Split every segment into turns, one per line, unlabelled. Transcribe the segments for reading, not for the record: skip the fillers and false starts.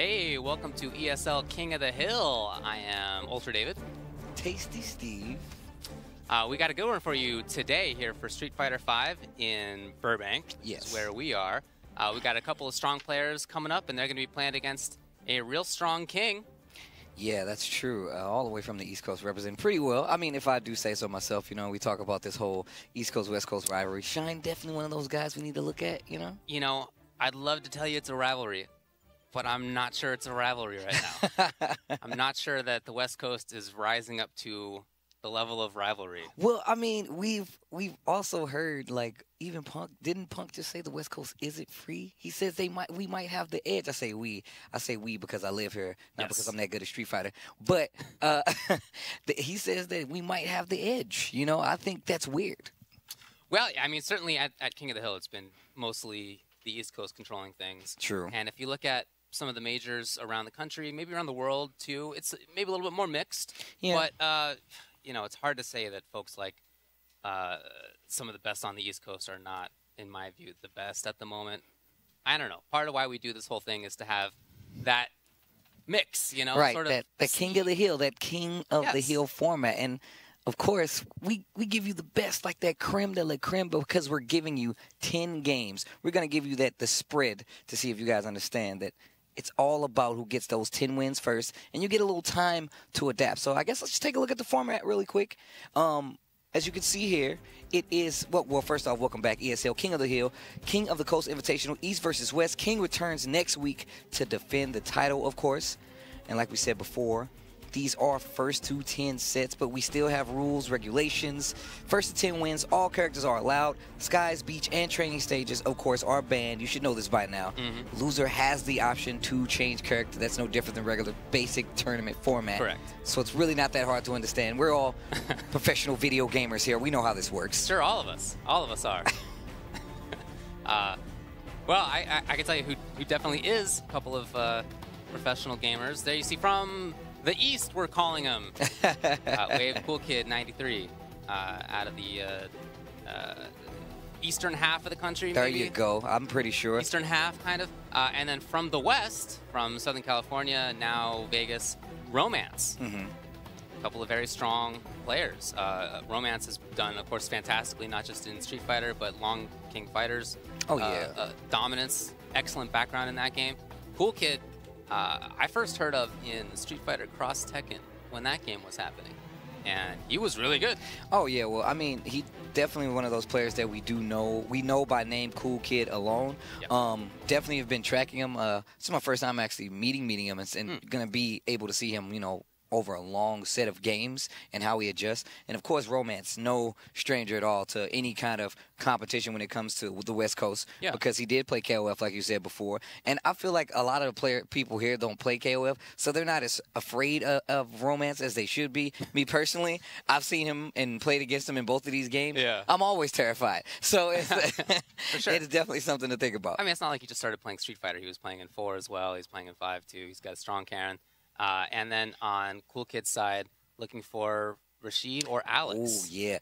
Hey, welcome to ESL King of the Hill. I am Ultra David.
Tasty Steve.
We got a good one for you today here for Street Fighter V in Burbank.
Yes.
Is where we are. We got a couple of strong players coming up, and they're going to be playing against a real strong King.
Yeah, that's true. All the way from the East Coast, representing pretty well. I mean, if I do say so myself, you know, we talk about this whole East Coast, West Coast rivalry. Shine definitely one of those guys we need to look at, you know?
You know, I'd love to tell you it's a rivalry, but I'm not sure it's a rivalry right now. I'm not sure that the West Coast is rising up to the level of rivalry.
Well, I mean, we've also heard, like, even didn't Punk just say the West Coast isn't free? He says we might have the edge. I say we because I live here, not because I'm that good at Street Fighter. But he says that we might have the edge. You know, I think that's weird.
Well, I mean, certainly at King of the Hill, it's been mostly the East Coast controlling things.
True.
And if you look at some of the majors around the country, maybe around the world too, it's maybe a little bit more mixed. Yeah. But you know, it's hard to say that folks like some of the best on the East Coast are not, in my view, the best at the moment. I don't know. Part of why we do this whole thing is to have that mix, you know?
Right,
sort of
that King of the Hill, that King of the Hill format. And, of course, we give you the best, like that creme de la creme, because we're giving you 10 games. We're going to give you the spread to see if you guys understand that it's all about who gets those 10 wins first, and you get a little time to adapt. So I guess let's just take a look at the format really quick. As you can see here, it is, well, first off, welcome back, ESL King of the Hill, King of the Coast Invitational, East versus West. King returns next week to defend the title, of course. And like we said before, these are first to 10 sets, but we still have rules, regulations. First to 10 wins, all characters are allowed. Skies, beach, and training stages, of course, are banned. You should know this by now. Loser has the option to change character. That's no different than regular basic tournament format.
Correct.
So it's really not that hard to understand. We're all professional video gamers here. We know how this works.
Sure, all of us. All of us are. Well, I can tell you who definitely is a couple of professional gamers. There you see from the East, we're calling him. We have CoolKid93 out of the eastern half of the country,
There
maybe.
you go. I'm pretty sure.
Eastern half, kind of. And then from the West, from Southern California, now Vegas, Romance. A couple of very strong players. Romance has done, of course, fantastically, not just in Street Fighter, but Long King Fighters.
Oh, yeah.
Dominance, excellent background in that game. CoolKid, I first heard of in Street Fighter Cross Tekken when that game was happening, and he was really good. Oh,
yeah, well, I mean, he definitely one of those players that we do know. We know by name CoolKid alone. Yep. Definitely have been tracking him. It's my first time actually meeting him, and going to be able to see him, you know, over a long set of games and how he adjusts. And, of course, Romance, no stranger at all to any kind of competition when it comes to the West Coast, because he did play KOF, like you said before. And I feel like a lot of the people here don't play KOF, so they're not as afraid of Romance as they should be. Me personally, I've seen him and played against him in both of these games. Yeah. I'm always terrified. So it's, For sure. It's definitely something to think about.
I mean, it's not like he just started playing Street Fighter. He was playing in 4 as well. He's playing in 5, too. He's got a strong Karen. And then on CoolKid's side, looking for Rashid or Alex.
Oh, yeah.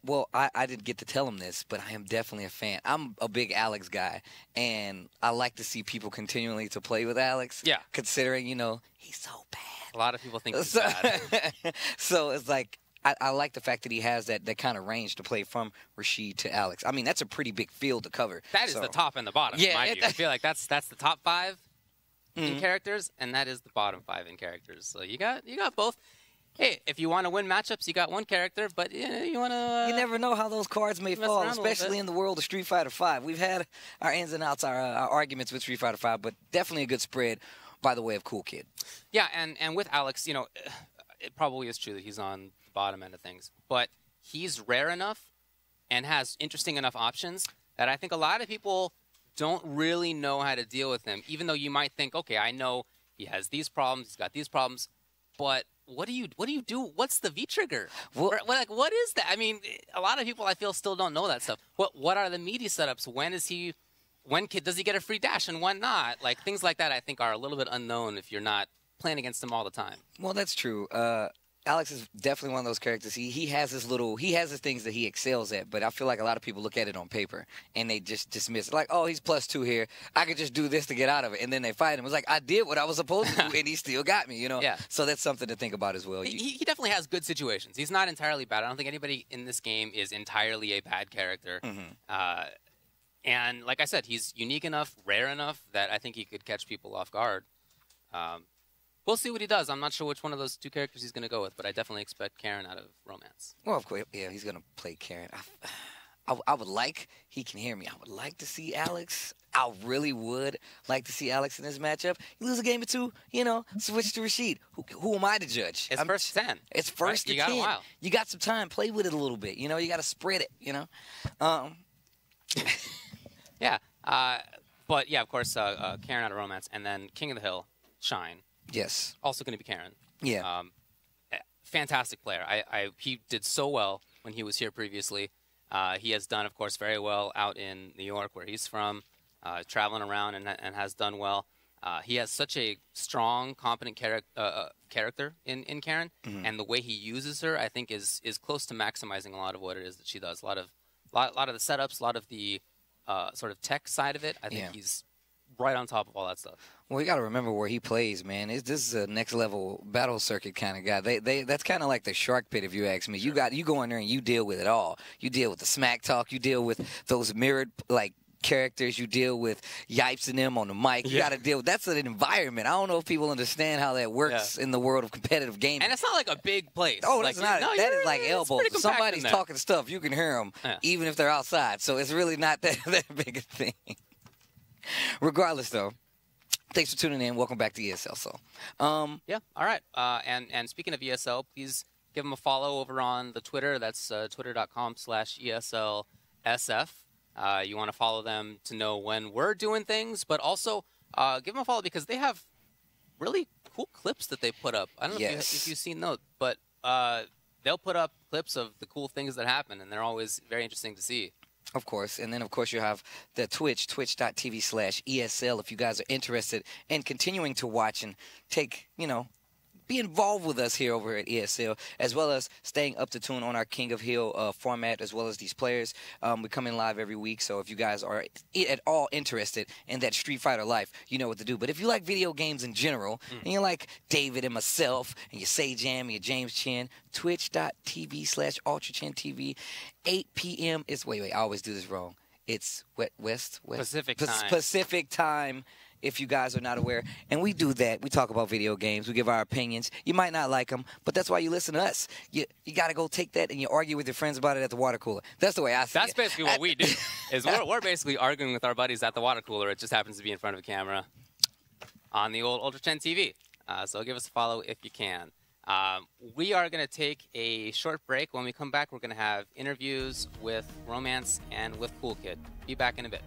Well, I didn't get to tell him this, but I am definitely a fan. I'm a big Alex guy, and I like to see people continually to play with Alex. Yeah. Considering, you know, he's so bad.
A lot of people think he's bad.
So it's like, I like the fact that he has that kind of range to play from Rashid to Alex. I mean, that's a pretty big field to cover.
That is the top and the bottom, in my view. I feel like that's the top 5. In characters, and that is the bottom 5 in characters. So you got both. Hey, if you want to win matchups, you got one character, but you want to.
You never know how those cards may fall, especially in the world of Street Fighter V. We've had our ins and outs, our arguments with Street Fighter V, but definitely a good spread by the way of CoolKid.
Yeah, and with Alex, you know, it probably is true that he's on the bottom end of things, but he's rare enough and has interesting enough options that I think a lot of people don't really know how to deal with him, even though you might think, okay, I know he has these problems, he's got these problems, but what do you do? What's the V trigger? Well, like, what is that? I mean, a lot of people I feel still don't know that stuff. What are the media setups? Does he get a free dash and when not? Like, things like that I think are a little bit unknown if you're not playing against him all the time.
Well, that's true. Alex is definitely one of those characters. He has his things that he excels at, but I feel like a lot of people look at it on paper and they just dismiss it. Like, oh, he's +2 here. I could just do this to get out of it. And then they fight him. It's like, I did what I was supposed to do, and he still got me,
Yeah.
So that's something to think about as well.
He definitely has good situations. He's not entirely bad. I don't think anybody in this game is entirely a bad character. And like I said, he's unique enough, rare enough that I think he could catch people off guard. We'll see what he does. I'm not sure which one of those two characters he's going to go with, but I definitely expect Karen out of Romance.
Well, of course, yeah, he's going to play Karen. I would like, he can hear me, I would like to see Alex. I really would like to see Alex in this matchup. You lose a game or two, switch to Rashid. Who am I to judge?
It's first to 10.
It's first to 10.
You got a while.
You got some time. Play with it a little bit. You got to spread it,
Yeah. But, yeah, of course, Karen out of Romance. And then King of the Hill, Shine.
Yes.
Also going to be Karen.
Yeah.
Fantastic player. He did so well when he was here previously. He has done, of course, very well out in New York, where he's from, traveling around and has done well. He has such a strong, competent character in Karen, and the way he uses her, I think, is close to maximizing a lot of what it is that she does. A lot of the setups, a lot of the sort of tech side of it. I think he's right on top of all that stuff.
Well, you got to remember where he plays, man. This is a next level battle circuit kind of guy. That's kind of like the shark pit, if you ask me.
Sure.
You go in there and you deal with it all. You deal with the smack talk. You deal with those mirrored characters. You deal with Yipes and them on the mic. You got to deal with that's an environment. I don't know if people understand how that works in the world of competitive gaming.
And it's not like a big place.
Oh, that's not.
No,
that is like elbows. If somebody's
there.
talking stuff, you can hear them even if they're outside. So it's really not that big a thing. Regardless, though, thanks for tuning in. Welcome back to ESL. So,
yeah, all right. And speaking of ESL, please give them a follow over on the Twitter. That's twitter.com/ESLSF. You want to follow them to know when we're doing things, but also give them a follow because they have really cool clips that they put up. I don't know if you've seen those, but they'll put up clips of the cool things that happen, and they're always very interesting to see.
Of course. And then, of course, you have the twitch.tv/ESL if you guys are interested in continuing to watch and take, be involved with us here over at ESL, as well as staying up to tune on our King of Hill format, as well as these players. We come in live every week, so if you guys are at all interested in that Street Fighter life, you know what to do. But if you like video games in general, and you like David and myself, and your Sajam and your James Chin, twitch.tv/UltraChinTV, 8 p.m. is, wait, I always do this wrong. It's West? Pacific time. If you guys are not aware. And we do that. We talk about video games. We give our opinions. You might not like them, but that's why you listen to us. You got to go take that and you argue with your friends about it at the water cooler. That's the way I see it.
That's basically what we do. Is we're basically arguing with our buddies at the water cooler. It just happens to be in front of a camera on the old Ultra Chen TV. So give us a follow if you can. We are going to take a short break. When we come back, we're going to have interviews with Romance and with CoolKid. Be back in a bit.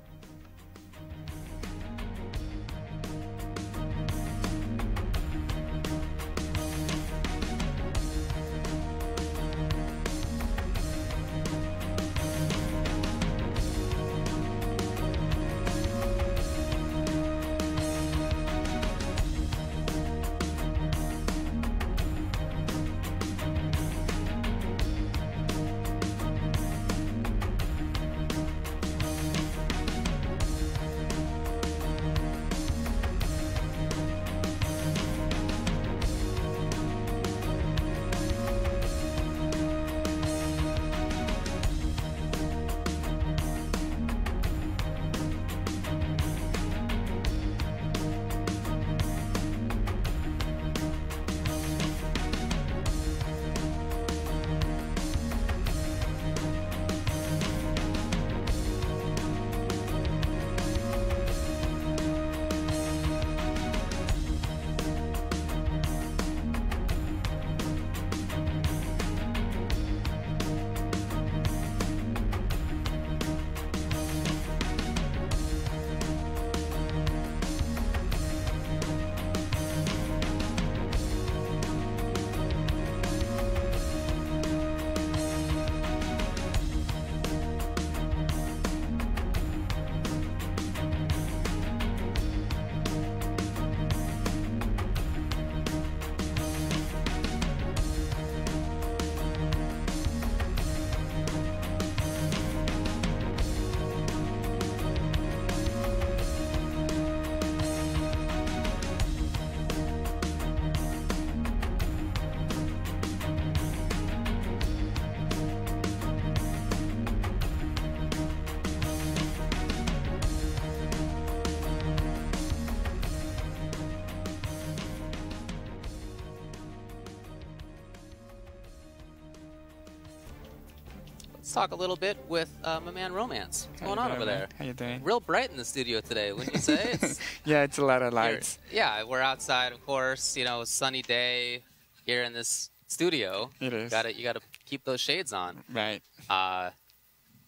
let's talk a little bit with my man Romance. What's going on over there?
How you doing?
Real bright in the studio today, wouldn't you say?
Yeah, it's a lot of lights.
Yeah, we're outside, of course. You know, sunny day here in this studio.
It is.
You gotta keep those shades on.
Right.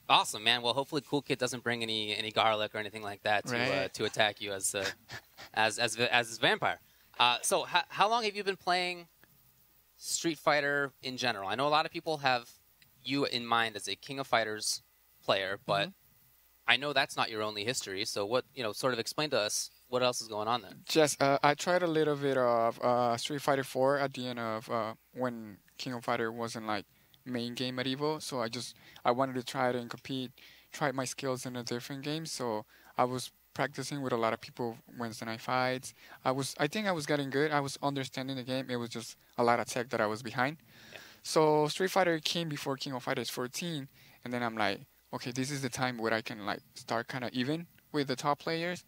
Awesome, man. Well, hopefully, Cool Kid doesn't bring any garlic or anything like that to attack you as his vampire. So, how long have you been playing Street Fighter in general? I know a lot of people have you in mind as a King of Fighters player, but I know that's not your only history. So, what sort of explain to us what else is going on there?
Just I tried a little bit of Street Fighter 4 at the end of when King of Fighter wasn't like main game at Evo, so I wanted to try it and compete, try my skills in a different game. So I was practicing with a lot of people Wednesday night fights. I think I was getting good. I was understanding the game. It was just a lot of tech that I was behind. Yeah. So Street Fighter came before King of Fighters 14, and then I'm like, okay, this is the time where I can like start kind of even with the top players.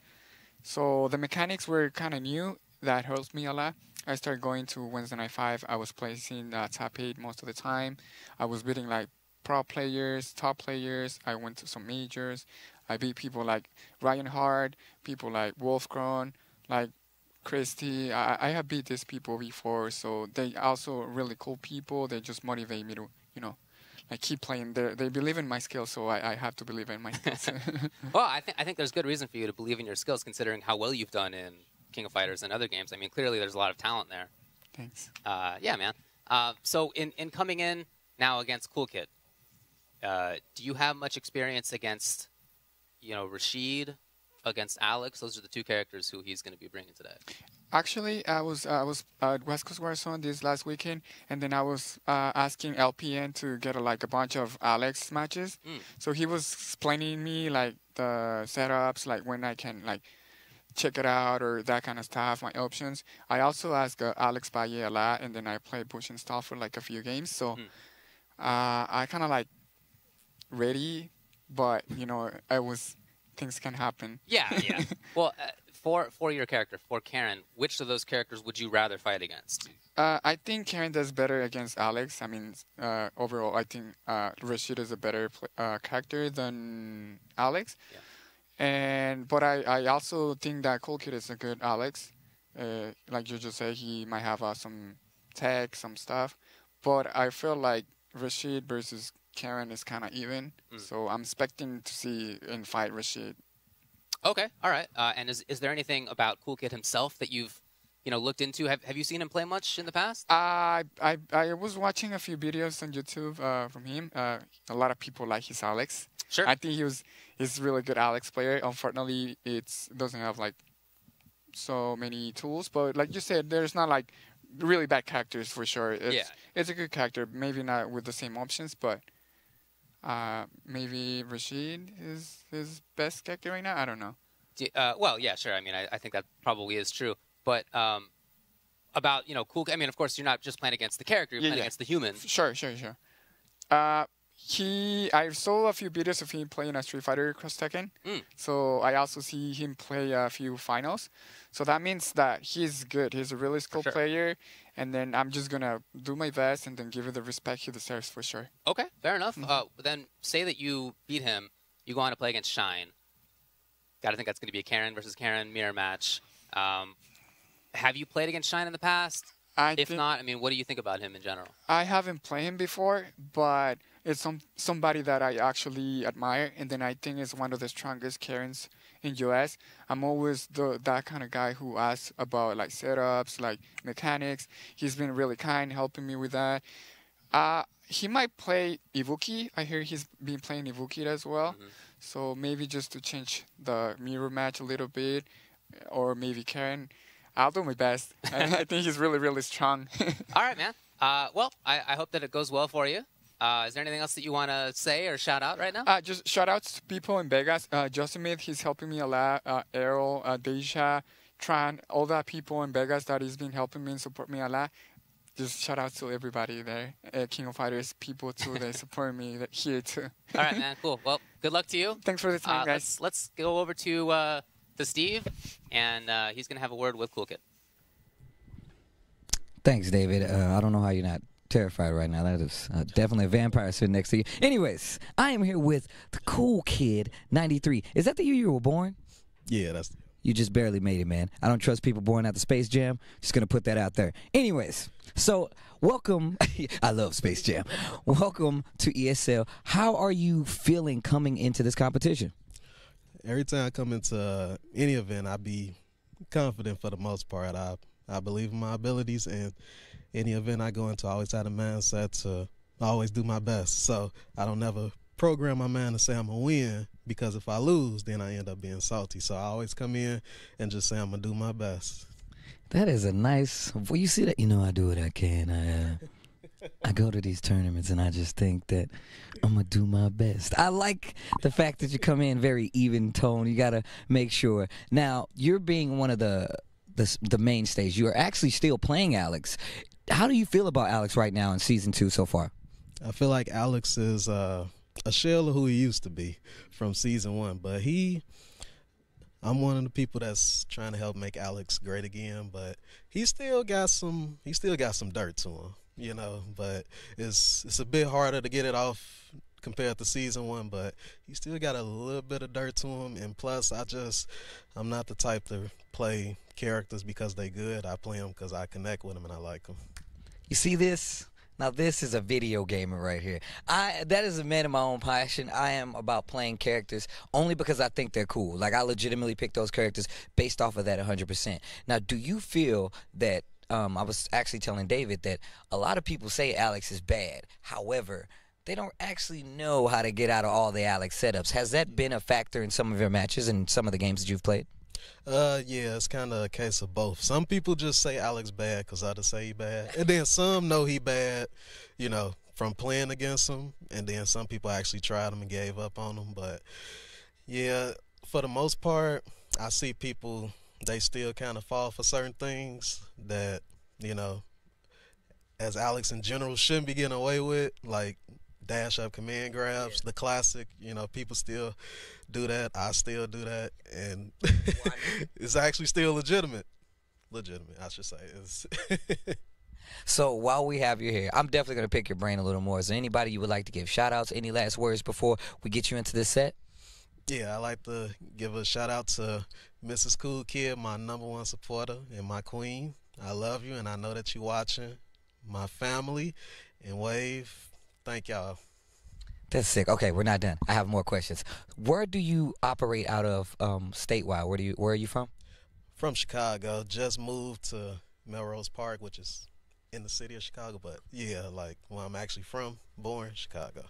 So the mechanics were kind of new. That helped me a lot. I started going to Wednesday Night 5. I was placing top 8 most of the time. I was beating like pro players, top players. I went to some majors. I beat people like Ryan Hart, people like Wolfcron, like Christy. I have beat these people before, so they also really cool people. They just motivate me to, like keep playing. They believe in my skills, so I have to believe in my skills.
Well, I think there's good reason for you to believe in your skills, considering how well you've done in King of Fighters and other games. I mean, clearly there's a lot of talent there.
Thanks.
Yeah, man. So in coming in now against Cool Kid, do you have much experience against, Rashid, against Alex? Those are the two characters who he's going to be bringing today.
Actually, I was at West Coast Warzone this last weekend, and then I was asking LPN to get a bunch of Alex matches. So he was explaining me like the setups, like when I can like check it out or that kind of stuff, my options. I also asked Alex Valle a lot, and then I played Bush install for like a few games. So I kind of like ready, but things can happen.
Yeah. Well, for your character, for Karen, which of those characters would you rather fight against?
I think Karen does better against Alex. I mean, overall, I think Rashid is a better character than Alex. Yeah. But I also think that CoolKid is a good Alex. Like you just said, he might have some tech, some stuff. But I feel like Rashid versus Karen is kind of even. So I'm expecting to see and fight Rashid.
Okay, all right. And is there anything about CoolKid himself that you've looked into? Have you seen him play much in the past?
I was watching a few videos on YouTube from him. A lot of people like his Alex.
Sure.
I think he's a really good Alex player. Unfortunately, it doesn't have like so many tools. But like you said, there's not like really bad characters for sure. It's a good character. Maybe not with the same options, but maybe Rashid is his best character right now. I don't know.
Well, yeah, sure. I mean, I think that probably is true. But about Cool. I mean, of course, you're not just playing against the character. You're playing against the human.
Sure. I saw a few videos of him playing a Street Fighter Cross Tekken. So I also see him play a few finals. So that means that he's good. He's a really skilled player. And then I'm just going to do my best and then give him the respect he deserves for sure.
Okay, fair enough. Then say that you beat him. You go on to play against Shine. Got to think that's going to be a Karen versus Karen mirror match. Have you played against Shine in the past? If not, I mean, what do you think about him in general? I
haven't played him before, but it's somebody that I actually admire, and then I think it's one of the strongest Karens in U.S. I'm always that kind of guy who asks about like setups, like mechanics. He's been really kind, helping me with that. He might play Ibuki. I hear he's been playing Ibuki as well. So maybe just to change the mirror match a little bit, or maybe Karen. I'll do my best. I think he's really, really strong.
All right, man. Well, I hope that it goes well for you. Is there anything else that you want to say or shout out right now?
Just shout outs to people in Vegas. Josimith, he's helping me a lot. Errol, Deja, Tran, all that people in Vegas that he's been helping me and support me a lot. Just shout out to everybody there. King of Fighters people too. They support me here too.
All right, man. Cool. Well, good luck to you.
Thanks for the time, guys.
Let's go over to Steve, and he's going to have a word with CoolKid.
Thanks, David. I don't know how you're not terrified right now. That is definitely a vampire sitting next to you. Anyways, I am here with the CoolKid93. Is that the year you were born?
Yeah, that's.
You just barely made it, man. I don't trust people born after Space Jam. Just going to put that out there. Anyways, so welcome. I love Space Jam. Welcome to ESL. How are you feeling coming into this competition?
Every time I come into any event, I be confident for the most part. I believe in my abilities, and any event I go into, I always have a mindset to always do my best. So I don't never program my mind to say I'm going to win, because if I lose, then I end up being salty. So I always come in and just say I'm going to do my best.
That is a nice, well, you see that, I do what I can. I go to these tournaments and I just think that I'm going to do my best. I like the fact that you come in very even tone. You got to make sure. Now, you're being one of the mainstays. You are actually still playing Alex. How do you feel about Alex right now in Season 2 so far?
I feel like Alex is a shell of who he used to be from Season 1, but I'm one of the people that's trying to help make Alex great again, but he still got some dirt to him, but it's a bit harder to get it off compared to Season 1, but he still got a little bit of dirt to him. And plus, I'm not the type to play characters because they good. I play them because I connect with them and I like them.
You see this? Now, this is a video gamer right here. That is a man of my own passion. I am about playing characters only because I think they're cool. Like, I legitimately pick those characters based off of that 100%. Now, do you feel that, I was actually telling David that a lot of people say Alex is bad. However, they don't actually know how to get out of all the Alex setups. Has that been a factor in some of your matches and some of the games that you've played?
Yeah, it's kind of a case of both. Some people just say Alex bad because others say he bad, and then some know he bad, from playing against him, and then some people actually tried him and gave up on him. But yeah, for the most part, I see people, they still kind of fall for certain things that, as Alex in general shouldn't be getting away with, like dash up command grabs, the classic, people still do that. I still do that, and it's actually still legitimate, I should say.
So while we have you here, I'm definitely going to pick your brain a little more. Is there anybody you would like to give shout outs, any last words before we get you into this set?
Yeah, I like to give a shout out to Mrs. Cool Kid, my #1 supporter and my queen. I love you, and I know that you're watching. My family and Wave, thank y'all.
That's sick. Okay, we're not done. I have more questions. Where do you operate out of statewide? Where are you from?
From Chicago. Just moved to Melrose Park, which is in the city of Chicago. But yeah, like where I'm actually from, born Chicago.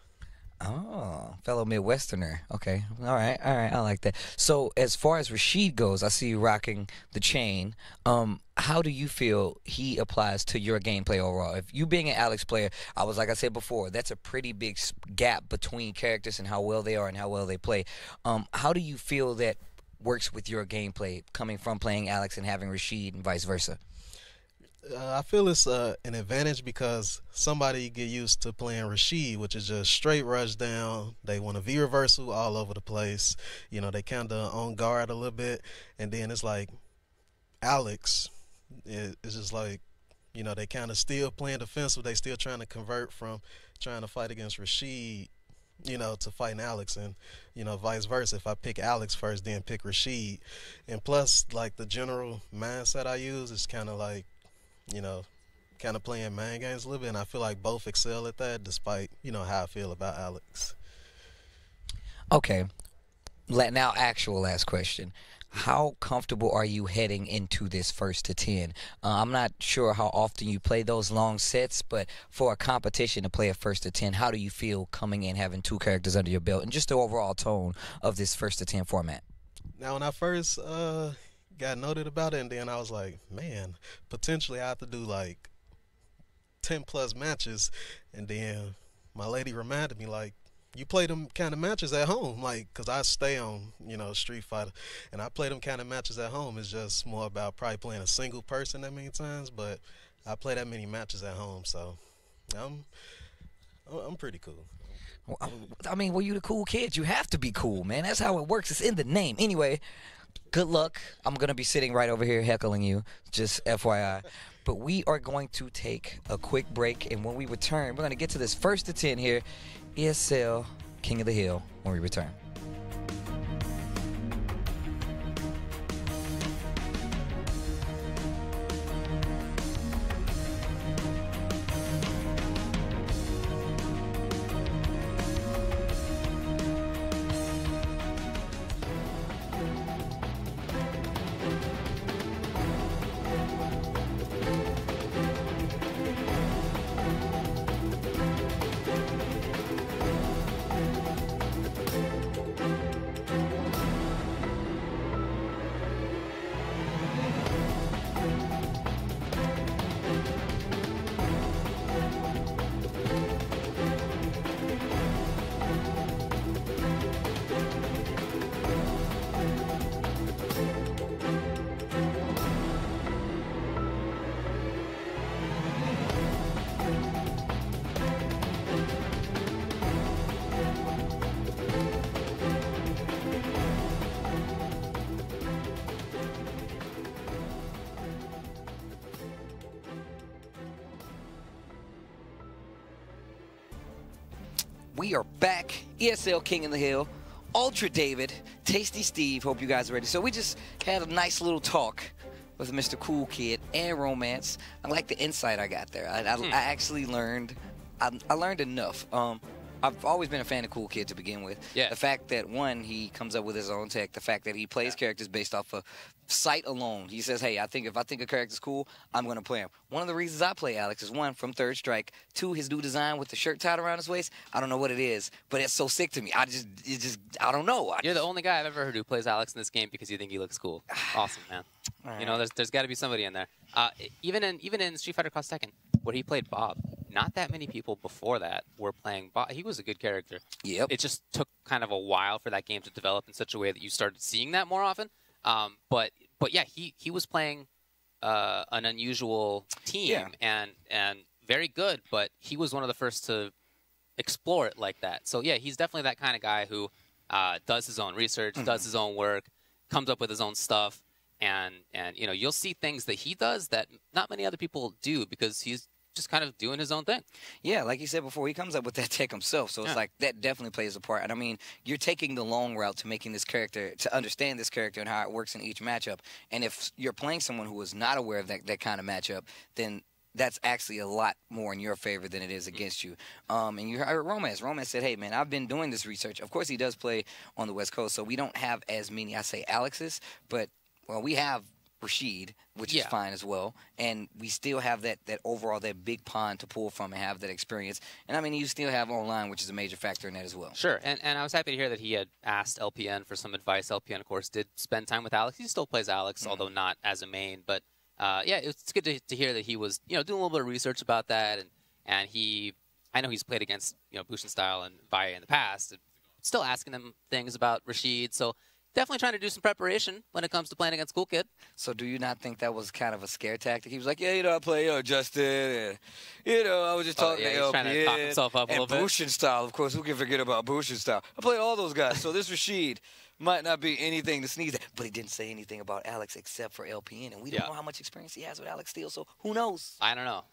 Oh, fellow Midwesterner. Okay. All right. I like that. So as far as Rashid goes, I see you rocking the chain. How do you feel he applies to your gameplay overall? If you being an Alex player, like I said before, that's a pretty big gap between characters and how well they are and how well they play. How do you feel that works with your gameplay coming from playing Alex and having Rashid and vice versa?
I feel it's an advantage because somebody get used to playing Rashid, which is just straight rush down. They want a V reversal all over the place. They kind of on guard a little bit. And then it's like Alex, it's just like, they kind of still playing defensive. They still trying to convert from trying to fight against Rashid, to fighting Alex, and, vice versa. If I pick Alex first, then pick Rashid. And plus, like, the general mindset I use is kind of like, kind of playing mind games a little bit, and I feel like both excel at that, despite, how I feel about Alex.
Okay. Now, actual last question. How comfortable are you heading into this 1st to 10? I'm not sure how often you play those long sets, but for a competition to play a 1st to 10, how do you feel coming in, having 2 characters under your belt, and just the overall tone of this 1st to 10 format?
Now, when I first got noted about it, and then I was like, man, potentially I have to do like 10 plus matches, and then my lady reminded me, like, you play them kind of matches at home, like, because I stay on, Street Fighter, and I play them kind of matches at home. It's just more about probably playing a single person that many times, but I play that many matches at home, so I'm pretty cool.
I mean, well, you the cool kid. You have to be cool, man. That's how it works. It's in the name. Anyway, good luck. I'm going to be sitting right over here heckling you, just FYI. but we are going to take a quick break, and when we return, we're going to get to this first to 10 here, ESL King of the Hill, when we return. We are back. ESL King in the Hill, Ultra David, Tasty Steve. Hope you guys are ready. So we just had a nice little talk with Mr. Cool Kid and Romance. I like the insight I got there. I actually learned. I learned enough. I've always been a fan of Cool Kid to begin with.
Yeah.
The fact that, one, he comes up with his own tech. The fact that he plays characters based off of sight alone. He says, hey, if I think a character's cool, I'm going to play him. One of the reasons I play Alex is, one, from Third Strike. Two, his new design with the shirt tied around his waist. I don't know what it is, but it's so sick to me. I don't know.
You're the only guy I've ever heard who plays Alex in this game because you think he looks cool. Awesome, man.
Right.
You know, there's got to be somebody in there. Even in Street Fighter Cross Tekken, where he played Bob, not that many people before that were playing Bob. He was a good character.
Yep.
It just took kind of a while for that game to develop in such a way that you started seeing that more often. But yeah, he was playing an unusual team and very good, but he was one of the first to explore it like that. So yeah, he's definitely that kind of guy who does his own research, does his own work, comes up with his own stuff, and you know, you'll see things that he does that not many other people do because he's just kind of doing his own thing.
Yeah, like you said before, he comes up with that tech himself. So it's like that definitely plays a part. And I mean, you're taking the long route to making this character, to understand this character and how it works in each matchup. And if you're playing someone who is not aware of that kind of matchup, then that's actually a lot more in your favor than it is against you. And you heard Romance. Romance said, hey, man, I've been doing this research. Of course, he does play on the West Coast, so we don't have as many, I say, Alexes, but, well, we have Rashid, which is fine as well, and we still have that overall, that big pond to pull from and have that experience. And I mean, you still have online, which is a major factor in that as well.
Sure, and I was happy to hear that he had asked LPN for some advice. LPN, of course, did spend time with Alex. He still plays Alex, although not as a main. But yeah, it's good to hear that he was doing a little bit of research about that, and I know he's played against Bushin Style and Valle in the past, and still asking them things about Rashid. So definitely trying to do some preparation when it comes to playing against Cool Kid.
So do you not think that was kind of a scare tactic? He was like, I play Justin, and, I was just talking to LP.
Trying to talk himself up a little bit.
Bushin Style, of course, who can forget about Bushin Style? I played all those guys, so this Rashid might not be anything to sneeze at. But he didn't say anything about Alex except for LPN, and we don't know how much experience he has with Alex Steele, so who knows?
I don't know.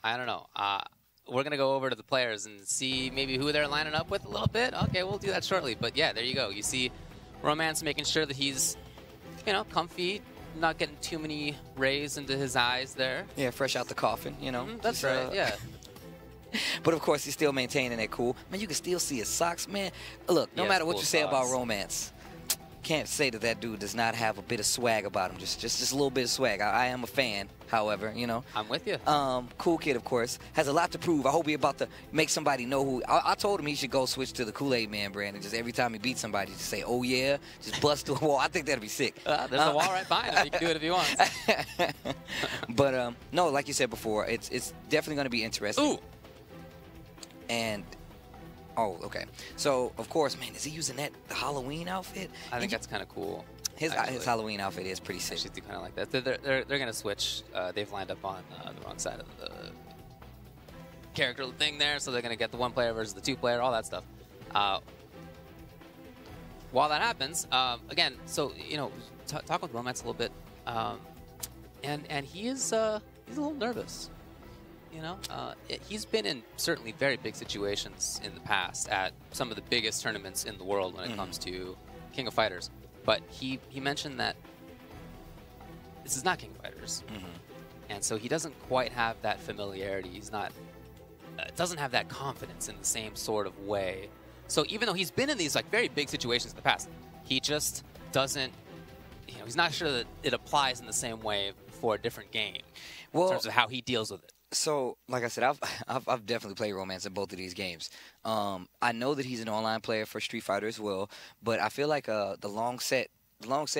We're going to go over to the players and see maybe who they're lining up with a little bit. Okay, we'll do that shortly. But yeah, there you go. You see Romance making sure that he's, comfy, not getting too many rays into his eyes there.
Yeah, fresh out the coffin,
That's right, yeah.
But, of course, he's still maintaining that cool. Man, you can still see his socks, man. Look, no matter what you say about Romance, can't say that dude does not have a bit of swag about him. Just a little bit of swag. I am a fan, however,
I'm with you.
Cool Kid, of course, has a lot to prove. I hope he's about to make somebody know who. I told him he should go switch to the Kool-Aid Man brand and just every time he beats somebody, just say, oh, yeah, just bust through a wall. I think that'd be sick.
There's a wall right behind him. He can do it if he wants.
But, no, like you said before, it's definitely going to be interesting.
Ooh.
And... oh, okay. So, of course, man, is he using the Halloween outfit?
I think that's kind of cool.
His Halloween outfit is pretty sick.
I should do kind of like that. They're going to switch. They've lined up on the wrong side of the character thing there, so they're going to get the one player versus the two player, all that stuff. While that happens, again, so talk with Romance a little bit, and he is he's a little nervous. You know, he's been in certainly very big situations in the past at some of the biggest tournaments in the world when it comes to King of Fighters. But he mentioned that this is not King of Fighters. And so he doesn't quite have that familiarity. He's not, doesn't have that confidence in the same sort of way. So even though he's been in these like very big situations in the past, he just doesn't, you know, he's not sure that it applies in the same way for a different game in terms of how he deals with it.
So, like I said, I've definitely played Romance in both of these games. I know that he's an online player for Street Fighter as well, but I feel like the long set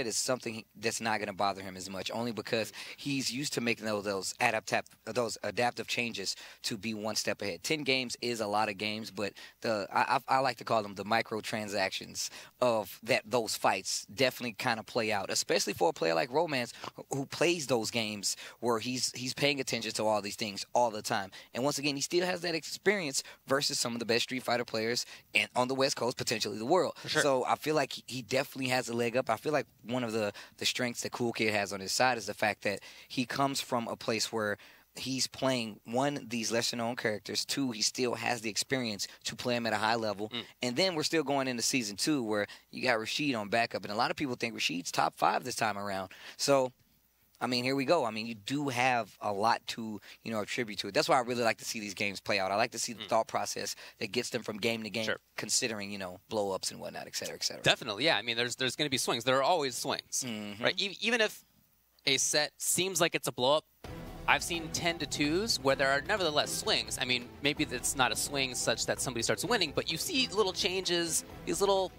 is something that's not going to bother him as much, only because he's used to making those adaptive changes to be one step ahead. 10 games is a lot of games, but I like to call them the microtransactions of those fights definitely kind of play out, especially for a player like Romance who plays those games where he's paying attention to all these things all the time. And once again, he still has that experience versus some of the best Street Fighter players on the West Coast, potentially the world.
Sure.
So I feel like he definitely has a leg up. I feel like one of the strengths that CoolKid has on his side is the fact that he comes from a place where he's playing, one, these lesser-known characters, two, he still has the experience to play them at a high level, and then we're still going into Season 2 where you got Rashid on backup, and a lot of people think Rashid's top 5 this time around. So, I mean, here we go. I mean, you do have a lot to, attribute to it. That's why I really like to see these games play out. I like to see the thought process that gets them from game to game, considering, blow-ups and whatnot, et cetera, et cetera.
Definitely, yeah. I mean, there's going to be swings. There are always swings, right? Even if a set seems like it's a blow-up, I've seen 10 to 2s where there are nevertheless swings. I mean, maybe it's not a swing such that somebody starts winning, but you see little changes, these little...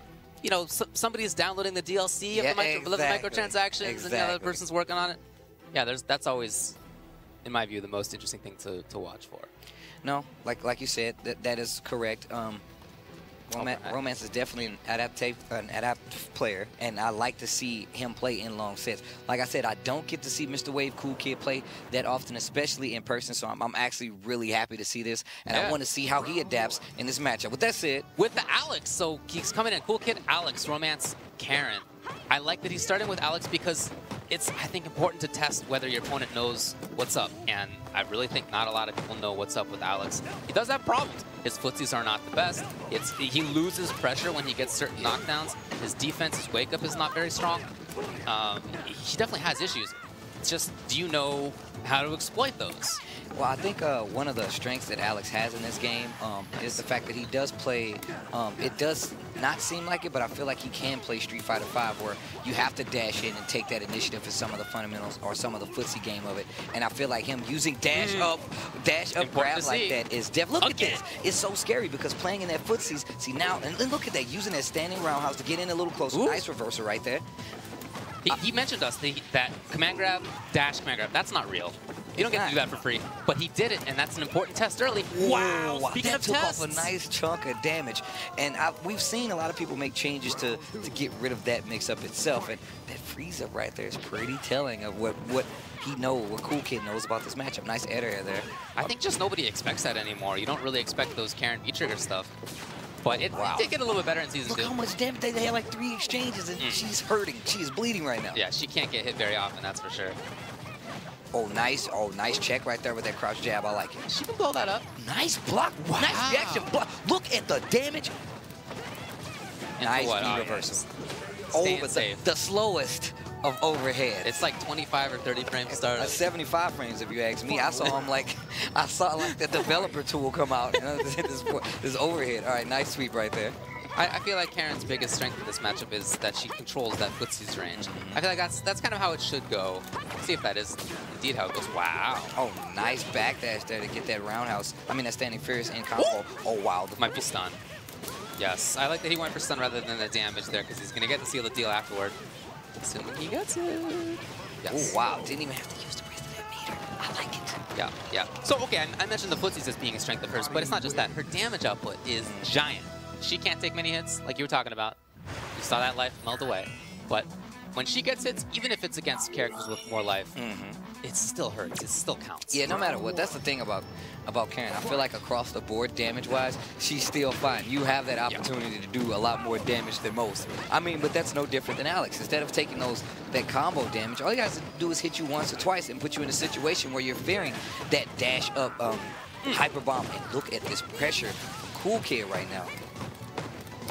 somebody's downloading the DLC of the microtransactions, and the other person's working on it. Yeah, that's always, in my view, the most interesting thing to watch for.
No, like you said, that is correct. Romance is definitely an adaptive player, and I like to see him play in long sets. Like I said, I don't get to see Mr. Wave CoolKid play that often, especially in person, so I'm actually really happy to see this, and I want to see how he adapts in this matchup. With that said...
With the Alex, so he's coming in. CoolKid, Alex, Romance, Karen. I like that he's starting with Alex because it's, I think, important to test whether your opponent knows what's up. And I really think not a lot of people know what's up with Alex. He does have problems. His footsies are not the best. He loses pressure when he gets certain knockdowns. His defense, his wake-up is not very strong. He definitely has issues. It's just, do you know how to exploit those?
Well, I think one of the strengths that Alex has in this game is the fact that he does play, it does not seem like it, but I feel like he can play Street Fighter V where you have to dash in and take that initiative for some of the fundamentals or some of the footsie game of it. And I feel like him using dash up grab like that is definitely, look at this. It's so scary because playing in that footsies, see now, and look at that, using that standing roundhouse to get in a little closer. Nice reversal right there.
He mentioned to us that command grab, dash command grab, that's not real. You don't get to do that for free. But he did it, and that's an important test early. Wow! Speaking of
took
tests.
Off a nice chunk of damage. And we've seen a lot of people make changes to get rid of that mix-up itself. And that freeze-up right there is pretty telling of what he knows, what CoolKid knows about this matchup. Nice air there.
I think just nobody expects that anymore. You don't really expect those Karen V-trigger stuff. But it did get a little bit better in Season 2.
Look how much damage they had, like 3 exchanges, and she's hurting. She is bleeding right now.
Yeah, she can't get hit very often, that's for sure.
Oh, nice check right there with that crouch jab. I like it.
She can blow that up.
Nice block. Wow. Nice reaction block. Look at the damage.
And
nice speed reversal. Over the slowest of overhead.
It's like 25 or 30 frames to start.
75 frames if you ask me. I saw the developer tool come out. This overhead. All right, nice sweep right there.
I feel like Karen's biggest strength in this matchup is that she controls that footsie's range. I feel like that's kind of how it should go. Let's see if that is indeed how it goes. Wow.
Oh, nice backdash there to get that roundhouse. I mean, that standing furious in combo. Oh, wow.
Might be stun. Yes, I like that he went for stun rather than the damage there because he's going to get to seal the deal afterward. Assuming he gets it. Yes.
Oh, wow. Didn't even have to use the rest of that meter. I like it.
Yeah. So, okay, I mentioned the footsies as being a strength of hers, but it's not just that. Her damage output is giant. She can't take many hits, like you were talking about. You saw that life melt away. But when she gets hits, even if it's against characters with more life, it still hurts. It still counts.
Yeah, no matter what. That's the thing about Karen. I feel like across the board, damage-wise, she's still fine. You have that opportunity to do a lot more damage than most. I mean, but that's no different than Alex. Instead of taking that combo damage, all you guys do is hit you once or twice and put you in a situation where you're fearing that dash up hyper bomb. And look at this pressure from CoolKid right now.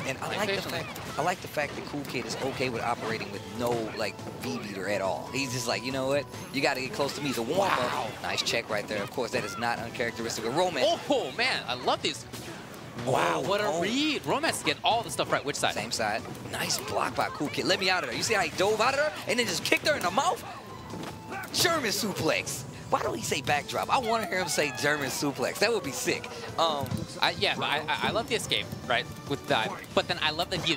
And I like the fact that CoolKid is okay with operating with no like V-beater at all. He's just like, you know what? You got to get close to me. He's a warm-up. Wow. Nice check right there. Of course, that is not uncharacteristic of Romance.
Oh man, I love these. Wow, what a read. Romance get all the stuff right. Which side?
Same side. Nice block by CoolKid. Let me out of there. You see how he dove out of there and then just kicked her in the mouth? German suplex. Why don't he say backdrop? I want to hear him say German suplex. That would be sick.
I love the escape, right, with dive. But then I love that he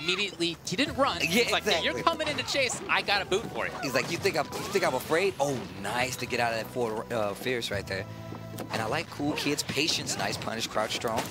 didn't run.
Yeah,
He's like,
exactly.
you're coming in to chase. I got a boot for you.
He's like, you think I'm afraid? Oh, nice to get out of that forward fierce right there. And I like CoolKid's patience. Nice punish, crouch strong.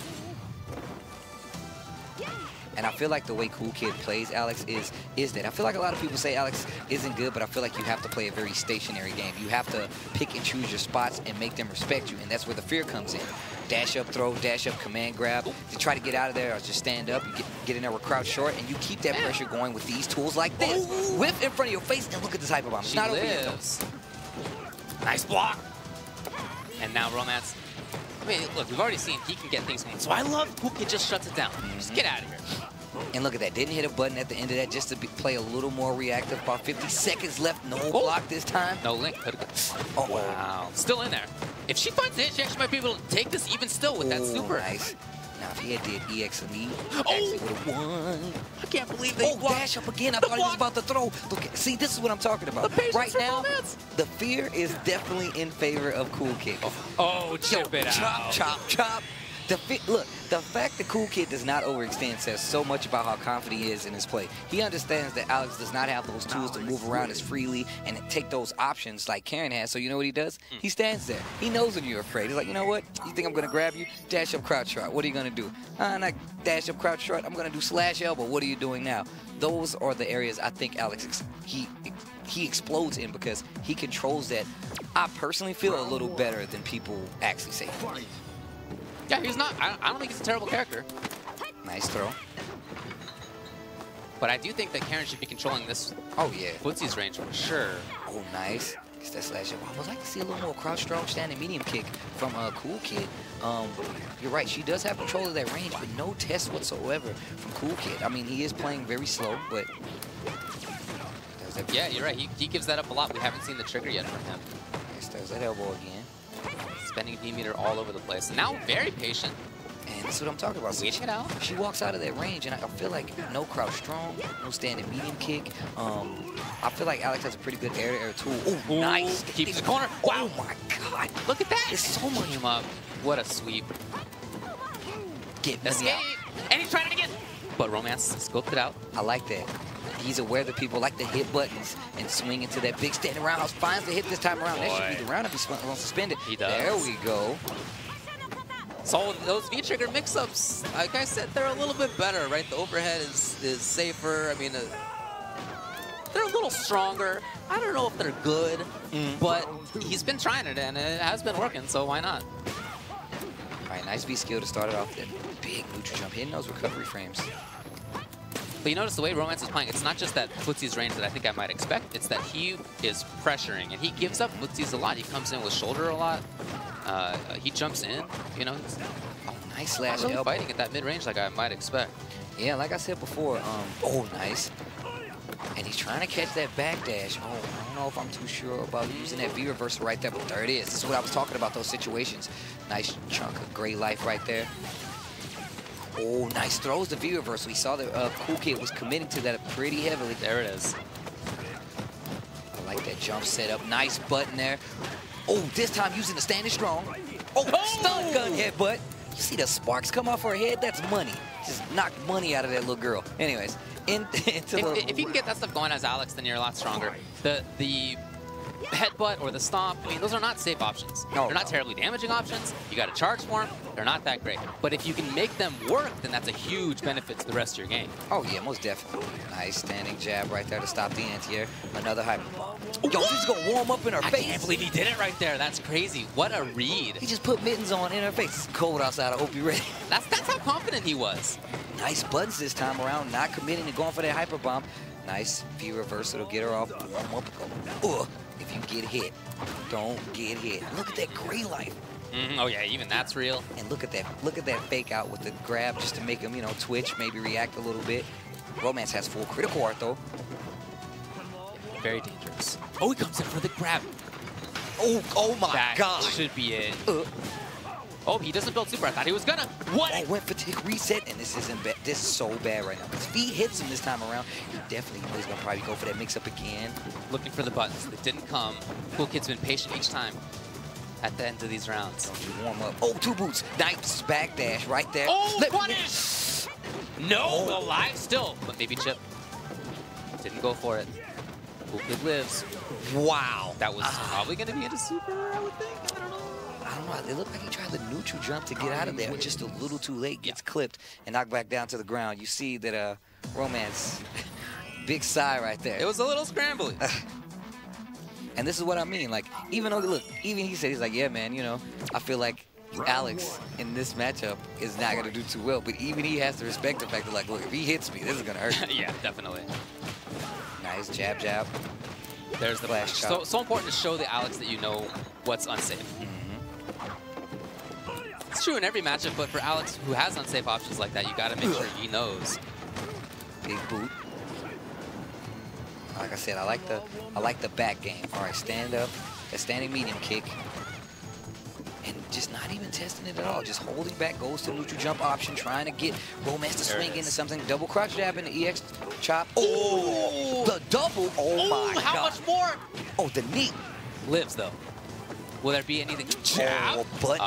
And I feel like the way CoolKid plays Alex is that I feel like a lot of people say Alex isn't good, but I feel like you have to play a very stationary game. You have to pick and choose your spots and make them respect you, and that's where the fear comes in. Dash up, throw, dash up, command grab. To try to get out of there or just stand up, you get in there with crouch short, and you keep that pressure going with these tools like this. Whip in front of your face, and look at this hyper bomb. It's not over yet, though.
Nice block. And now Romance. I mean, look, we've already seen he can get things going. So I love CoolKid just shuts it down. Just get out of here.
And look at that. Didn't hit a button at the end of that just to play a little more reactive. About 50 seconds left. No block this time.
No link. Oh, wow. Still in there. If she finds it, she actually might be able to take this even still with that super.
Nice. Now, if he had did EX Elite, actually would have won.
I can't believe they blocked.
Dash up again. I thought he was about to throw. Look, see, this is what I'm talking about. Right now, the fear is definitely in favor of CoolKid.
Oh, chip it out.
Chop, chop. Look, the fact that CoolKid does not overextend says so much about how confident he is in his play. He understands that Alex does not have those tools to move around as freely and take those options like Karen has. So you know what he does? He stands there. He knows when you're afraid. He's like, you know what? You think I'm going to grab you? Dash up, crouch short. What are you going to do? Not dash up, crouch short. I'm going to do slash elbow. What are you doing now? Those are the areas I think Alex, he explodes in because he controls that. I personally feel a little better than people actually say.
Yeah, he's not. I don't think he's a terrible character.
Nice throw.
But I do think that Karen should be controlling this.
Oh, yeah.
Footsie's range for sure.
Oh, nice. Gets that slash up. I would like to see a little more crouch strong standing medium kick from CoolKid. You're right. She does have control of that range, but no test whatsoever from CoolKid. I mean, he is playing very slow, but...
Yeah, you're right. He gives that up a lot. We haven't seen the trigger yet from him.
Nice. There's that elbow again.
Spending V-meter all over the place. Now very patient.
And that's what I'm talking about.
Waiting it out.
She walks out of that range, and I feel like no crouch strong, no standing medium kick. I feel like Alex has a pretty good air-to-air tool. Oh, nice.
Keeps the corner. Wow.
Oh, my God.
Look at that.
It's so much.
Him up. What a sweep.
Get
escape. And he's trying it again. But Romance scoped it out.
I like that. He's aware that people like to hit buttons and swing into that big standing roundhouse. Finds the hit this time around. That should be the round if he's suspended.
He does.
There we go.
So those V-trigger mix-ups, like I said, they're a little bit better, right? The overhead is safer. I mean, they're a little stronger. I don't know if they're good, but he's been trying it, and it has been working, so why not?
All right, nice V-skill to start it off. That big neutral jump, hitting those recovery frames.
But you notice the way Romance is playing, it's not just that Footsie's range that I think I might expect, it's that he is pressuring, and he gives up Footsie's a lot. He comes in with shoulder a lot. He jumps in, you know.
Oh, nice slash
really
elbow.
Fighting at that mid-range like I might expect.
Yeah, like I said before, oh, nice. And he's trying to catch that backdash. Oh, I don't know if I'm too sure about using that V-reversal right there, but there it is. This is what I was talking about, those situations. Nice chunk of gray life right there. Oh, nice throws the V-reversal. We saw that CoolKid was committing to that pretty heavily.
There it is.
I like that jump setup. Nice button there. Oh, this time using the standing strong. Oh, stun gun headbutt. You see the sparks come off her head? That's money. Just knocked money out of that little girl. Anyways, if
you can get that stuff going as Alex, then you're a lot stronger. The headbutt or the stomp, I mean, those are not safe options.
No,
They're not terribly damaging options. You got to charge for them. They're not that great. But if you can make them work, then that's a huge benefit to the rest of your game.
Oh, yeah, most definitely. Nice standing jab right there to stop the anti-air. Another hyper bomb. Yo, he's going to warm up in her face.
I can't believe he did it right there. That's crazy. What a read.
He just put mittens on in her face. It's cold outside. I hope you're ready.
That's how confident he was.
Nice buttons this time around, not committing to going for that hyper bomb. Nice V reversal to get her off. Warm up. Ugh. If you get hit, don't get hit. Look at that gray life.
Oh yeah, even that's real.
And look at that fake out with the grab just to make him, you know, twitch, maybe react a little bit. Romance has full critical art though.
Yeah, very dangerous. Oh, he comes in for the grab.
Oh my God.
That should be it. Oh, he doesn't build super. I thought he was gonna. What?
Oh, went for tick reset, and this isn't bad. This is so bad right now. If he hits him this time around, he definitely knows he's gonna probably go for that mix-up again.
Looking for the buttons that didn't come. CoolKid's been patient each time at the end of these rounds.
Warm up. Oh, two boots. Nice backdash right there.
Oh, punish! No, alive still, but maybe chip. Didn't go for it. CoolKid lives.
Wow.
That was probably gonna be into super, I would think. I don't know.
I don't know. It looked like he tried the neutral jump to get out of there. Just a little too late. Gets clipped and knocked back down to the ground. You see that Romance, big sigh right there.
It was a little scrambly.
And this is what I mean. Like, even though, look, even he said, he's like, yeah, man, you know, I feel like Alex in this matchup is not going to do too well. But even he has to respect the fact that, like, look, if he hits me, this is going to hurt.
Yeah, definitely.
Nice jab, jab.
There's the flash. So important to show the Alex that you know what's unsafe. It's true in every matchup, but for Alex, who has unsafe options like that, you got to make sure he knows.
Big boot. Like I said, I like the back game. All right, stand up, a standing medium kick, and just not even testing it at all. Just holding back, goes to neutral jump option, trying to get Romance to swing into something. Double crouch jab in the EX chop. Oh, the double. Oh my God.
How much more?
Oh, the knee.
Lives though. Will there be anything? Jab?
Oh, but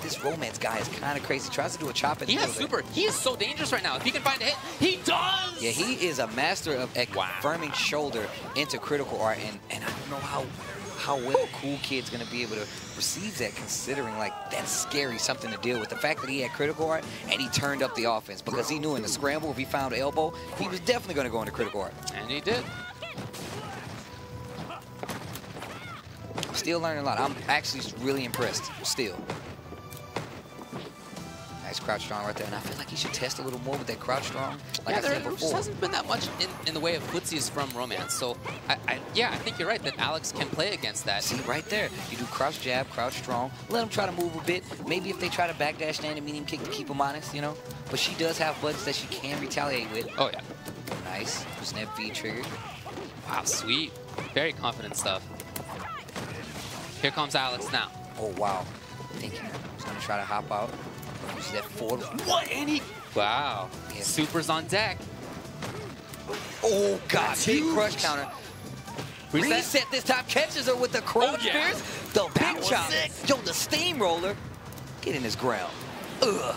this Romance guy is kind of crazy. Tries to do a chop in the
middle. He has super. He is so dangerous right now. If he can find a hit, he does.
Yeah, he is a master of confirming shoulder into critical art, and I don't know how well CoolKid's gonna be able to receive that, considering like that's scary something to deal with. The fact that he had critical art and he turned up the offense because he knew in the scramble if he found an elbow, he was definitely gonna go into critical art.
And he did.
Still learning a lot. I'm actually really impressed. Still. Nice crouch strong right there, and I feel like he should test a little more with that crouch strong. Like I said before,
just hasn't been that much in the way of footsies from Romance. So I think you're right that Alex can play against that.
See right there, you do crouch jab, crouch strong. Let him try to move a bit. Maybe if they try to backdash standing medium kick to keep him honest, you know. But she does have buttons that she can retaliate with.
Oh yeah.
Nice. Snap V triggered.
Wow, sweet. Very confident stuff. Here comes Alex now.
Oh wow. Thank you. He's gonna try to hop out. Use that forward.
What? Wow. Yeah. Super's on deck.
Oh, God. Big crush counter. Reset this time. Catches her with the crouch spears. The big chop. Yo, the steamroller. Get in his ground. Ugh.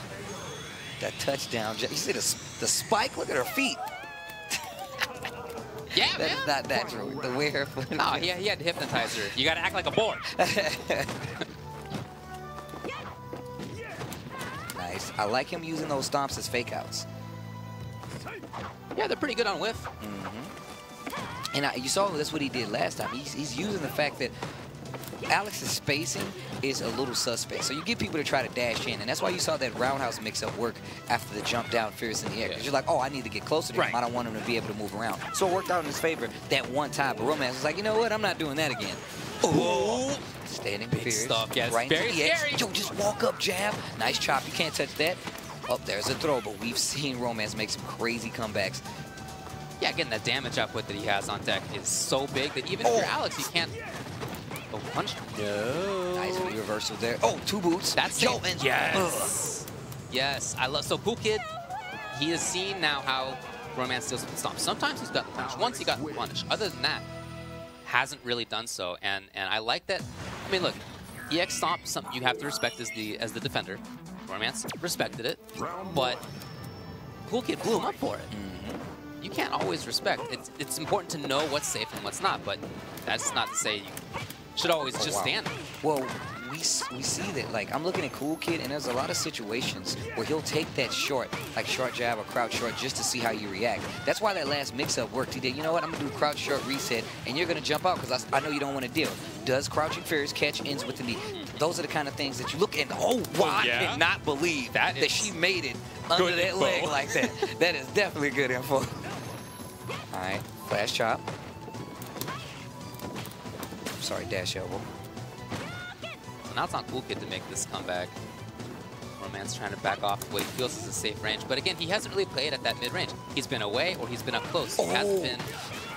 That touchdown. You see the spike? Look at her feet.
Yeah,
that is not natural. The way her foot.
No, he had to hypnotize her. You got to act like a board.
Nice. I like him using those stomps as fake outs.
Yeah, they're pretty good on whiff.
And you saw that's what he did last time. He's using the fact that Alex's spacing is a little suspect. So you get people to try to dash in, and that's why you saw that roundhouse mix-up work after the jump down fierce in the air. Because you're like, oh, I need to get closer to him. I don't want him to be able to move around. So it worked out in his favor that one time. But Romance was like, you know what? I'm not doing that again. Oh, standing
big
fierce.
Stuff. Yeah,
right
very scary.
Yo, just walk up, jab. Nice chop. You can't touch that. Oh, there's a throw. But we've seen Romance make some crazy comebacks.
Yeah, again, the damage output that he has on deck is so big that even if you're Alex, you can't. Oh, punch. No.
Nice reversal there. Oh, two boots.
That's
Yo,
it. Yes. Yes. I love. So CoolKid, he has seen now how Romance deals with the stomp. Sometimes he's got the punish. Once he got the punish. Other than that, hasn't really done so. And I like that. I mean, look, EX stomp. You have to respect as the defender. Romance respected it, but CoolKid blew him up for it. you can't always respect. It's important to know what's safe and what's not, but that's not to say you should always just stand.
Well, we see that, like, I'm looking at CoolKid, and there's a lot of situations where he'll take that short, like short jab or crouch short, just to see how you react. That's why that last mix-up worked. He did, you know what, I'm going to do crouch short reset, and you're going to jump out because I know you don't want to deal. Does crouching fierce catch ends with the knee? Those are the kind of things that you look at. Oh, wow, I cannot believe that she made it under that leg like that. That is definitely good info. All right, flash chop. Sorry, dash elbow.
So now it's on CoolKid to make this comeback. Romance trying to back off what he feels is a safe range. But again, he hasn't really played at that mid-range. He's been away or he's been up close. He hasn't been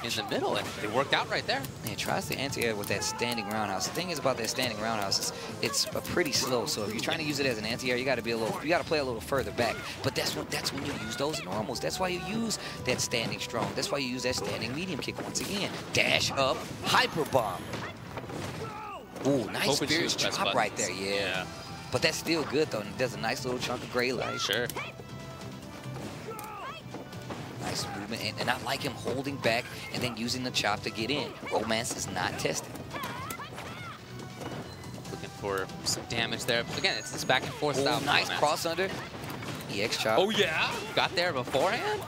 in the middle, and it worked out right there.
And he tries to anti-air with that standing roundhouse. The thing is about that standing roundhouse is it's pretty slow. So if you're trying to use it as an anti-air, you got to play a little further back. But that's when you use those normals. That's why you use that standing strong. That's why you use that standing medium kick once again. Dash up, hyper bomb. Ooh, nice fierce chop right there, yeah. But that's still good, though, and it does a nice little chunk of gray light.
Sure.
Nice movement, and I like him holding back and then using the chop to get in. Romance is not tested.
Looking for some damage there. Again, it's this back and forth style.
Nice cross under. EX chop.
Oh, yeah. Got there beforehand.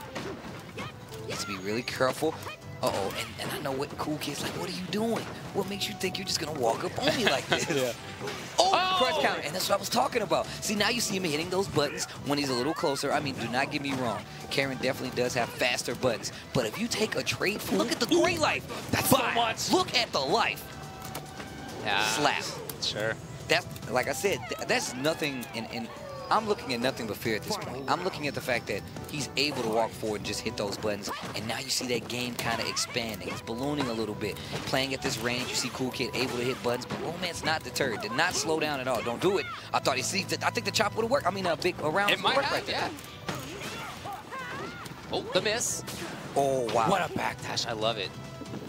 Needs to be really careful. Uh-oh, and I know what CoolKid's like, what are you doing? What makes you think you're just going to walk up on me like this? Crush counter, and that's what I was talking about. See, now you see him hitting those buttons when he's a little closer. I mean, do not get me wrong. Karen definitely does have faster buttons. But if you take a trade, look at the gray life. That's so much. Look at the life.
Yeah.
Slap.
Sure.
That's, like I said, that's nothing I'm looking at nothing but fear at this point. I'm looking at the fact that he's able to walk forward and just hit those buttons, and now you see that game kind of expanding. It's ballooning a little bit. Playing at this range, you see CoolKid able to hit buttons, but Romance not deterred. Did not slow down at all. Don't do it. I thought I think the chop would have worked. I mean, a round
it might
work
have,
right there.
Oh, the miss.
Oh, wow.
What a backdash. I love it.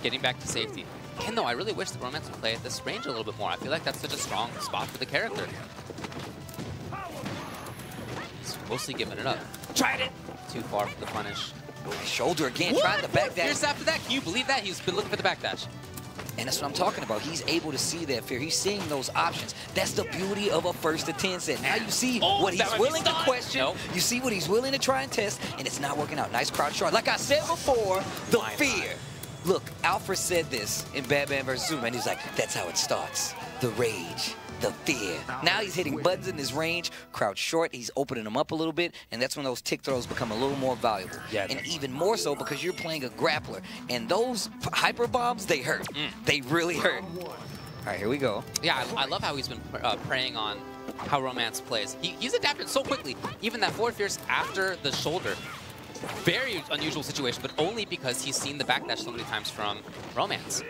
Getting back to safety. Again, though, I really wish the Romance would play at this range a little bit more. I feel like that's such a strong spot for the character. Mostly giving it up. Tried it. Too far for the punish.
Shoulder again, trying the backdash.
Here's after that. Can you believe that? He's been looking for the backdash.
And that's what I'm talking about. He's able to see that fear. He's seeing those options. That's the beauty of a 1st to 10 set. Now you see what he's willing to question. Nope. You see what he's willing to try and test, and it's not working out. Nice crouch short. Like I said before, the fear. Look, Alfred said this in Batman vs. Superman. He's like, that's how it starts. The rage. The fear. Now he's hitting buttons in his range, crouch short, he's opening them up a little bit, and that's when those tick throws become a little more valuable. Yeah, and even more so because you're playing a grappler. And those hyper bombs, they hurt. They really hurt. All right, here we go.
Yeah, I love how he's been preying on how Romance plays. He's adapted so quickly. Even that forward fierce after the shoulder. Very unusual situation, but only because he's seen the backdash so many times from Romance.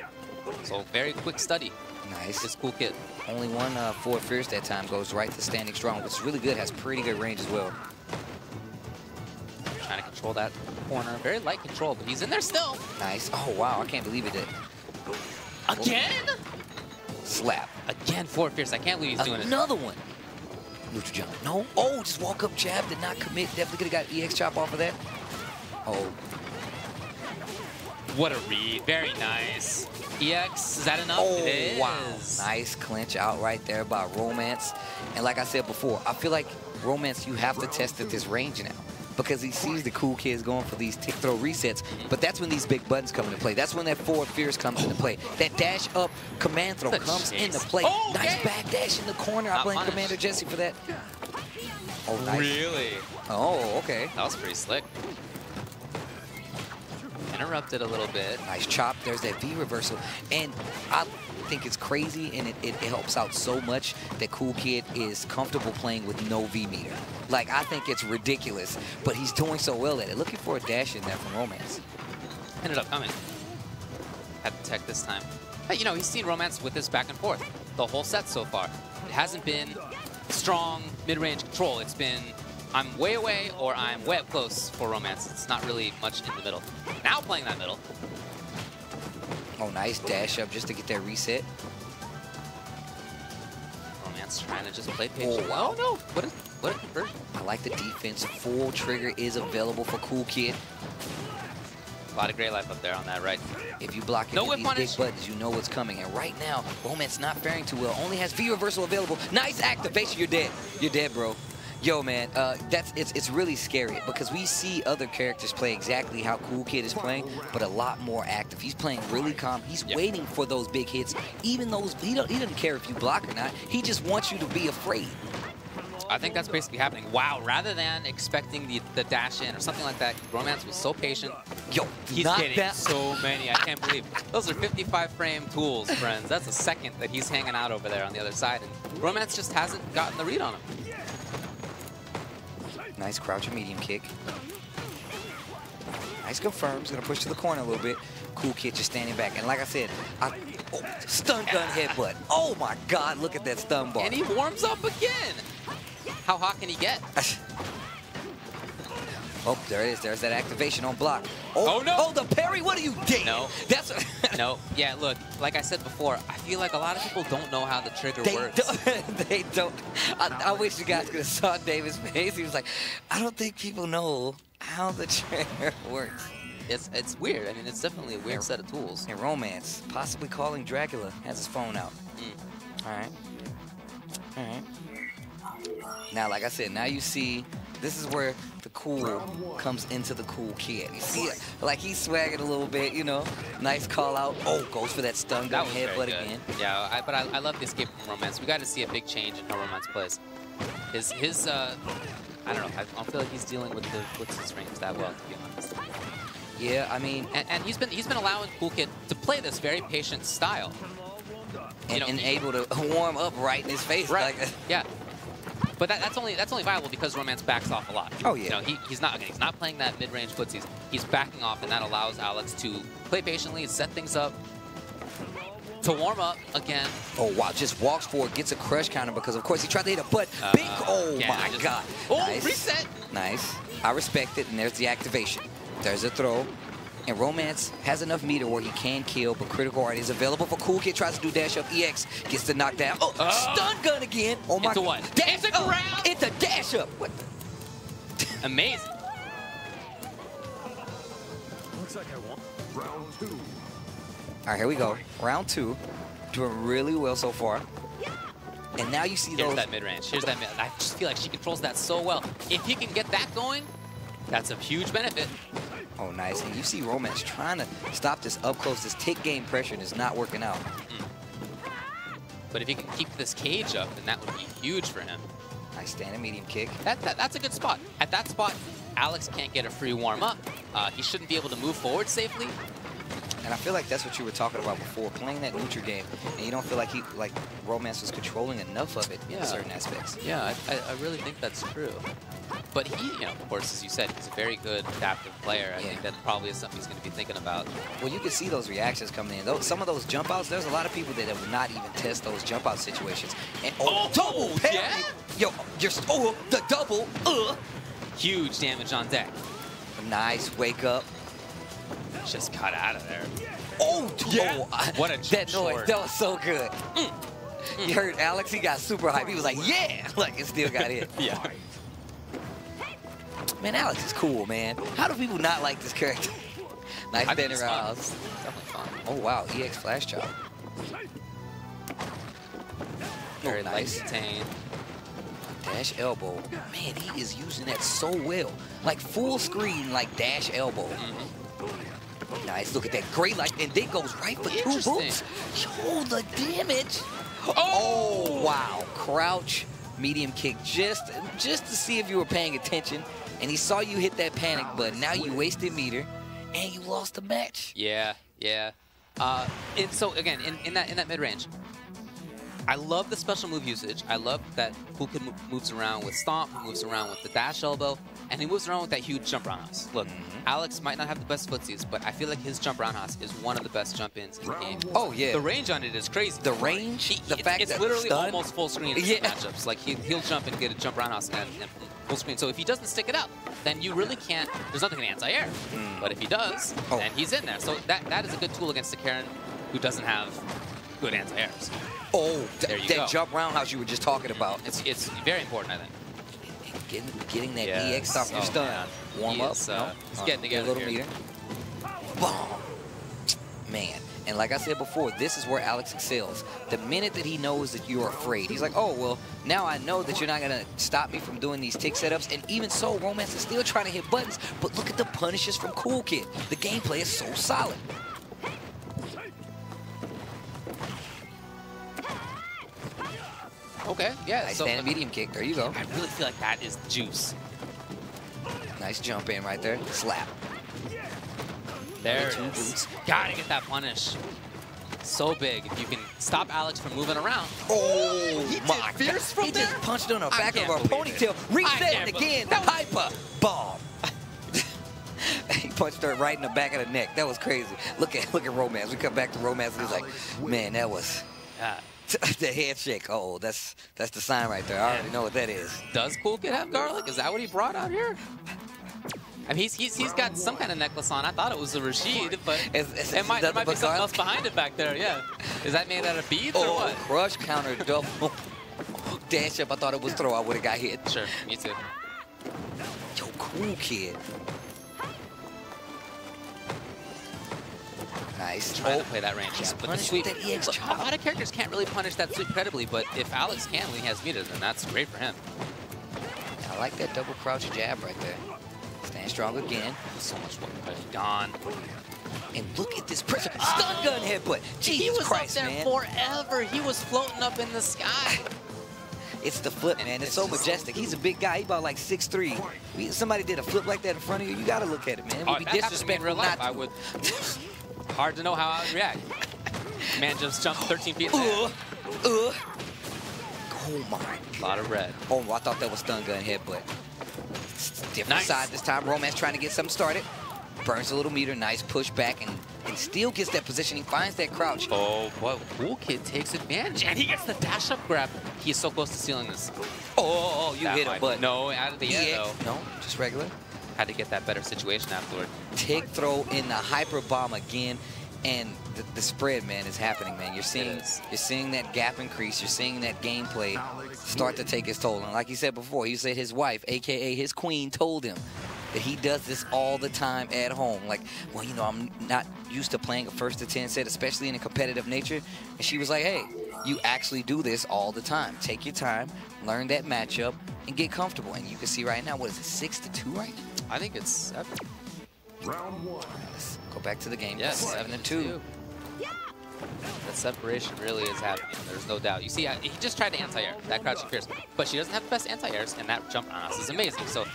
So very quick study.
Nice.
This CoolKid.
Only one forward fierce that time goes right to standing strong, which is really good, has pretty good range as well.
Trying to control that corner. Very light control, but he's in there still.
Nice. Oh, wow. I can't believe it did.
Again?
Slap.
Again, forward fierce. I can't believe he's doing it.
Another one. Neutral jump. No. Oh, just walk up jab. Did not commit. Definitely could have got EX chop off of that. Oh.
What a read. Very nice. EX, is that enough?
Oh,
it is.
Wow. Nice clinch out right there by Romance. And like I said before, I feel like Romance, you have to test at this range now because he sees the CoolKids going for these tick throw resets, but that's when these big buttons come into play. That's when that forward fierce comes into play. That dash up command throw comes into play.
Oh,
nice back dash in the corner. I blame Commander Jesse for that. Oh, nice.
Really?
Oh, okay.
That was pretty slick. Interrupted a little bit.
Nice chop. There's that V reversal. And I think it's crazy, and it helps out so much that CoolKid is comfortable playing with no V meter. Like, I think it's ridiculous, but he's doing so well at it. Looking for a dash in there from Romance.
Ended up coming. Had the tech this time. But, you know, he's seen Romance with this back and forth the whole set so far. It hasn't been strong mid-range control. It's been I'm way away or I'm way up close for Romance. It's not really much in the middle. Now playing that middle.
Oh, nice dash up just to get that reset.
Romance trying to just play patient.
Oh, wow.
Oh, no. What a conversion.
I like the defense. Full trigger is available for CoolKid.
A lot of gray life up there on that right.
If you block
No
any
whip
of these
punish.
big buttons, you know what's coming. And right now, Romance not faring too well. Only has V reversal available. Nice activation. You're dead. You're dead, bro. Yo, man, it's really scary because we see other characters play exactly how CoolKid is playing, but a lot more active. He's playing really calm. He's waiting for those big hits. Even those, he doesn't care if you block or not. He just wants you to be afraid.
I think that's basically happening. Wow, rather than expecting the dash in or something like that, Romance was so patient.
Yo,
He's getting so many. I can't believe. Those are 55 frame tools, friends. That's a second that he's hanging out over there on the other side. And Romance just hasn't gotten the read on him.
Nice crouch and medium kick. Nice confirms. Gonna push to the corner a little bit. CoolKid just standing back. And like I said, stun gun headbutt. Oh my God, look at that stun bar.
And he warms up again. How hot can he get?
Oh, there it is. There's that activation on block. Oh
no!
Oh, the parry. What are you doing?
No.
That's
no. Yeah, look, like I said before, I feel like a lot of people don't know how the trigger works.
They don't. I wish you guys could have saw David's face. He was like, I don't think people know how the trigger works.
It's weird. I mean, it's definitely a weird set of tools.
And Romance, possibly calling Dracula, has his phone out. All right. All right. Now, like I said, now you see, this is where the cool comes into the CoolKid. You see it, like he's swagging a little bit, you know. Nice call out. Oh, goes for that stun gun headbutt again.
Yeah, but I love the escape from Romance. We got to see a big change in how Romance plays. His I don't know. I don't feel like he's dealing with the blitzes range that well, to be honest.
Yeah, I mean,
and he's been allowing CoolKid to play this very patient style,
and able to warm up right in his face.
Right.
Like,
yeah. But that's only viable because Romance backs off a lot.
Oh yeah.
You know, he's not playing that mid-range footsies. He's backing off, and that allows Alex to play patiently, set things up, to warm up again.
Oh wow! Just walks forward, gets a crush counter because of course he tried to hit a butt. Big. Oh
yeah,
my God.
Oh,
nice.
Reset.
Nice. I respect it, and there's the activation. There's a throw. And Romance has enough meter where he can kill, but Critical Art is available for CoolKid. Tries to do dash up. EX gets the knockdown. Oh, stun gun again. Oh my God.
Into what?
Dash
into ground.
It's a dash up. What the?
Amazing.
Looks like I want round 2.
All right, here we go. Round 2. Doing really well so far. And now you see
Here's
those.
that mid-range. Here's that mid. I just feel like she controls that so well. If he can get that going, that's a huge benefit.
Oh, nice. And you see Romance trying to stop this up close, this tick game pressure, and it's not working out.
But if he can keep this cage up, then that would be huge for him.
Nice standing medium kick.
That's a good spot. At that spot, Alex can't get a free warm-up. He shouldn't be able to move forward safely.
And I feel like that's what you were talking about before, playing that neutral game, and you don't feel like Romance was controlling enough of it in certain aspects.
Yeah, I really think that's true. But he, you know, of course, as you said, he's a very good adaptive player. I think that probably is something he's going to be thinking about.
Well, you can see those reactions coming in. Some of those jump outs, there's a lot of people that would not even test those jump out situations. And double parry!
Yeah?
Yo, the double,
Huge damage on deck.
Nice wake up.
Just cut out of there.
Oh,
yeah. What a
that noise, that was so good. You heard Alex, he got super hype. He was like, yeah, like it still got hit.
Yeah.
Man, Alex is cool, man. How do people not like this character? Nice bend around.
Definitely fun.
Oh, wow, EX flash chop.
Very
nice.
contained.
Dash elbow. Man, he is using that so well. Like full screen, like dash elbow. Nice. Look at that. Great light. And then goes right for 2 boots. Yo, the damage. Oh, wow. Crouch, medium kick. Just to see if you were paying attention. And he saw you hit that panic button. Now you wasted meter. And you lost the match.
Yeah, yeah. And so, again, in that mid-range, I love the special move usage. I love that CoolKid moves around with Stomp, moves around with the dash elbow, and he moves around with that huge jump roundhouse. Look, Alex might not have the best footsies, but I feel like his jump roundhouse is one of the best jump-ins in the game.
Oh, yeah.
The range on it is crazy.
The range? The fact
it's
that
literally
stun?
almost full screen in matchups. Like, he'll jump and get a jump roundhouse and full screen. So if he doesn't stick it up, then you really can't, there's nothing in anti-air. But if he does, then he's in there. So that is a good tool against a Karen who doesn't have good anti-airs.
Oh,
there you
that
go.
jump roundhouse you were just talking about.
It's very important, I think.
Getting that EX off your stun.
Man.
Warm up.
He's getting together
a little
here.
meter. Bomb. Man. And like I said before, this is where Alex excels. The minute that he knows that you're afraid, he's like, oh, well, now I know that you're not going to stop me from doing these tick setups. And even so, Romance is still trying to hit buttons. But look at the punishes from CoolKid. The gameplay is so solid.
Okay, yeah.
Nice
so,
standing medium kick. There you go.
I really feel like that is juice.
Nice jump in right there. Slap.
There it
Two
is.
boots.
Gotta get that punish. So big. If you can stop Alex from moving around.
Oh,
He
my
did fierce
God.
from
He
there?
just punched on the back of
can't
her
believe
ponytail.
it. I
Reset
can't
it
believe
again.
it. That was-
Hyper. Bomb. He punched her right in the back of the neck. That was crazy. Look at Romance. We come back to Romance and he's like, man, that was
Yeah.
the head shake. Oh, that's the sign right there. I already know what that is.
Does CoolKid have garlic? Is that what he brought out here? I mean, he's got some kind of necklace on. I thought it was a Rashid, but there might be something else behind it back there. Yeah. Is that made out of beads or what?
Crush counter double. Dash up. I thought it was throw. I would have got hit.
Sure, me too.
Yo, CoolKid. Nice.
Trying to play that range,
He's
yeah. But the
punished
sweep,
with that EX
look, a
chop.
lot of characters can't really punish that sweep credibly, but if Alex can when he has meter, then that's great for him.
I like that double crouch jab right there. Stand strong again.
So much work gone.
And look at this pressure. Stun gun headbutt. Jesus
He was
Christ,
up there
man.
forever. He was floating up in the sky.
It's the flip, man. It's so majestic. He's a big guy. He about like 6'3". Somebody did a flip like that in front of you. You got to look at it, man. It would be
That happened to me in
disrespectful
real life.
not
I
to.
would. Hard to know how I would react. Man just jumped 13 feet in the air.
Oh my.
A lot of red.
Oh, I thought that was stun gun headbutt. Different
Nice.
side this time. Romance trying to get something started. Burns a little meter. Nice push back and still gets that positioning. Finds that crouch.
Oh, but CoolKid takes advantage, and he gets the dash up grab. He's so close to sealing this.
Oh, you
That
hit him,
might-
but
no, out of the air
EX.
though.
No, just regular.
Had to get that better situation afterward.
Tick throw in the hyper bomb again, and the spread, man, is happening, man. You're seeing that gap increase. You're seeing that gameplay start to take its toll. And like he said before, he said his wife, aka his queen, told him that he does this all the time at home. Like, well, you know, I'm not used to playing a 1st to 10 set, especially in a competitive nature. And she was like, hey, you actually do this all the time. Take your time, learn that matchup, and get comfortable. And you can see right now, what is it, 6-2 right now?
I think it's 7.
Round 1.
Let's go back to the game.
Yes,
7-2.
That separation really is happening. There's no doubt. You see, he just tried to anti-air, that crouching pierce. But she doesn't have the best anti-airs, and that jump on us is amazing. So,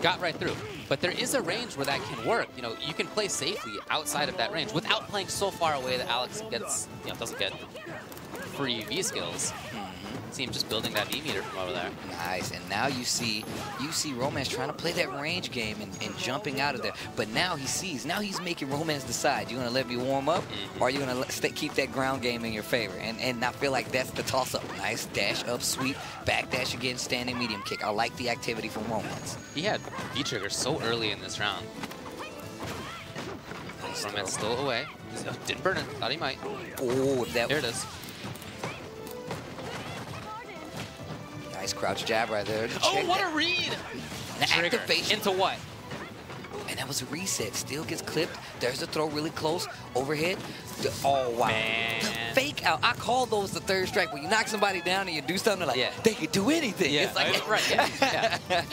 got right through. But there is a range where that can work. You know, you can play safely outside of that range without playing so far away that Alex gets, you know, doesn't get free V skills. See him just building that V meter from over there.
Nice, and now you see Romance trying to play that range game and jumping out of there. But now he sees, now he's making Romance decide. You're gonna let me warm up, or are you gonna keep that ground game in your favor? And I feel like that's the toss-up. Nice dash up, sweep, back dash again, standing medium kick. I like the activity from Romance.
He had V trigger so early in this round. Romance still away. Didn't burn it. Thought he might.
Oh, that
There it is.
nice crouch jab right there.
Oh, what a read!
The
Trigger.
activation.
Into what?
And that was a reset. Still gets clipped. There's the throw really close. Overhead. Oh, wow.
Man.
The fake out. I call those the third strike. When you knock somebody down and you do something like, they could do anything.
Yeah,
It's like,
right. Yeah.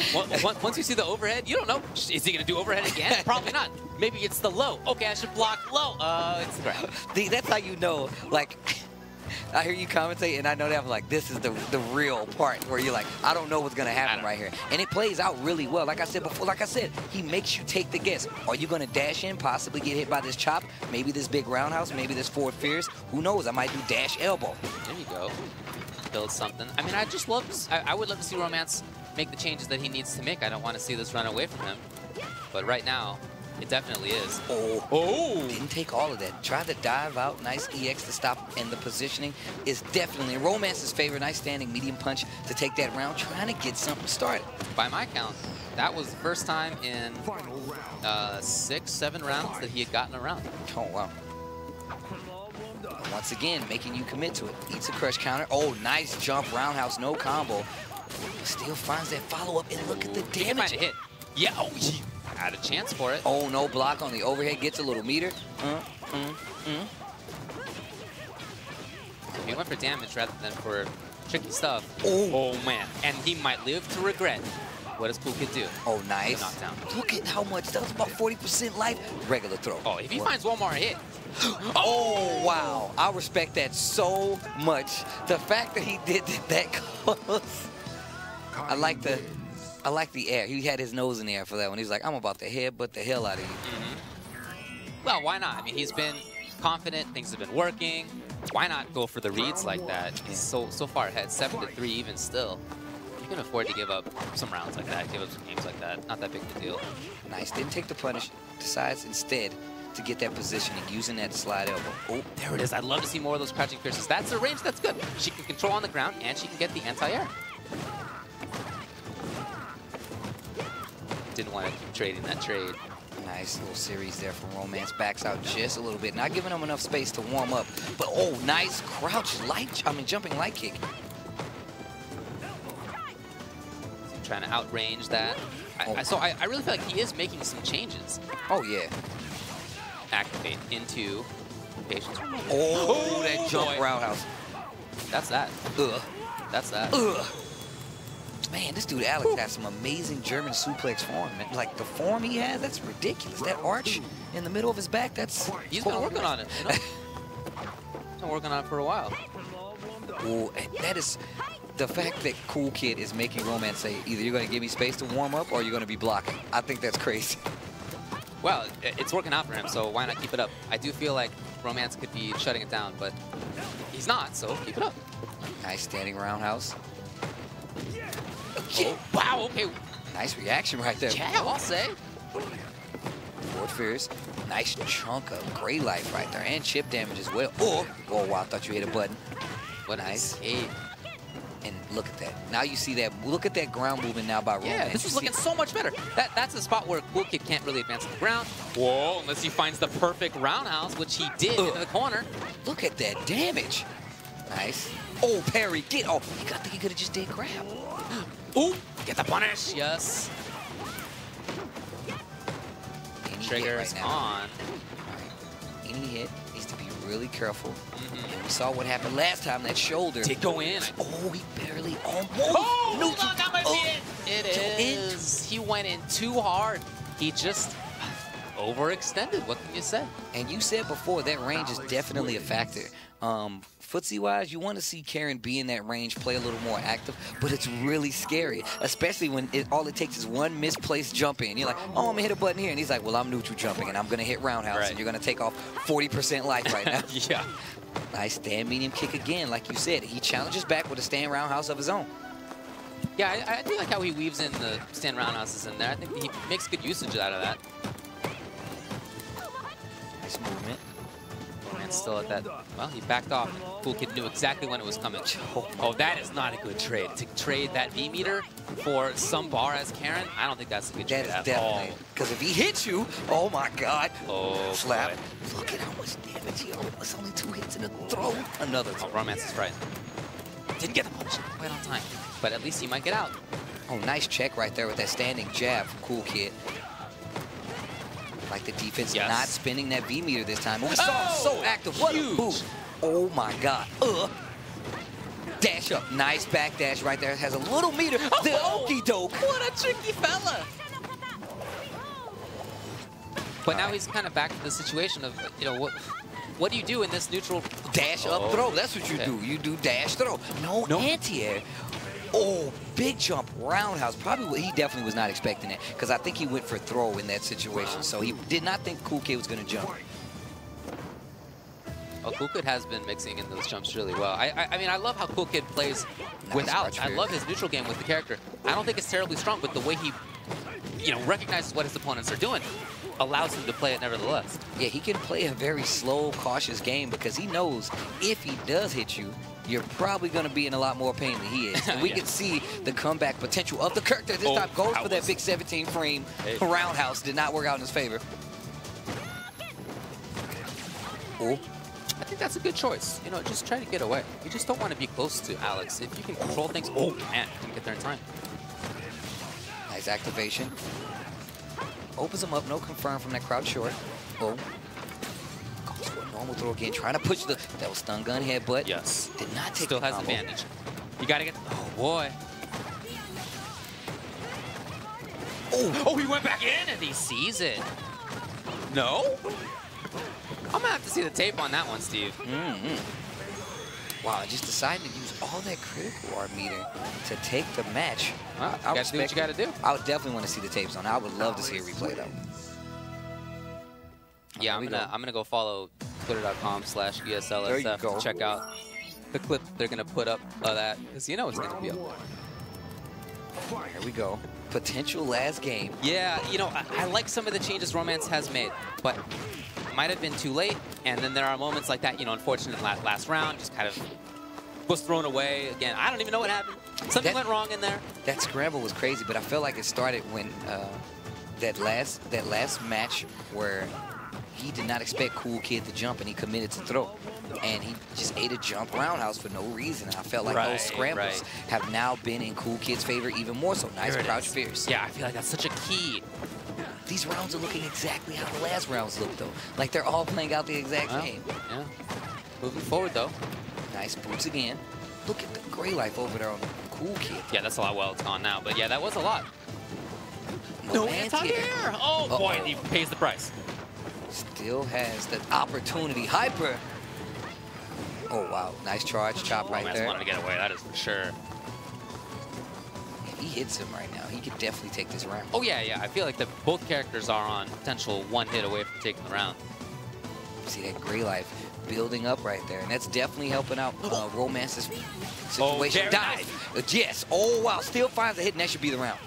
Once you see the overhead, you don't know. Is he going to do overhead again? Probably not. Maybe it's the low. Okay, I should block low. It's the ground.
That's how you know, like, I hear you commentate, and I know that I'm like, this is the real part where you're like, I don't know what's going to happen right here. And it plays out really well. Like I said before, he makes you take the guess. Are you going to dash in, possibly get hit by this chop, maybe this big roundhouse, maybe this forward fierce? Who knows? I might do dash elbow.
There you go. Build something. I mean, I would love to see Romance make the changes that he needs to make. I don't want to see this run away from him. But right now, it definitely is.
Oh. Didn't take all of that. Try to dive out. Nice EX to stop. And the positioning is definitely in Romance's favor. Nice standing medium punch to take that round. Trying to get something started.
By my count, that was the first time in 6-7 rounds that he had gotten a round.
Oh, wow. Once again, making you commit to it. Eats a crush counter. Oh, nice jump. Roundhouse, no combo. Still finds that follow-up. And look at the
He
damage.
might have hit. Yeah. Oh, had a chance for it.
Oh, no block on the overhead. Gets a little meter.
He went for damage rather than for tricky stuff.
Oh,
man. And he might live to regret. What does CoolKid do?
Oh, nice.
Knockdown.
Look at how much. That was about 40% life. Regular throw.
Oh, if he finds one more hit.
Oh, wow. I respect that so much. The fact that he did that close. I like the air. He had his nose in the air for that one. He was like, I'm about to headbutt the hell out of you.
Well, why not? I mean, he's been confident. Things have been working. Why not go for the reads like that? He's so far ahead, 7-3 even still. You can afford to give up some rounds like that, give up some games like that. Not that big of a deal.
Nice. Didn't take the punish. Decides instead to get that positioning using that slide elbow.
Oh, there it is. I'd love to see more of those crouching pierces. That's a range that's good. She can control on the ground, and she can get the anti-air. Didn't want to keep trading that trade.
Nice little series there from Romance. Backs out just a little bit. Not giving him enough space to warm up. But, oh, nice crouch jumping light kick.
Trying to outrange that. So I really feel like he is making some changes.
Oh, yeah.
Activate into patience.
Oh, that jump roundhouse.
That's that.
Ugh.
That's that.
Ugh. Man, this dude Alex has some amazing German suplex form. Like the form he has, that's ridiculous. That arch in the middle of his back, that's...
He's been working on it, you know? He's been working on it for a while.
Oh, that is... The fact that CoolKid is making Romance say, either you're going to give me space to warm up or you're going to be blocking. I think that's crazy.
Well, it's working out for him, so why not keep it up? I do feel like Romance could be shutting it down, but he's not, so keep it up.
Nice standing roundhouse.
Oh, wow, okay.
Nice reaction right there.
Yeah, I'll say.
Forward fierce. Nice chunk of gray life right there, and chip damage as well. Oh, wow, I thought you hit a button.
What
nice.
Hey.
And look at that. Now you see that. Look at that ground movement now by Romance.
Yeah, this was looking so much better. That's a spot where CoolKid can't really advance on the ground. Whoa, unless he finds the perfect roundhouse, which he did into the corner.
Look at that damage. Nice. Oh, parry. Get off. I think he could have just did grab.
Ooh, get the punish. Yes. Trigger is on.
Right. Any hit needs to be really careful. And we saw what happened last time. That shoulder
did go in.
Oh, he barely almost.
Oh, hold on, that might be it. It is. He went in too hard. He just overextended. What can you say? And
you said before that range is definitely a factor. Footsie-wise, you want to see Karen be in that range, play a little more active, but it's really scary, especially when all it takes is one misplaced jump in. You're like, oh, I'm going to hit a button here. And he's like, well, I'm neutral jumping, and I'm going to hit roundhouse, and you're going to take off 40% life right now.
Yeah.
Nice stand medium kick again, like you said. He challenges back with a stand roundhouse of his own.
Yeah, I do like how he weaves in the stand roundhouses in there. I think he makes good usage out of that.
Nice movement.
And still at that, well, he backed off. CoolKid knew exactly when it was coming. Oh, that is not a good trade. To trade that V-meter for some bar as Karen, I don't think that's a good trade at all.
That is definitely. Because if he hits you, oh my God.
Oh,
slap.
Boy.
Look at how much damage he almost only 2 hits in the throat. Another.
Oh, Romance is right. Didn't get the punch right on time, but at least he might get out.
Oh, nice check right there with that standing jab from CoolKid. Like the defense not spinning that V-meter this time. We saw him so active. What a boost. Oh, my God. Dash up. Nice back dash right there. Has a little meter. The okie doke.
What a tricky fella. But now he's kind of back to the situation of, you know, what do you do in this neutral?
Dash up throw. That's what you do. You do dash throw. No anti-air. Oh, big jump, roundhouse. Probably, he definitely was not expecting it because I think he went for throw in that situation. So he did not think CoolKid was going to jump.
Oh, CoolKid has been mixing in those jumps really well. I mean, I love how CoolKid plays with Alex. I love his neutral game with the character. I don't think it's terribly strong, but the way he, you know, recognizes what his opponents are doing allows him to play it nevertheless.
Yeah, he can play a very slow, cautious game because he knows if he does hit you, you're probably going to be in a lot more pain than he is. And we can see the comeback potential of the character. This time goes for that big 17-frame roundhouse. Did not work out in his favor. Oh.
I think that's a good choice. You know, just try to get away. You just don't want to be close to Alex. If you can control things, oh man, didn't get there in time.
Nice activation. Opens him up. No confirm from that crouch short. Oh. Goes for a normal throw again. Trying to push the... That was stun gun headbutt.
Yes.
Did not take
Still
the
has
combo.
advantage. You got to get... Oh, boy. Oh, he went back in and he sees it. No? I'm going to have to see the tape on that one, Steve.
Wow, I just decided to use all that critical art meter to take the match.
Well, you got to do what you got to do.
I would definitely want to see the tapes on. I would love to see a replay, though.
Yeah, I'm gonna go follow twitter.com/ESLSF to check out the clip they're gonna put up of that, because you know it's gonna be up.
Here we go. Potential last game.
Yeah, you know, I like some of the changes Romance has made, but might have been too late. And then there are moments like that, you know, unfortunate last round, just kind of was thrown away. Again, I don't even know what happened. Something went wrong in there.
That scramble was crazy, but I felt like it started when that last match where he did not expect Cool Kid to jump and he committed to throw. And he just ate a jump roundhouse for no reason. I felt like those scrambles have now been in Cool Kid's favor even more so. Nice crouch fierce.
Yeah, I feel like that's such a key.
These rounds are looking exactly how the last rounds looked, though. Like they're all playing out the exact same.
Yeah. Moving forward, though.
Nice boots again. Look at the gray life over there on Cool Kid.
Yeah, that's a lot. Well, it's gone now. But yeah, that was a lot.
No
anti-air. Oh, boy, he pays the price.
Still has the opportunity. Hyper. Oh, wow. Nice charge chop right there.
Wanted to get away. That is for sure.
If he hits him right now, he could definitely take this round.
Oh, yeah, yeah. I feel like both characters are on potential one hit away from taking the round.
See that gray life building up right there. And that's definitely helping out Romance's situation.
Dive.
Yes. Oh, wow. Still finds a hit, and that should be the round.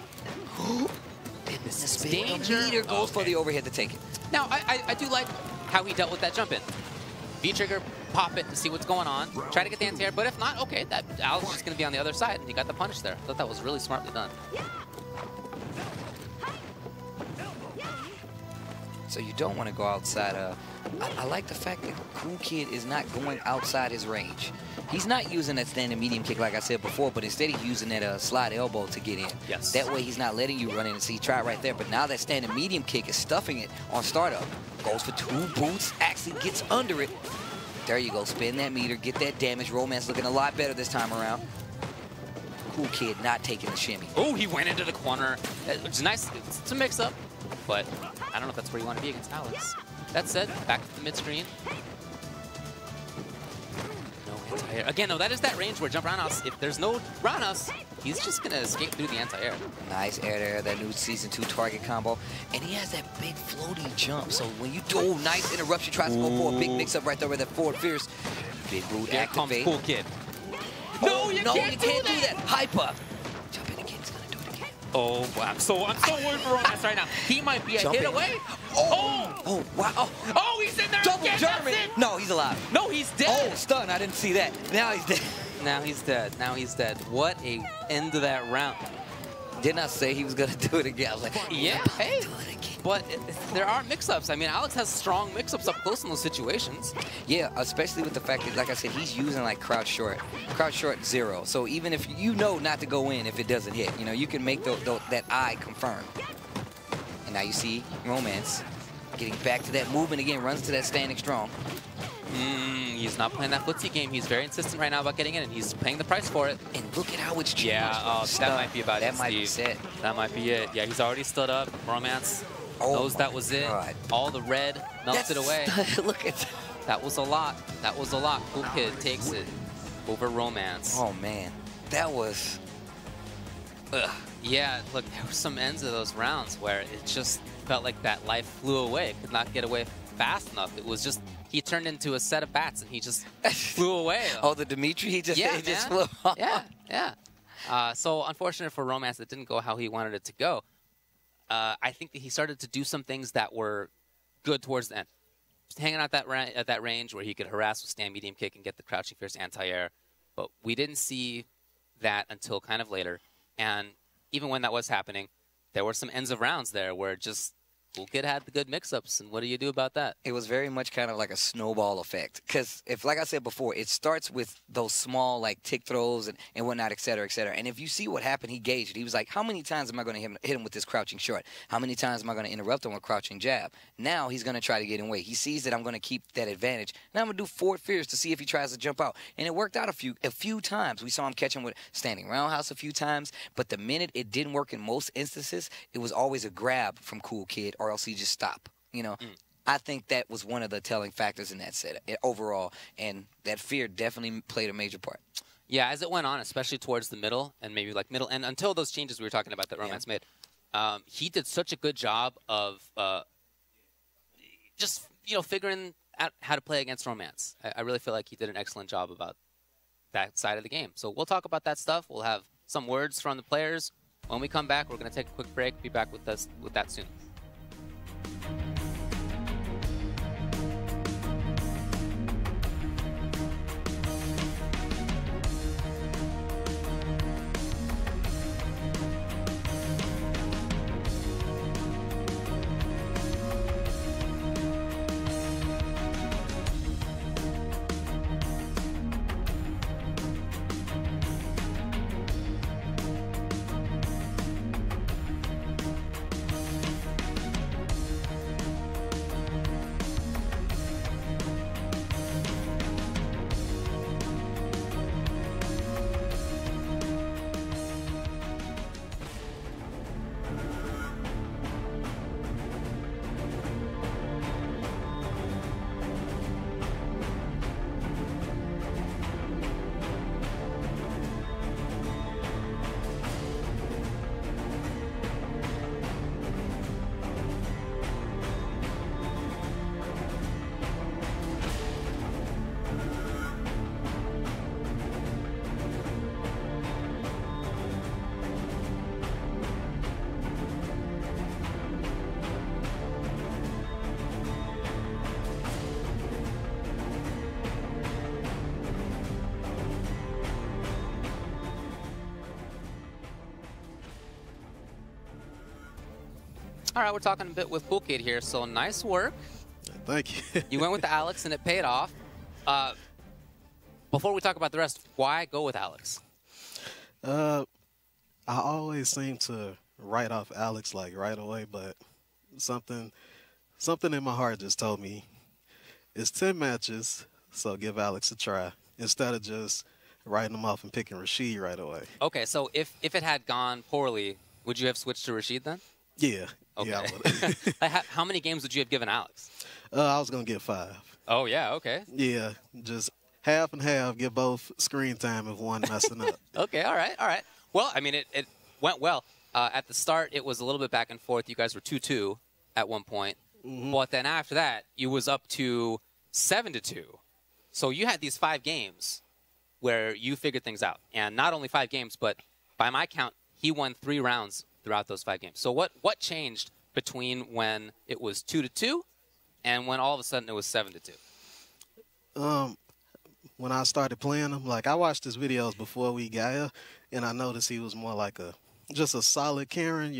The
Danger.
meter goes for the overhead to take it.
Now, I do like how he dealt with that jump in. V-trigger, pop it to see what's going on. Try to get the anti-air, but if not, okay, that Alex is just going to be on the other side, and he got the punish there. I thought that was really smartly done.
So you don't want to go outside. I like the fact that Cool Kid is not going outside his range. He's not using that standing medium kick like I said before, but instead he's using that slide elbow to get in.
Yes.
That way he's not letting you run in and see. Try it right there, but now that standing medium kick is stuffing it on startup. Goes for two boots, actually gets under it. There you go, spin that meter, get that damage. Romance looking a lot better this time around. Cool Kid not taking the shimmy.
Oh, he went into the corner. It's nice. It's a mix-up, but I don't know if that's where you want to be against Alex. That said, back to the mid-screen. No anti-air. Again, no, that is that range where jump roundhouse, if there's no roundhouse, he's just going to escape through the anti-air.
Nice air there, that new Season 2 target combo. And he has that big floaty jump. So when you do, oh, nice interruption, tries to go for a big mix-up right there with that forward fierce. Big boot activate.
Cool Kid.
No, you can't do that. Hyper. Jump in again, he's going to do it again.
Oh, wow. I'm so worried for Romance right now. He might be a hit away.
Oh, wow.
Oh, he's in there
Double
again.
German. No, he's alive.
No, he's dead.
Oh, stun. I didn't see that. Now he's dead.
Now he's dead. Now he's dead. What a end to that round.
Didn't I say he was going to do it again? I was like,
yeah, hey. But there are mix-ups. I mean, Alex has strong mix-ups up close in those situations.
Yeah, especially with the fact that, like I said, he's using like crouch short 0. So even if you know not to go in if it doesn't hit, you know, you can make that eye confirm. And now you see Romance getting back to that movement again, runs to that standing strong.
He's not playing that footsie game. He's very insistent right now about getting in, and he's paying the price for it.
And look at how it's changed.
Yeah, that might be about it,
That might be set.
That might be it. Yeah, he's already stood up. Romance knows that was it.
God.
All the red melted away.
Look at that.
That was a lot. That was a lot. Cool Kid takes it over Romance.
Oh, man. That was... Ugh.
Yeah, look, there were some ends of those rounds where it just felt like that life flew away. It could not get away fast enough. It was just... He turned into a set of bats, and he just flew away.
Oh, the Dimitri, he just flew off.
Yeah. So unfortunate for Romance, it didn't go how he wanted it to go. I think that he started to do some things that were good towards the end. Just hanging out at that range where he could harass with stand medium kick and get the crouching fierce anti-air. But we didn't see that until kind of later. And even when that was happening, there were some ends of rounds there where just CoolKid had the good mix-ups, and what do you do about that?
It was very much kind of like a snowball effect. Because if, like I said before, it starts with those small, like, tick throws and whatnot, et cetera, et cetera. And if you see what happened, he gauged it. He was like, how many times am I going to hit him with this crouching short? How many times am I going to interrupt him with crouching jab? Now he's going to try to get in weight. He sees that I'm going to keep that advantage. Now I'm going to do forward fierce to see if he tries to jump out. And it worked out a few times. We saw him catch him with standing roundhouse a few times. But the minute it didn't work in most instances, it was always a grab from CoolKid, or else he just stopped. You know, I think that was one of the telling factors in that set overall, and that fear definitely played a major part.
Yeah, as it went on, especially towards the middle, and maybe like middle, and until those changes we were talking about that Romance made, he did such a good job of just, figuring out how to play against Romance. I really feel like he did an excellent job about that side of the game. So we'll talk about that stuff. We'll have some words from the players. When we come back, we're going to take a quick break. Be back with us with that soon. All right, we're talking a bit with CoolKid here, so nice work.
Thank you.
You went with Alex, and it paid off. Before we talk about the rest, why go with Alex?
I always seem to write off Alex like right away, but something in my heart just told me it's 10 matches, so give Alex a try instead of just writing him off and picking Rashid right away.
Okay, so if it had gone poorly, would you have switched to Rashid then?
Yeah.
Okay.
Yeah, I would.
How many games would you have given Alex?
I was going to get 5.
Oh, yeah, okay.
Yeah, just half and half, give both screen time if one messing up.
Okay, all right. Well, I mean, it went well. At the start, it was a little bit back and forth. You guys were 2-2 at one point. Mm-hmm. But then after that, you was up to 7-2. So you had these 5 games where you figured things out. And not only 5 games, but by my count, he won 3 rounds throughout those 5 games. So what changed between when it was 2-2 and when all of a sudden it was 7-2?
When I started playing him, like I watched his videos before we got here, and I noticed he was more like just a solid Karen,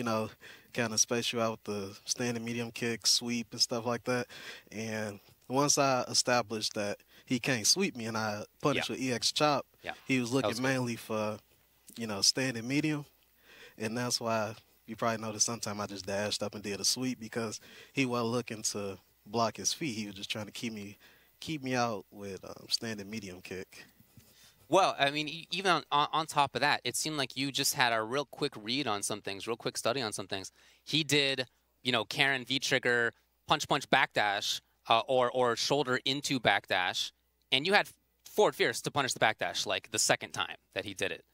kind of space you out with the standing medium kick, sweep, and stuff like that. And once I established that he can't sweep me and I punish with EX chop, he was looking mainly for, standing medium. And that's why you probably noticed sometimes I just dashed up and did a sweep because he wasn't looking to block his feet. He was just trying to keep me out with standing medium kick.
Well, I mean, even on top of that, it seemed like you just had a real quick read on some things, real quick study on some things. He did, Karen V-trigger, punch, backdash, or shoulder into backdash, and you had forward fierce to punish the backdash like the second time that he did it.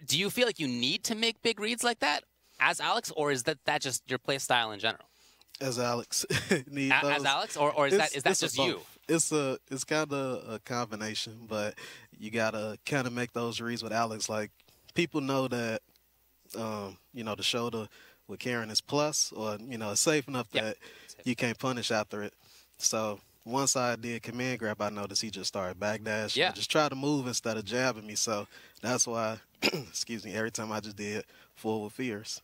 Do you feel like you need to make big reads like that as Alex, or is that just your play style in general?
As Alex.
As Alex, or is that just you?
It's kind of a combination, but you gotta kind of make those reads with Alex. Like people know that, the shoulder with Karen is plus, or it's safe enough that you can't punish after it. So once I did command grab, I noticed he just started backdash. Yeah. Just try to move instead of jabbing me. So that's why, excuse me, every time I just did forward fierce.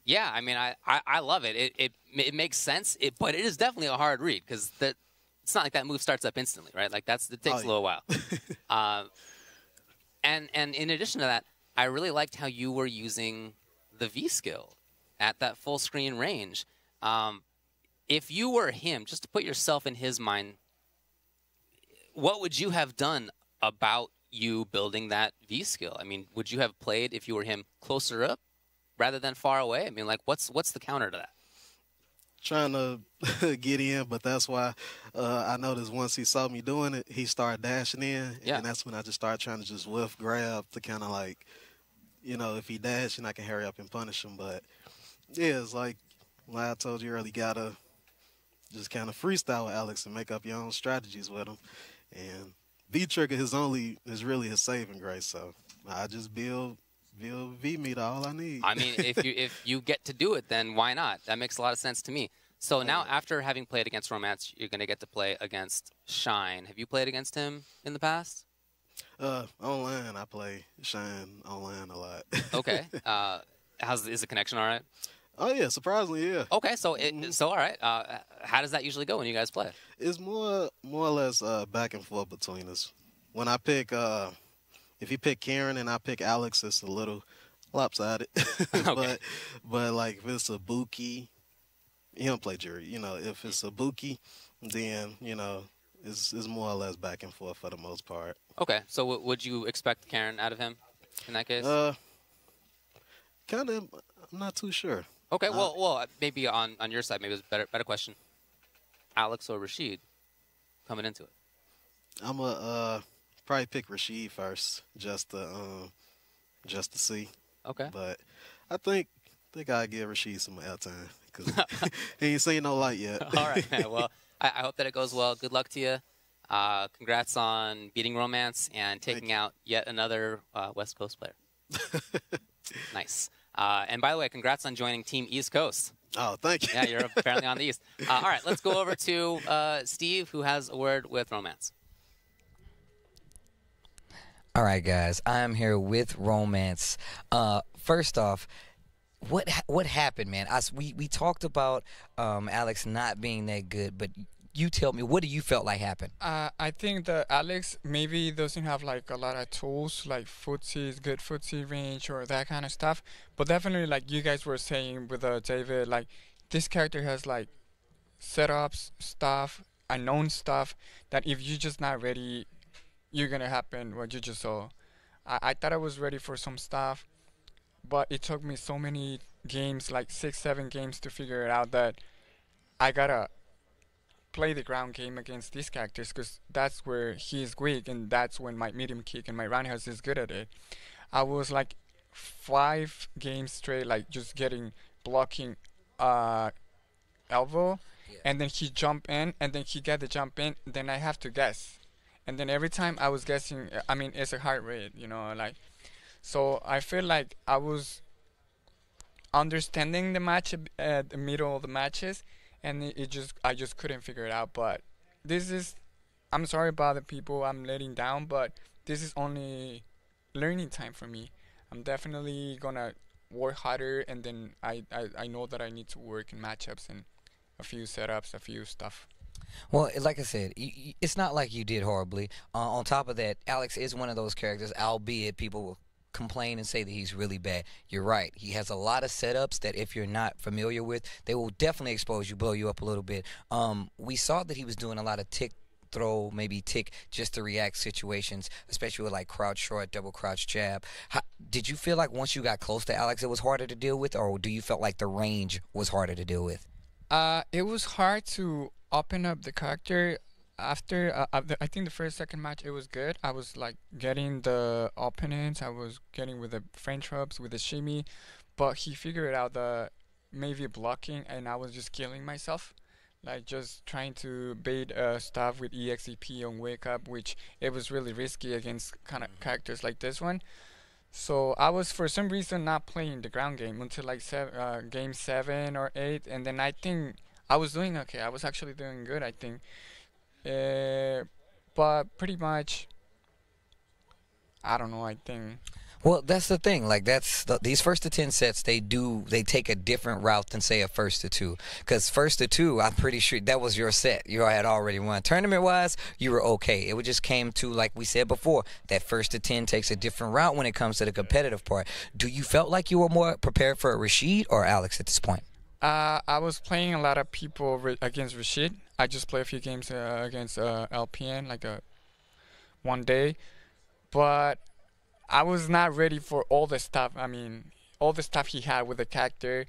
Yeah, I mean, I love it. It makes sense, but it is definitely a hard read because it's not like that move starts up instantly, right? Like it takes a little while. And in addition to that, I really liked how you were using the V skill at that full screen range. If you were him, just to put yourself in his mind, what would you have done about you building that V skill? I mean, would you have played if you were him closer up rather than far away? I mean, like, what's the counter to that?
Trying to get in, but that's why I noticed once he saw me doing it, he started dashing in, and that's when I just started trying to just whiff grab to kind of like, if he dashing, I can hurry up and punish him. But yeah, it's like I told you earlier, you gotta just kind of freestyle with Alex and make up your own strategies with him. And V trigger is really his saving grace. So I just build V meter all I need.
I mean, if you get to do it, then why not? That makes a lot of sense to me. So now, after having played against Romance, you're going to get to play against Shine. Have you played against him in the past?
Online, I play Shine online a lot.
Okay. Is the connection all right?
Oh yeah, surprisingly, yeah.
Okay, so all right. How does that usually go when you guys play?
It's more or less back and forth between us. When I pick, if you pick Karen and I pick Alex, it's a little lopsided.
Okay.
but like if it's a Buki, he don't play jury. If it's a Buki, then it's more or less back and forth for the most part.
Okay, so would you expect Karen out of him in that case?
Kind of. I'm not too sure.
Okay, well, maybe on your side, maybe it's a better question. Alex or Rashid coming into it?
I'm a probably pick Rashid first, just to see.
Okay.
But I think I give Rashid some airtime because he ain't seen no light yet.
All right, man. Well, I hope that it goes well. Good luck to you. Congrats on beating Romance and taking out yet another West Coast player. Nice. And by the way, congrats on joining Team East Coast.
Oh, thank you.
Yeah, you're apparently on the East. All right, let's go over to Steve, who has a word with Romance.
All right, guys, I'm here with Romance. First off, what happened, man? We talked about Alex not being that good, but you tell me, what do you felt like happened?
I think that Alex maybe doesn't have like a lot of tools like good footsie range or that kind of stuff. But definitely, like you guys were saying with David, like this character has like setups, stuff, unknown stuff that if you're just not ready, you're gonna happen what you just saw. I thought I was ready for some stuff, but it took me so many games, like 6-7 games, to figure it out that I gotta play the ground game against these characters because that's where he is weak, and that's when my medium kick and my roundhouse is good at it. I was like 5 games straight, like just blocking elbow, and then he jump in, and then he get the jump in, then I have to guess. And then every time I was guessing, I mean, it's a heart rate, like. So I feel like I was understanding the match at the middle of the matches, and I just couldn't figure it out. But I'm sorry about the people I'm letting down, but this is only learning time for me. I'm definitely gonna work harder, and then I know that I need to work in matchups and a few setups, a few stuff.
Well, like I said, it's not like you did horribly. On top of that, Alex is one of those characters, albeit people will complain and say that he's really bad. You're right. He has a lot of setups that if you're not familiar with, they will definitely expose you, blow you up a little bit. We saw that he was doing a lot of tick throw, maybe tick just to react situations, especially with like crouch short, double crouch jab. Did you feel like once you got close to Alex, it was harder to deal with, or do you felt like the range was harder to deal with?
It was hard to open up the character after I think the second match it was good. I was like getting the openings, I was getting with the French rubs, with the shimmy, but he figured out the maybe blocking, and I was just killing myself, like just trying to bait stuff with EXEP on wake up, which it was really risky against kind of characters like this one. So I was for some reason not playing the ground game until like game 7 or 8, and then I think I was doing okay. I was actually doing good, I think. But pretty much, I don't know, I think.
Well, that's the thing. Like these first to 10 sets, they take a different route than say a first to 2. Because first to 2, I'm pretty sure that was your set. You had already won. Tournament wise, you were okay. It just came to, like we said before, that first to 10 takes a different route when it comes to the competitive part. Do you felt like you were more prepared for Rashid or Alex at this point?
I was playing a lot of people against Rashid. I just played a few games against LPN, like one day, but I was not ready for all the stuff. I mean, all the stuff he had with the character,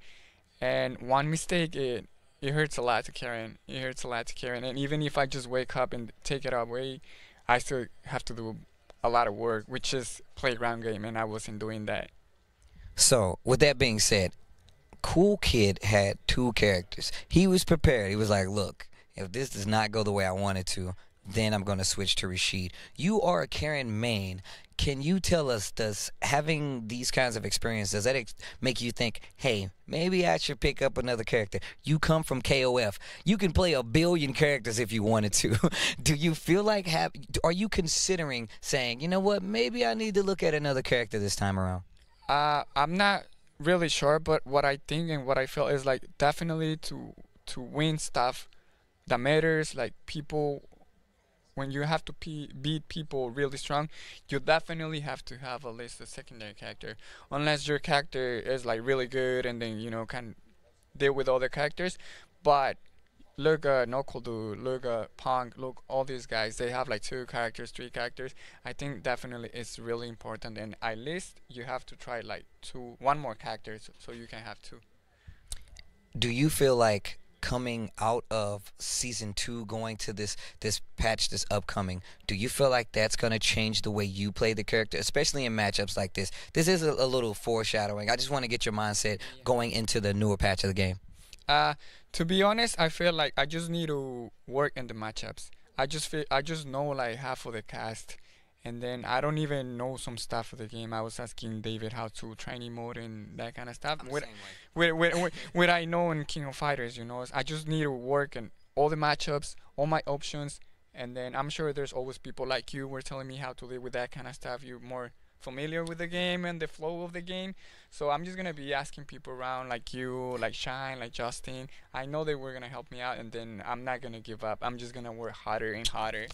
and one mistake, it hurts a lot to Karen. It hurts a lot to Karen, and even if I just wake up and take it away, I still have to do a lot of work, which is playground game, and I wasn't doing that.
So, with that being said, Cool Kid had 2 characters. He was prepared. He was like, look, if this does not go the way I want it to, then I'm going to switch to Rashid. You are a Karen main. Can you tell us, does having these kinds of experience, does that make you think, hey, maybe I should pick up another character? You come from KOF. You can play a billion characters if you wanted to. Do you feel like, are you considering saying, you know what, maybe I need to look at another character this time around?
I'm not really sure, but what I think and what I feel is like definitely to win stuff that matters, like people. When you have to beat people really strong, you definitely have to have at least a secondary character. Unless your character is like really good and then, you know, can deal with other characters. But look at Nokodu, look at Punk, look all these guys, they have like 2 characters, 3 characters. I think definitely it's really important, and at least you have to try like 1 more character so you can have 2.
Do you feel like coming out of season 2, going to this patch this upcoming, do you feel like that's going to change the way you play the character, especially in matchups like this? This is a little foreshadowing. I just want to get your mindset going into the newer patch of the game.
To be honest, I feel like I just need to work in the matchups. I just know like half of the cast, and then I don't even know some stuff of the game. I was asking David how to training mode and that kind of stuff. What I know in King of Fighters, you know, I just need to work in all the matchups, all my options, and then I'm sure there's always people like you were telling me how to deal with that kind of stuff. You're more familiar with the game and the flow of the game. So I'm just going to be asking people around like you, like Shine, like Justin. I know they were going to help me out, and then I'm not going to give up. I'm just going to work harder and harder.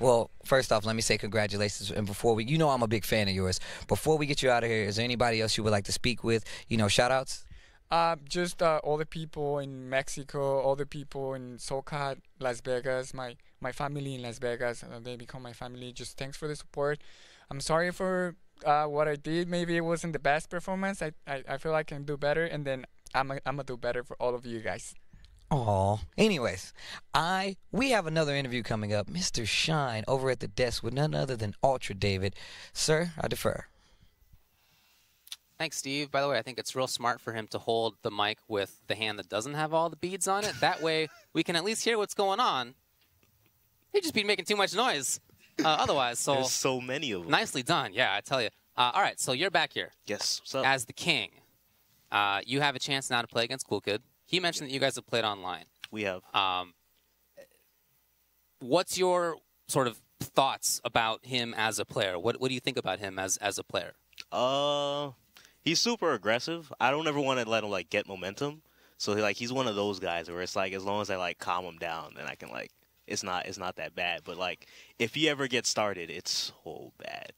Well, first off, let me say congratulations. And before you know I'm a big fan of yours. Before we get you out of here, is there anybody else you would like to speak with? You know, shout-outs?
Just all the people in Mexico, all the people in SoCal, Las Vegas, my family in Las Vegas. They become my family. Just thanks for the support. I'm sorry for what I did. Maybe it wasn't the best performance. I feel I can do better, and then I'm gonna do better for all of you guys.
Aw. Anyways, we have another interview coming up. Mr. Shine over at the desk with none other than Ultra David. Sir, I defer.
Thanks, Steve. By the way, I think it's real smart for him to hold the mic with the hand that doesn't have all the beads on it. That way, we can at least hear what's going on. He'd just be making too much noise otherwise. So
there's so many of them.
Nicely done. Yeah, I tell you. All right, so you're back here.
Yes. What's up?
As the king. You have a chance now to play against CoolKid. He mentioned that you guys have played online.
We have.
What's your sort of thoughts about him as a player? What do you think about him as a player?
He's super aggressive. I don't ever want to let him like get momentum. So he's one of those guys where it's like as long as I like calm him down, then I can like it's not that bad. But like if he ever gets started, it's so bad.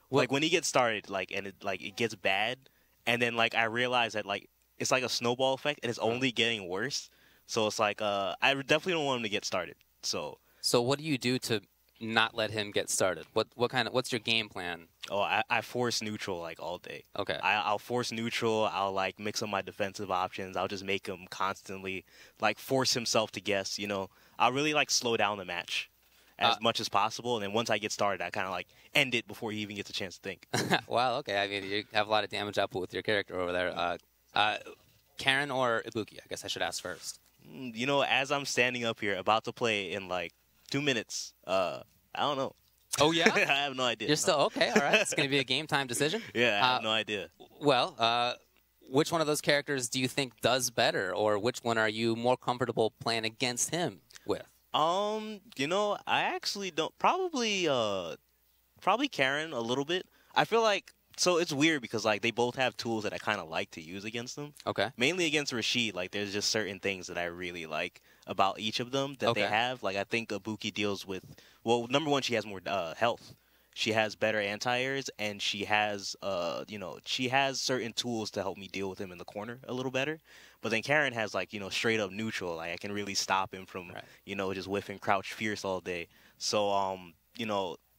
Like when he gets started, like and it gets bad, and then like I realize that like it's like a snowball effect, and it's only getting worse. So it's like I definitely don't want him to get started. So
what do you do to not let him get started? What's your game plan?
Oh, I force neutral like all day.
Okay.
I'll force neutral. I'll like mix up my defensive options. I'll just make him constantly like force himself to guess. You know, I'll really like slow down the match as much as possible, and then once I get started, I kind of like end it before he even gets a chance to think.
Well, okay. I mean, you have a lot of damage output with your character over there. Karen or Ibuki? I guess I should ask first.
You know, as I'm standing up here about to play in like 2 minutes, I don't know.
Oh, yeah?
I have no idea.
You're still okay. All right. It's going to be a game time decision.
Yeah, I have no idea.
Well, which one of those characters do you think does better, or which one are you more comfortable playing against him with?
You know, I actually don't. Probably Karen a little bit. I feel like So it's weird because like they both have tools that I kind of like to use against them.
Okay.
Mainly against Rashid, like there's just certain things that I really like about each of them that they have. Like I think Ibuki deals with, well, number one, she has more health. She has better anti-airs, and she has, she has certain tools to help me deal with him in the corner a little better. But then Karen has like, straight up neutral. Like I can really stop him from, just whiffing crouch fierce all day. So,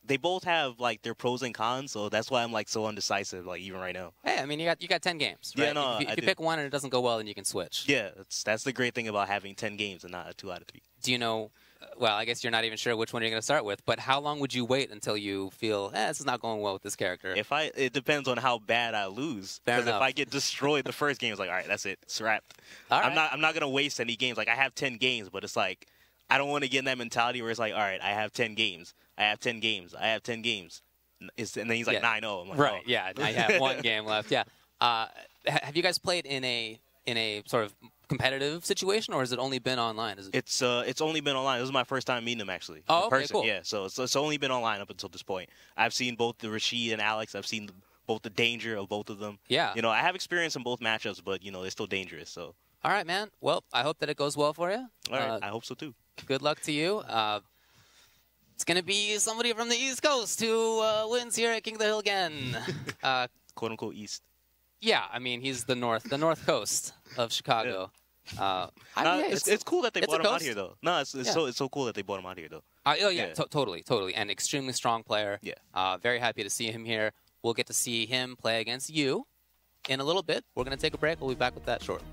they both have like their pros and cons, so that's why I'm like so undecisive, like even right now.
Hey, I mean, you got 10 games, right?
Yeah, no,
if you pick one and it doesn't go well, then you can switch.
Yeah, that's the great thing about having 10 games and not a 2 out of 3.
Do you know? Well, I guess you're not even sure which one you're going to start with. But how long would you wait until you feel, this is not going well with this character?
It depends on how bad I lose. Because if I get destroyed the first game, it's like, all right, that's it, it's wrapped. I'm not going to waste any games. Like I have 10 games, but it's like I don't want to get in that mentality where it's like, all right, I have 10 games. I have 10 games. I have 10 games. And then he's like 9-0. I'm like,
right, yeah. I have one game left, yeah. Have you guys played in a sort of competitive situation, or has it only been online?
It's only been online. This is my first time meeting them, actually.
Oh, okay,
person.
cool.
Yeah, so it's only been online up until this point. I've seen both the Rashid and Alex. I've seen both the danger of both of them.
Yeah.
I have experience in both matchups, but, they're still dangerous, so.
All right, man. Well, I hope that it goes well for you.
All right, I hope so, too.
Good luck to you. It's going to be somebody from the East Coast who wins here at King of the Hill again.
Quote unquote East.
Yeah, I mean, he's the North Coast of Chicago.
Yeah. It's cool that they brought him out here, though. No, it's so cool that they brought him out here, though.
Totally. And extremely strong player.
Yeah.
Very happy to see him here. We'll get to see him play against you in a little bit. We're going to take a break. We'll be back with that shortly.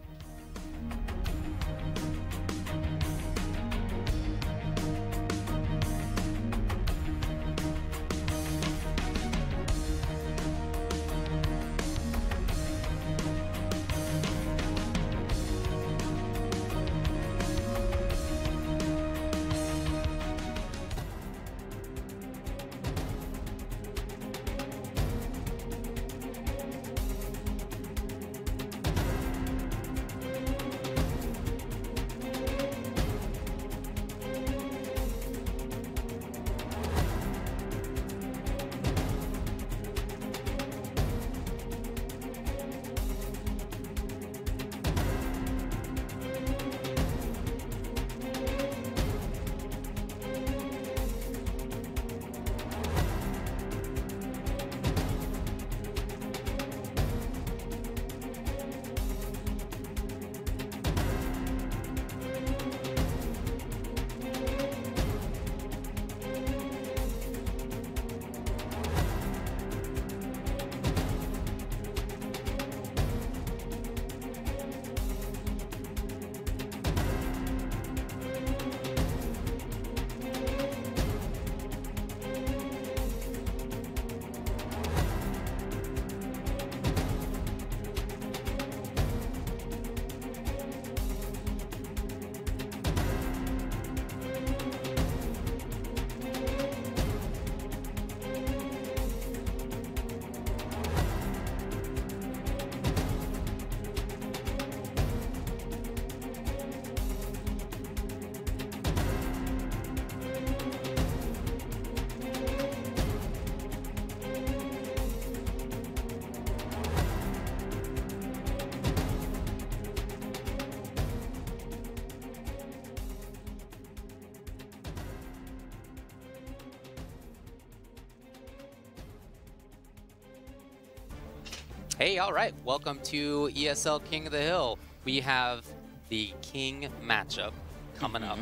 Hey, all right. Welcome to ESL King of the Hill. We have the King matchup coming up.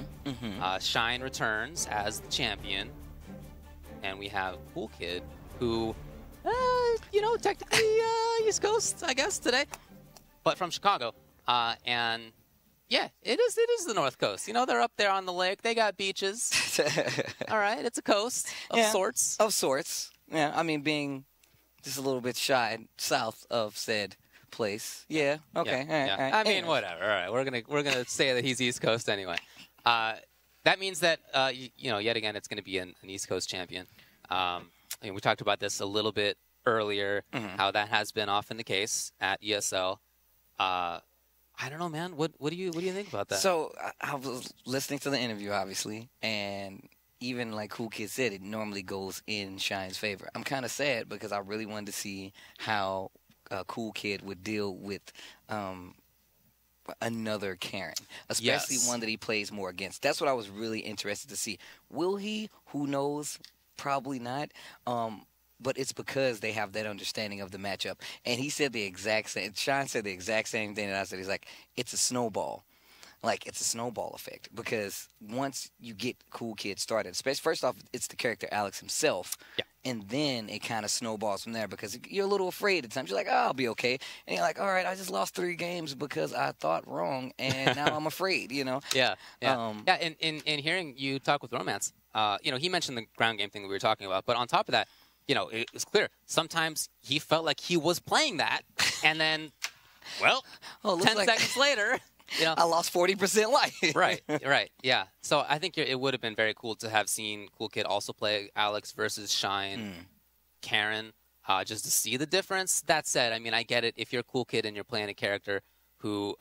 Shine returns as the champion. And we have CoolKid, who, technically East Coast, I guess, today. But from Chicago. And, yeah, it is the North Coast. They're up there on the lake. They got beaches. All right, it's a coast of sorts.
Of sorts. Yeah, I mean, being just a little bit shy south of said place. Yeah. Okay.
Yeah,
all right.
I mean, whatever. All right. We're gonna say that he's East Coast anyway. That means that yet again, it's gonna be an East Coast champion. We talked about this a little bit earlier, how that has been often the case at ESL. I don't know, man. What do you think about that?
So I was listening to the interview, obviously, and even like Cool Kid said, it normally goes in Shine's favor. I'm kind of sad because I really wanted to see how Cool Kid would deal with another Karen, especially one that he plays more against. That's what I was really interested to see. Will he? Who knows? Probably not. But it's because they have that understanding of the matchup. And he said the exact same. Shine said the exact same thing that I said. He's like, it's a snowball. Like, it's a snowball effect. Because once you get Cool Kid started, especially first off, it's the character Alex himself.
Yeah.
And then it kind of snowballs from there because you're a little afraid at times. You're like, oh, I'll be okay. And you're like, all right, I just lost 3 games because I thought wrong, and now I'm afraid, you know?
Yeah. In hearing you talk with Romance, he mentioned the ground game thing that we were talking about, but on top of that, it was clear. Sometimes he felt like he was playing that, and then, 10 seconds later,
I lost 40% life.
Right, yeah. So I think it would have been very cool to have seen Cool Kid also play Alex versus Shine, Karen, just to see the difference. That said, I mean, I get it. If you're Cool Kid and you're playing a character who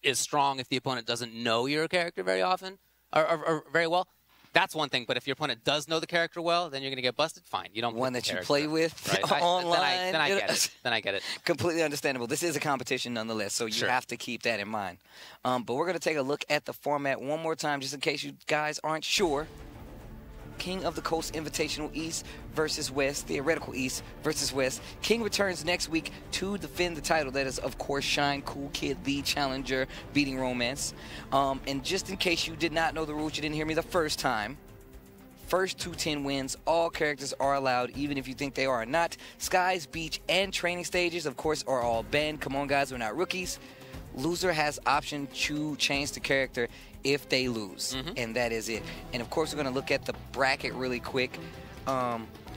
is strong, if the opponent doesn't know your character very often or very well, that's one thing. But if your opponent does know the character well, then you're going to get busted. Fine. You don't
one that you play with
right?
online.
Then I get it. Then I get it.
Completely understandable. This is a competition nonetheless, so you have to keep that in mind. But we're going to take a look at the format one more time, just in case you guys aren't sure. King of the Coast Invitational East versus West, Theoretical East versus West. King returns next week to defend the title. That is, of course, Shine, Cool Kid, the challenger, beating Romance. And just in case you did not know the rules, you didn't hear me the first time. First to 10 wins, all characters are allowed, even if you think they are not. Skies, beach, and training stages, of course, are all banned. Come on, guys, we're not rookies. Loser has option to change the character if they lose, and that is it. And of course, we're going to look at the bracket really quick.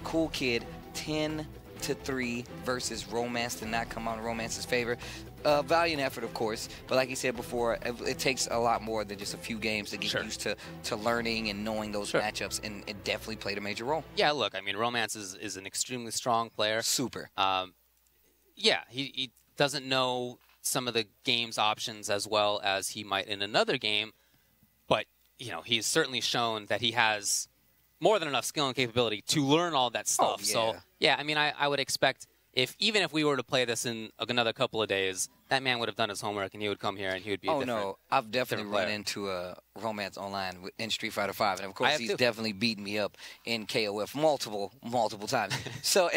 Cool Kid 10-3 versus Romance did not come out in Romance's favor. Valiant effort, of course, but like you said before, it takes a lot more than just a few games to get used to learning and knowing those matchups, and it definitely played a major role.
Yeah, look, I mean, Romance is an extremely strong player.
Super.
Yeah, he doesn't know some of the game's options as well as he might in another game, but he's certainly shown that he has more than enough skill and capability to learn all that stuff. So yeah, I mean, I would expect even if we were to play this in another couple of days, that man would have done his homework and he would come here and he would be a different
no, I've definitely run into a Romance online in Street Fighter V, and of course he's definitely beaten me up in KOF multiple times. So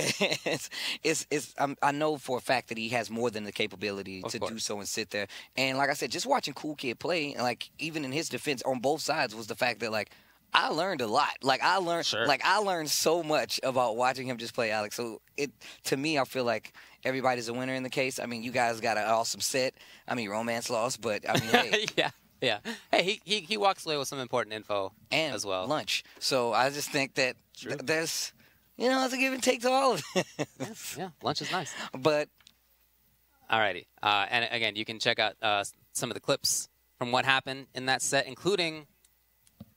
I know for a fact that he has more than the capability to do so and sit there. And like I said, just watching Cool Kid play, like even in his defense on both sides, was the fact that like I learned a lot. I learned so much about watching him just play Alex. So to me, I feel like everybody's a winner in the case. I mean, you guys got an awesome set. I mean, Romance lost, but I mean, hey.
Yeah. Hey, he walks away with some important info
and
as well.
Lunch. So I just think that there's, it's a give and take to all of it.
Yeah, lunch is nice.
But
alrighty. And again, you can check out some of the clips from what happened in that set, including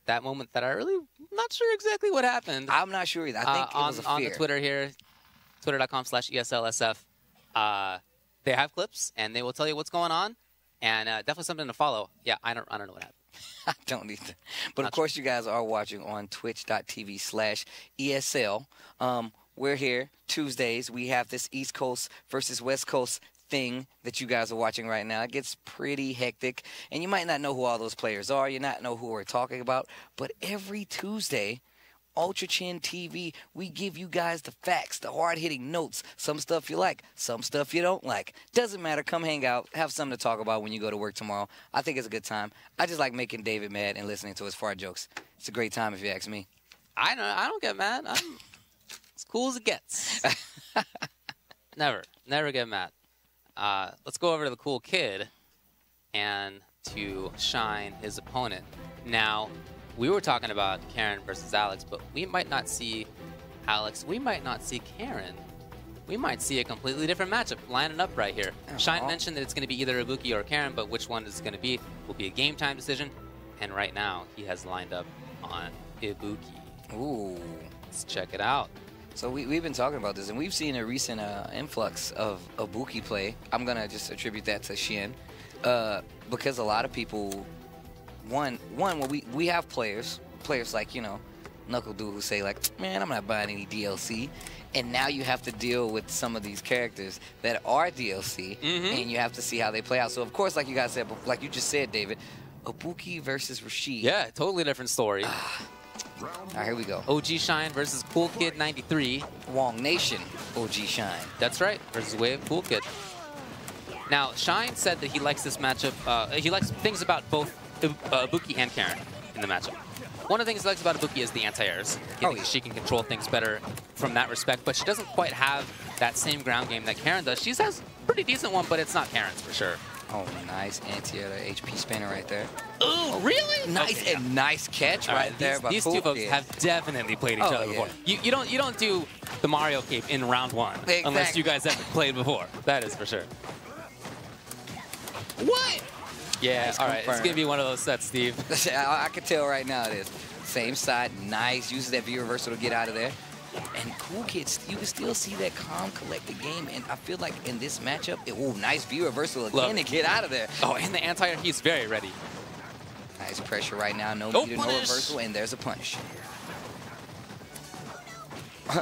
that moment that I really not sure exactly what happened.
I'm not sure either. I think it was a fear.
On the Twitter here, twitter.com/ESLSF. They have clips, and they will tell you what's going on, and definitely something to follow. Yeah, I don't know what happened.
I don't either. But of course, you guys are watching on twitch.tv/ESL. We're here Tuesdays. We have this East Coast versus West Coast thing that you guys are watching right now. It gets pretty hectic, and you might not know who all those players are. You not know who we're talking about. But every Tuesday, Ultra Chin TV, we give you guys the facts, the hard-hitting notes, some stuff you like, some stuff you don't like. Doesn't matter. Come hang out. Have something to talk about when you go to work tomorrow. I think it's a good time. I just like making David mad and listening to his fart jokes. It's a great time if you ask me.
I don't get mad. I'm as cool as it gets. Never get mad. Let's go over to the Cool Kid and to Shine, his opponent. Now, we were talking about Karen versus Alex, but we might not see Alex. We might not see Karen. We might see a completely different matchup lining up right here. Shine mentioned that it's going to be either Ibuki or Karen, but which one is going to be will be a game time decision. And right now, he has lined up on Ibuki.
Ooh.
Let's check it out.
So we've been talking about this, and we've seen a recent influx of Ibuki play. I'm going to just attribute that to Shin because a lot of people, when we have players like, Knuckle dude who say like, man, I'm not buying any DLC. And now you have to deal with some of these characters that are DLC, and you have to see how they play out. So of course, like you guys said, like you just said, David, Ibuki versus Rashid.
Yeah, totally different story.
All right, here we go.
OG Shine versus CoolKid93.
Wong Nation, OG Shine.
That's right, versus Wave CoolKid. Now, Shine said that he likes this matchup. He likes things about both Ibuki and Karen in the matchup. One of the things he likes about Ibuki is the anti-airs. He thinks she can control things better from that respect, but she doesn't quite have that same ground game that Karen does. She has a pretty decent one, but it's not Karen's for sure.
Oh, nice anti-air HP spinner right there.
Oh, really?
Nice and nice catch right there by
These two folks have definitely played each other before. You don't do the Mario cape in round one unless you guys haven't played before. That is for sure. What? Yeah, all right. It's going to be one of those sets, Steve.
I can tell right now it is. Same side, nice. Uses that V reversal to get out of there. And CoolKid, you can still see that calm, collected game. And I feel like in this matchup, nice V reversal again to get out of there.
Oh, and the anti-air, he's very ready.
Nice pressure right now. No meter, no reversal, and there's a punish.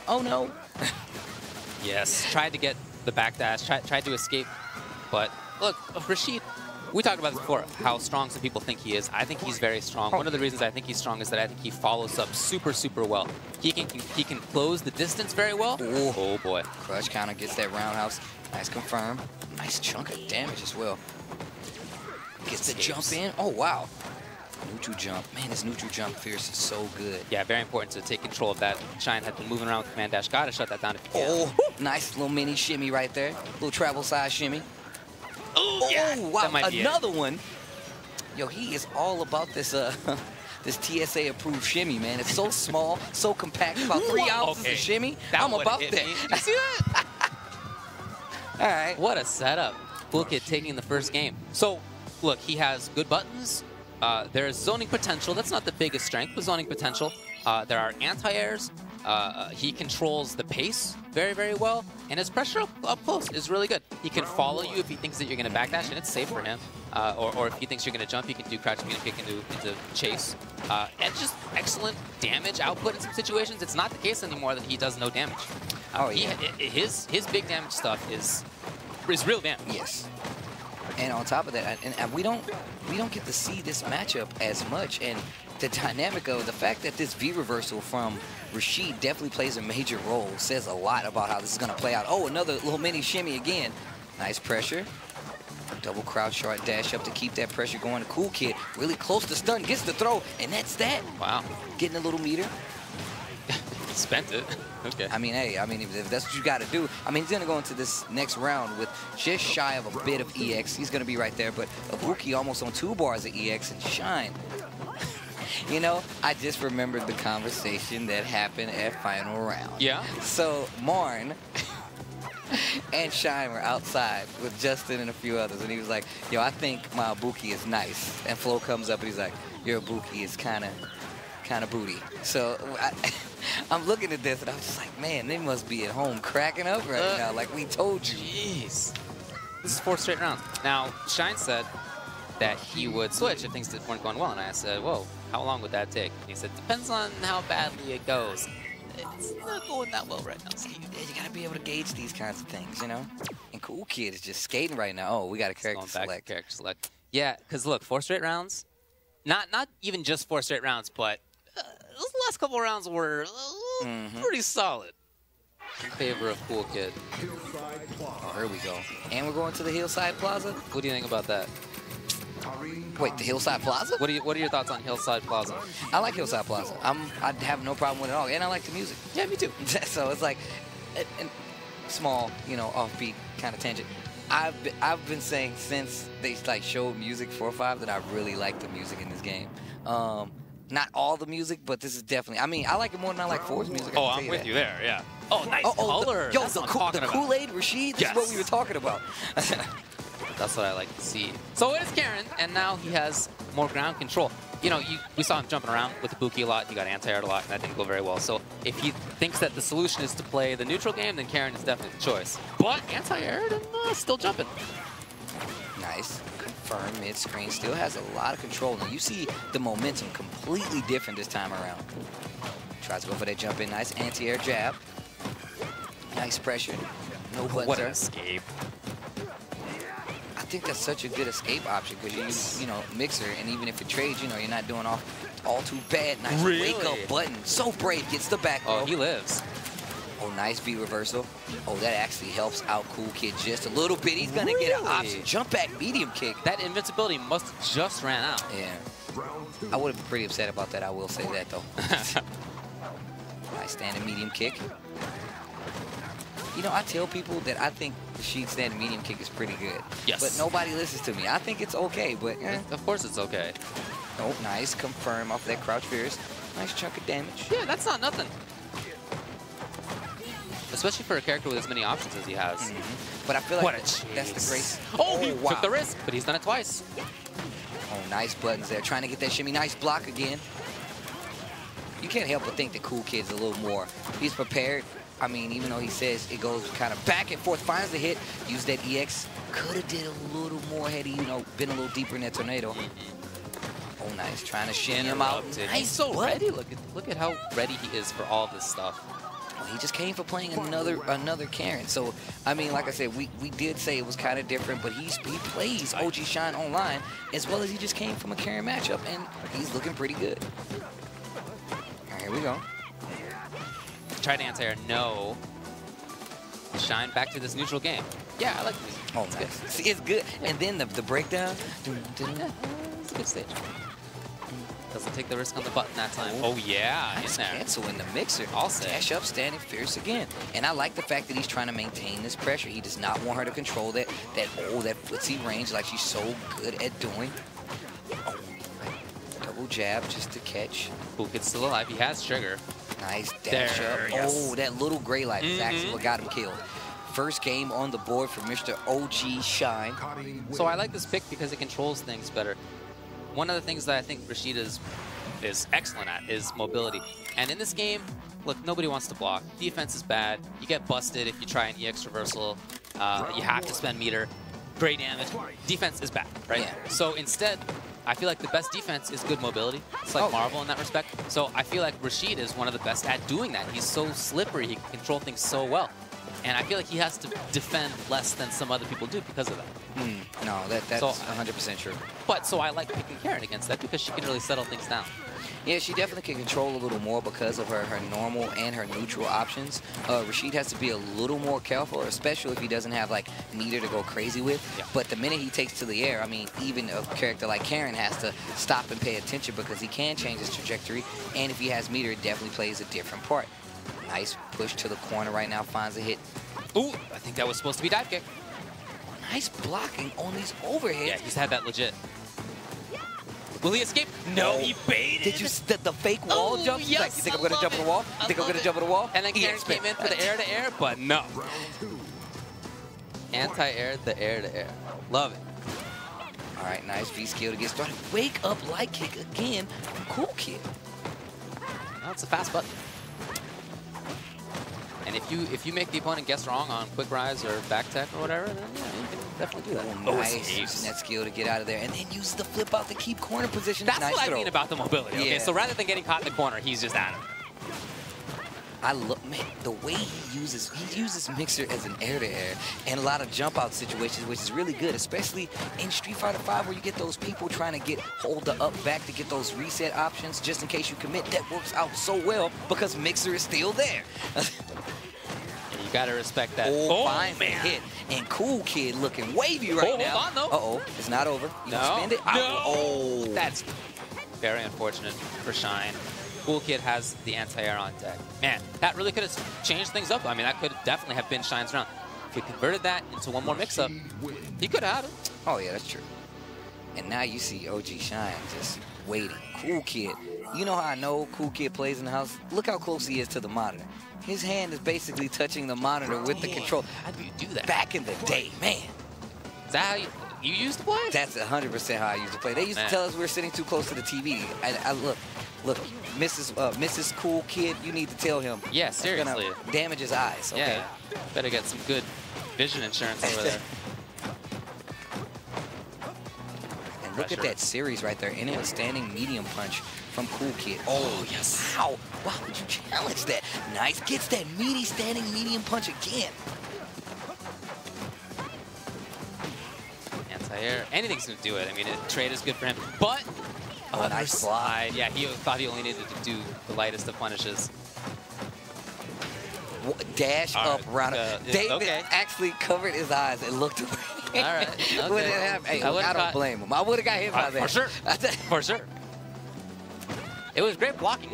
Oh, no.
Yes, tried to get the backdash, tried to escape. But look, Rashid, we talked about this before, how strong some people think he is. I think he's very strong. One of the reasons I think he's strong is that I think he follows up super, super well. He can close the distance very well.
Ooh.
Oh, boy.
Crush counter gets that roundhouse. Nice confirm. Nice chunk of damage as well. Gets the jump in. Oh, wow. Neutral jump. Man, this neutral jump fierce is so good.
Yeah, very important to take control of that. Shine had been moving around with command dash. Gotta shut that down if you can.
Oh, nice little mini shimmy right there. Little travel size shimmy.
Oh, yeah.
Wow, another one. Yo, he is all about this this TSA approved shimmy, man. It's so small, so compact, about 3 ounces of shimmy. I'm about that.
You see that?
All right.
What a setup. CoolKid taking the first game. So, look, he has good buttons. There's zoning potential. That's not the biggest strength, but zoning potential. There are anti-airs. He controls the pace very, very well, and his pressure up close is really good. He can follow you if he thinks that you're going to backdash, and it's safe for him. Or if he thinks you're going to jump, he can do crouch and kick into chase. And just excellent damage output in some situations. It's not the case anymore that he does no damage. His big damage stuff is real damage.
Yes. And on top of that, and we don't get to see this matchup as much. And the dynamic of the fact that this V reversal from Rashid definitely plays a major role says a lot about how this is going to play out. Oh, another little mini shimmy again. Nice pressure. Double crouch short dash up to keep that pressure going. CoolKid really close to stun, gets the throw, and that's that.
Wow.
Getting a little meter.
Spent it. Okay.
I mean, hey, if that's what you got to do. I mean, he's going to go into this next round with just shy of a bit of EX. He's going to be right there, but Ibuki almost on 2 bars of EX and Shine. You know, I just remembered the conversation that happened at final round.
Yeah?
So, Marn and Shine were outside with Justin and a few others, and he was like, yo, I think my Ibuki is nice. And Flo comes up and he's like, your Ibuki is kind of booty. So, I'm looking at this and I'm just like, man, they must be at home cracking up right now, like we told you.
Jeez. This is 4 straight rounds. Now, Shine said that he would switch if things weren't going well, and I said, whoa, how long would that take? And he said, depends on how badly it goes. It's not going that well right now, Steve.
Yeah, you gotta be able to gauge these kinds of things, you know? And CoolKid is just skating right now. Oh, we got a character select.
Character select. Yeah, because look, 4 straight rounds. Not even just 4 straight rounds, but those last couple rounds were pretty solid in favor of CoolKid.
Oh, here we go. And we're going to the Hillside Plaza?
What do you think about that?
Wait, the Hillside Plaza?
What are your thoughts on Hillside Plaza?
I like Hillside Plaza. I have no problem with it at all, and I like the music.
Yeah, me too.
So it's like a small, you know, offbeat kind of tangent. I've been saying since they like showed music 4-5 that I really like the music in this game. Not all the music, but this is definitely. I mean, I like it more than I like 4's music.
Oh, I'm with you there. Yeah. Oh, nice color.
The Kool-Aid Rashid. This is what we were talking about.
That's what I like to see. So it is Karen, and now he has more ground control. You know, we saw him jumping around with the Ibuki a lot. He got anti-aired a lot, and that didn't go very well. So if he thinks that the solution is to play the neutral game, then Karen is definitely the choice. But anti-aired and still jumping.
Nice. Confirm mid-screen. Still has a lot of control. And you see the momentum completely different this time around. Tries to go for that jump in. Nice anti-air jab. Nice pressure. No buttons
What an
there.
escape.
I think that's such a good escape option because you use, you know, Mixer, and even if it trades, you know, you're not doing all too bad. Nice wake up button. So brave, gets the back throw.
Oh, he lives.
Oh, nice B reversal. Oh, that actually helps out Cool Kid just a little bit. He's gonna get an option. Jump back medium kick.
That invincibility must have just ran out.
Yeah. I would have been pretty upset about that. I will say that though. Nice standing medium kick. You know, I tell people that I think the Sheet standing medium kick is pretty good.
Yes.
But nobody listens to me. I think it's okay, but
Of course it's okay.
oh, nice. Confirm off that crouch fierce. Nice chunk of damage.
Yeah, that's not nothing. Especially for a character with as many options as he has.
But I feel like
What a chase.
that's the grace.
Oh, he
wow.
took the risk, but he's done it twice.
Oh, nice buttons there. Trying to get that shimmy. Nice block again. You can't help but think that Cool Kid's a little more. He's prepared. I mean, even though he says it goes kind of back and forth, finds the hit, use that EX. Could have did a little more had he, you know, been a little deeper in that tornado. Oh, nice. Trying to shimmy him out.
Interrupted.
Nice
He's so
button.
ready. Look at how ready he is for all this stuff.
Well, he just came for playing another Karen. So, I mean, like I said, we did say it was kind of different, but he plays OG Shine online as well as he just came from a Karen matchup, and he's looking pretty good. All right, here we go.
Tried to anti-air, no. Shine back to this neutral game. Yeah, I like this.
Oh, nice. See, it's good. And then the breakdown.
Yeah, it's a good stage. Doesn't take the risk on the button that time. Oh, yeah,
Nice
in there.
cancel in the mixer.
I'll say.
Dash up, standing fierce again. And I like the fact that he's trying to maintain this pressure. He does not want her to control that footsie range like she's so good at doing. Oh, double jab just to catch.
Cool Kid's still alive. He has trigger.
Nice dash
There,
up.
yes.
Oh, that little gray light is actually what got him killed. First game on the board for Mr. OG Shine.
So I like this pick because it controls things better. One of the things that I think Rashid is excellent at is mobility. And in this game, look, nobody wants to block. Defense is bad. You get busted if you try an EX reversal. You have to spend meter. Great damage. Defense is bad, right?
Yeah.
So instead, I feel like the best defense is good mobility. It's like Marvel in that respect. So I feel like Rashid is one of the best at doing that. He's so slippery. He can control things so well. And I feel like he has to defend less than some other people do because of that.
No, that's
So-
100% true.
But so I like picking Karen against that because she can really settle things down.
Yeah, she definitely can control a little more because of her normal and her neutral options. Rashid has to be a little more careful, especially if he doesn't have like meter to go crazy with.
Yeah.
But the minute he takes to the air, I mean, even a character like Karen has to stop and pay attention because he can change his trajectory. And if he has meter, it definitely plays a different part. Nice push to the corner right now, finds a hit.
Ooh, I think that was supposed to be dive kick.
Nice blocking on these overheads.
Yeah, he's had that legit. Will he escape? No, he baited.
Did you see the fake wall
Oh,
jump? He's
yes,
like, you think
I
I'm going to
love
jump on the
it.
wall?
I
You think I'm
love
going to
it.
jump on the wall?
And then Karen
EX-Spin.
came in for the air-to-air, but no. Anti-air, the air-to-air. Love it.
All right, nice V-skill to get started. Wake up light kick again from Cool Kid.
No, it's a fast button. And if you make the opponent guess wrong on quick rise or back tech or whatever, then yeah, you can definitely do that.
Nice.
escapes.
Using that skill to get out of there. And then use the flip out to keep corner position.
That's
nice
what
throw.
I mean about the mobility. Okay,
Yeah.
so rather than getting caught in the corner, he's just out of it.
I look, man, the way he uses Mixer as an air-to-air and a lot of jump-out situations, which is really good, especially in Street Fighter V where you get those people trying to hold the up back to get those reset options just in case you commit. That works out so well because Mixer is still there.
And you gotta respect that.
Finds the hit. And Cool Kid looking wavy right now.
Hold on, though.
Uh-oh, it's not over. You
No.
can spend it.
No.
Oh.
That's very unfortunate for Shine. Cool Kid has the anti-air on deck. Man, that really could have changed things up. I mean, that could definitely have been Shine's round. If he converted that into one more mix-up, he could have had it.
Oh, yeah, that's true. And now you see OG Shine just waiting. Cool Kid. You know how I know Cool Kid plays in the house? Look how close he is to the monitor. His hand is basically touching the monitor with the control.
How do you do that?
Back in the day, man.
Is that how you used to play?
That's 100% how I used to play. They used to tell us we were sitting too close to the TV. I look, Mrs. Cool Kid, you need to tell him.
Yeah,
It's
seriously.
gonna damage his eyes. Okay?
Yeah. Better get some good vision insurance over there.
And look at that series right there. And it was standing medium punch from CoolKid. Oh, yes. Wow. Why would you challenge that? Nice. Gets that meaty standing medium punch again.
Anti-air. Anything's going to do it. I mean, trade is good for him. But
oh, nice slide.
Yeah, he thought he only needed to do the lightest of punishes.
Dash up, round up. David actually covered his eyes and looked away.
All right. Okay.
When it happened, hey, I don't blame him. I would have got hit by that.
For sure. For sure. It was great blocking.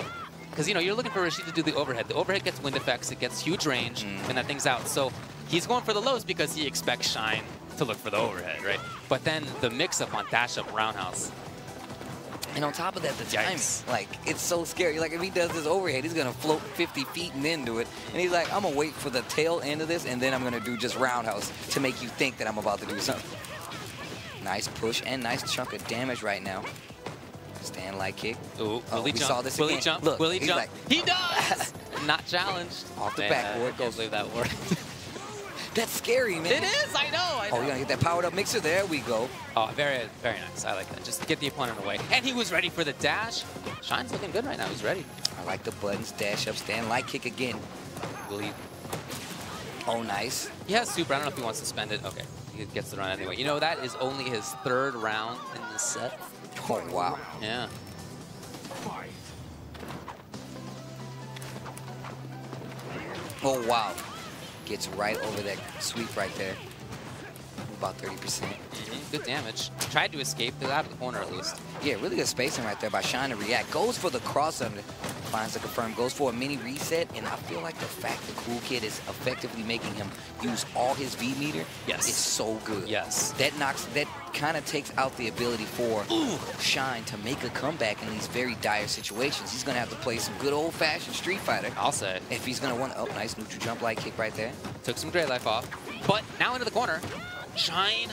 Because, you know, you're looking for Rashid to do the overhead. The overhead gets wind effects. It gets huge range, and that thing's out. So he's going for the lows because he expects Shine to look for the overhead, right? But then the mix-up on dash-up roundhouse.
And on top of that, the timing, like, it's so scary. Like, if he does this overhead, he's going to float 50 feet and then do it. And he's like, I'm going to wait for the tail end of this, and then I'm going to do just roundhouse to make you think that I'm about to do something. Nice push and nice chunk of damage right now. Stand light kick.
Ooh, will he
we
jump?
saw this
will
again.
He jump?
Look,
will he jump?
Like,
he does! Not challenged.
Off the backboard.
I can't believe that worked.
That's scary, man.
It is, I know.
Oh, you're going to get that powered up mixer? There we go.
Oh, very, very nice. I like that. Just get the opponent away. And he was ready for the dash. Shine's looking good right now. He's ready.
I like the buttons. Dash up, stand light kick again.
Will he?
Oh, nice.
He has super. I don't know if he wants to spend it. Okay. He gets the run anyway. You know, that is only his 3rd round in this set.
Oh, wow.
Yeah.
Oh, wow. Gets right over that sweep right there. About 30%.
Good damage. Tried to escape. They're out of the corner at least.
Yeah, really good spacing right there by Shine to react. Goes for the cross under. Finds the confirm. Goes for a mini reset. And I feel like the fact that CoolKid is effectively making him use all his V meter is so good.
Yes.
That kind of takes out the ability for Shine to make a comeback in these very dire situations. He's going to have to play some good old-fashioned Street Fighter.
I'll say.
If he's going to want... Oh, nice neutral jump light kick right there.
Took some Grey Life off. But now into the corner. Shine,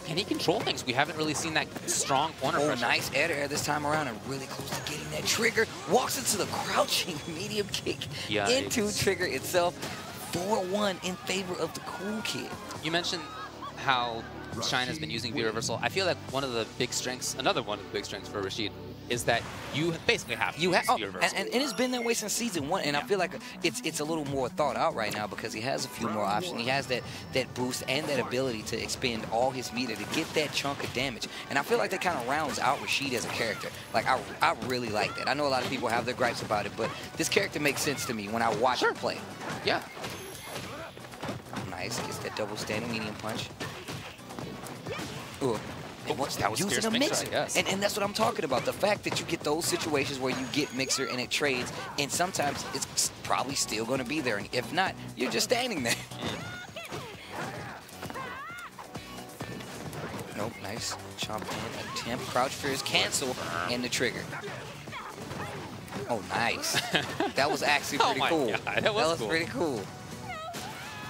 can he control things? We haven't really seen that strong corner pressure.
Nice air this time around and really close to getting that trigger. Walks into the crouching medium kick into trigger itself. 4-1 in favor of the CoolKid.
You mentioned how Shine has been using V-Reversal. I feel like one of the big strengths, another one of the big strengths for Rashid, is that you basically have to use V-Reversal.
And it's been that way since season 1, and I feel like it's a little more thought out right now because he has a few more options. He has that boost and that ability to expend all his meter to get that chunk of damage. And I feel like that kind of rounds out Rashid as a character. Like, I really like that. I know a lot of people have their gripes about it, but this character makes sense to me when I watch him play.
Yeah.
Nice. Gets that double standing medium punch. Ooh.
That was using a mixer, I guess.
And that's what I'm talking about. The fact that you get those situations where you get mixer and it trades, and sometimes it's probably still going to be there. And if not, you're just standing there. Nope, nice. Chomp in, attempt, crouch fears, cancel, and the trigger. Oh, nice. That was actually pretty cool.
God, that was cool.
Pretty cool.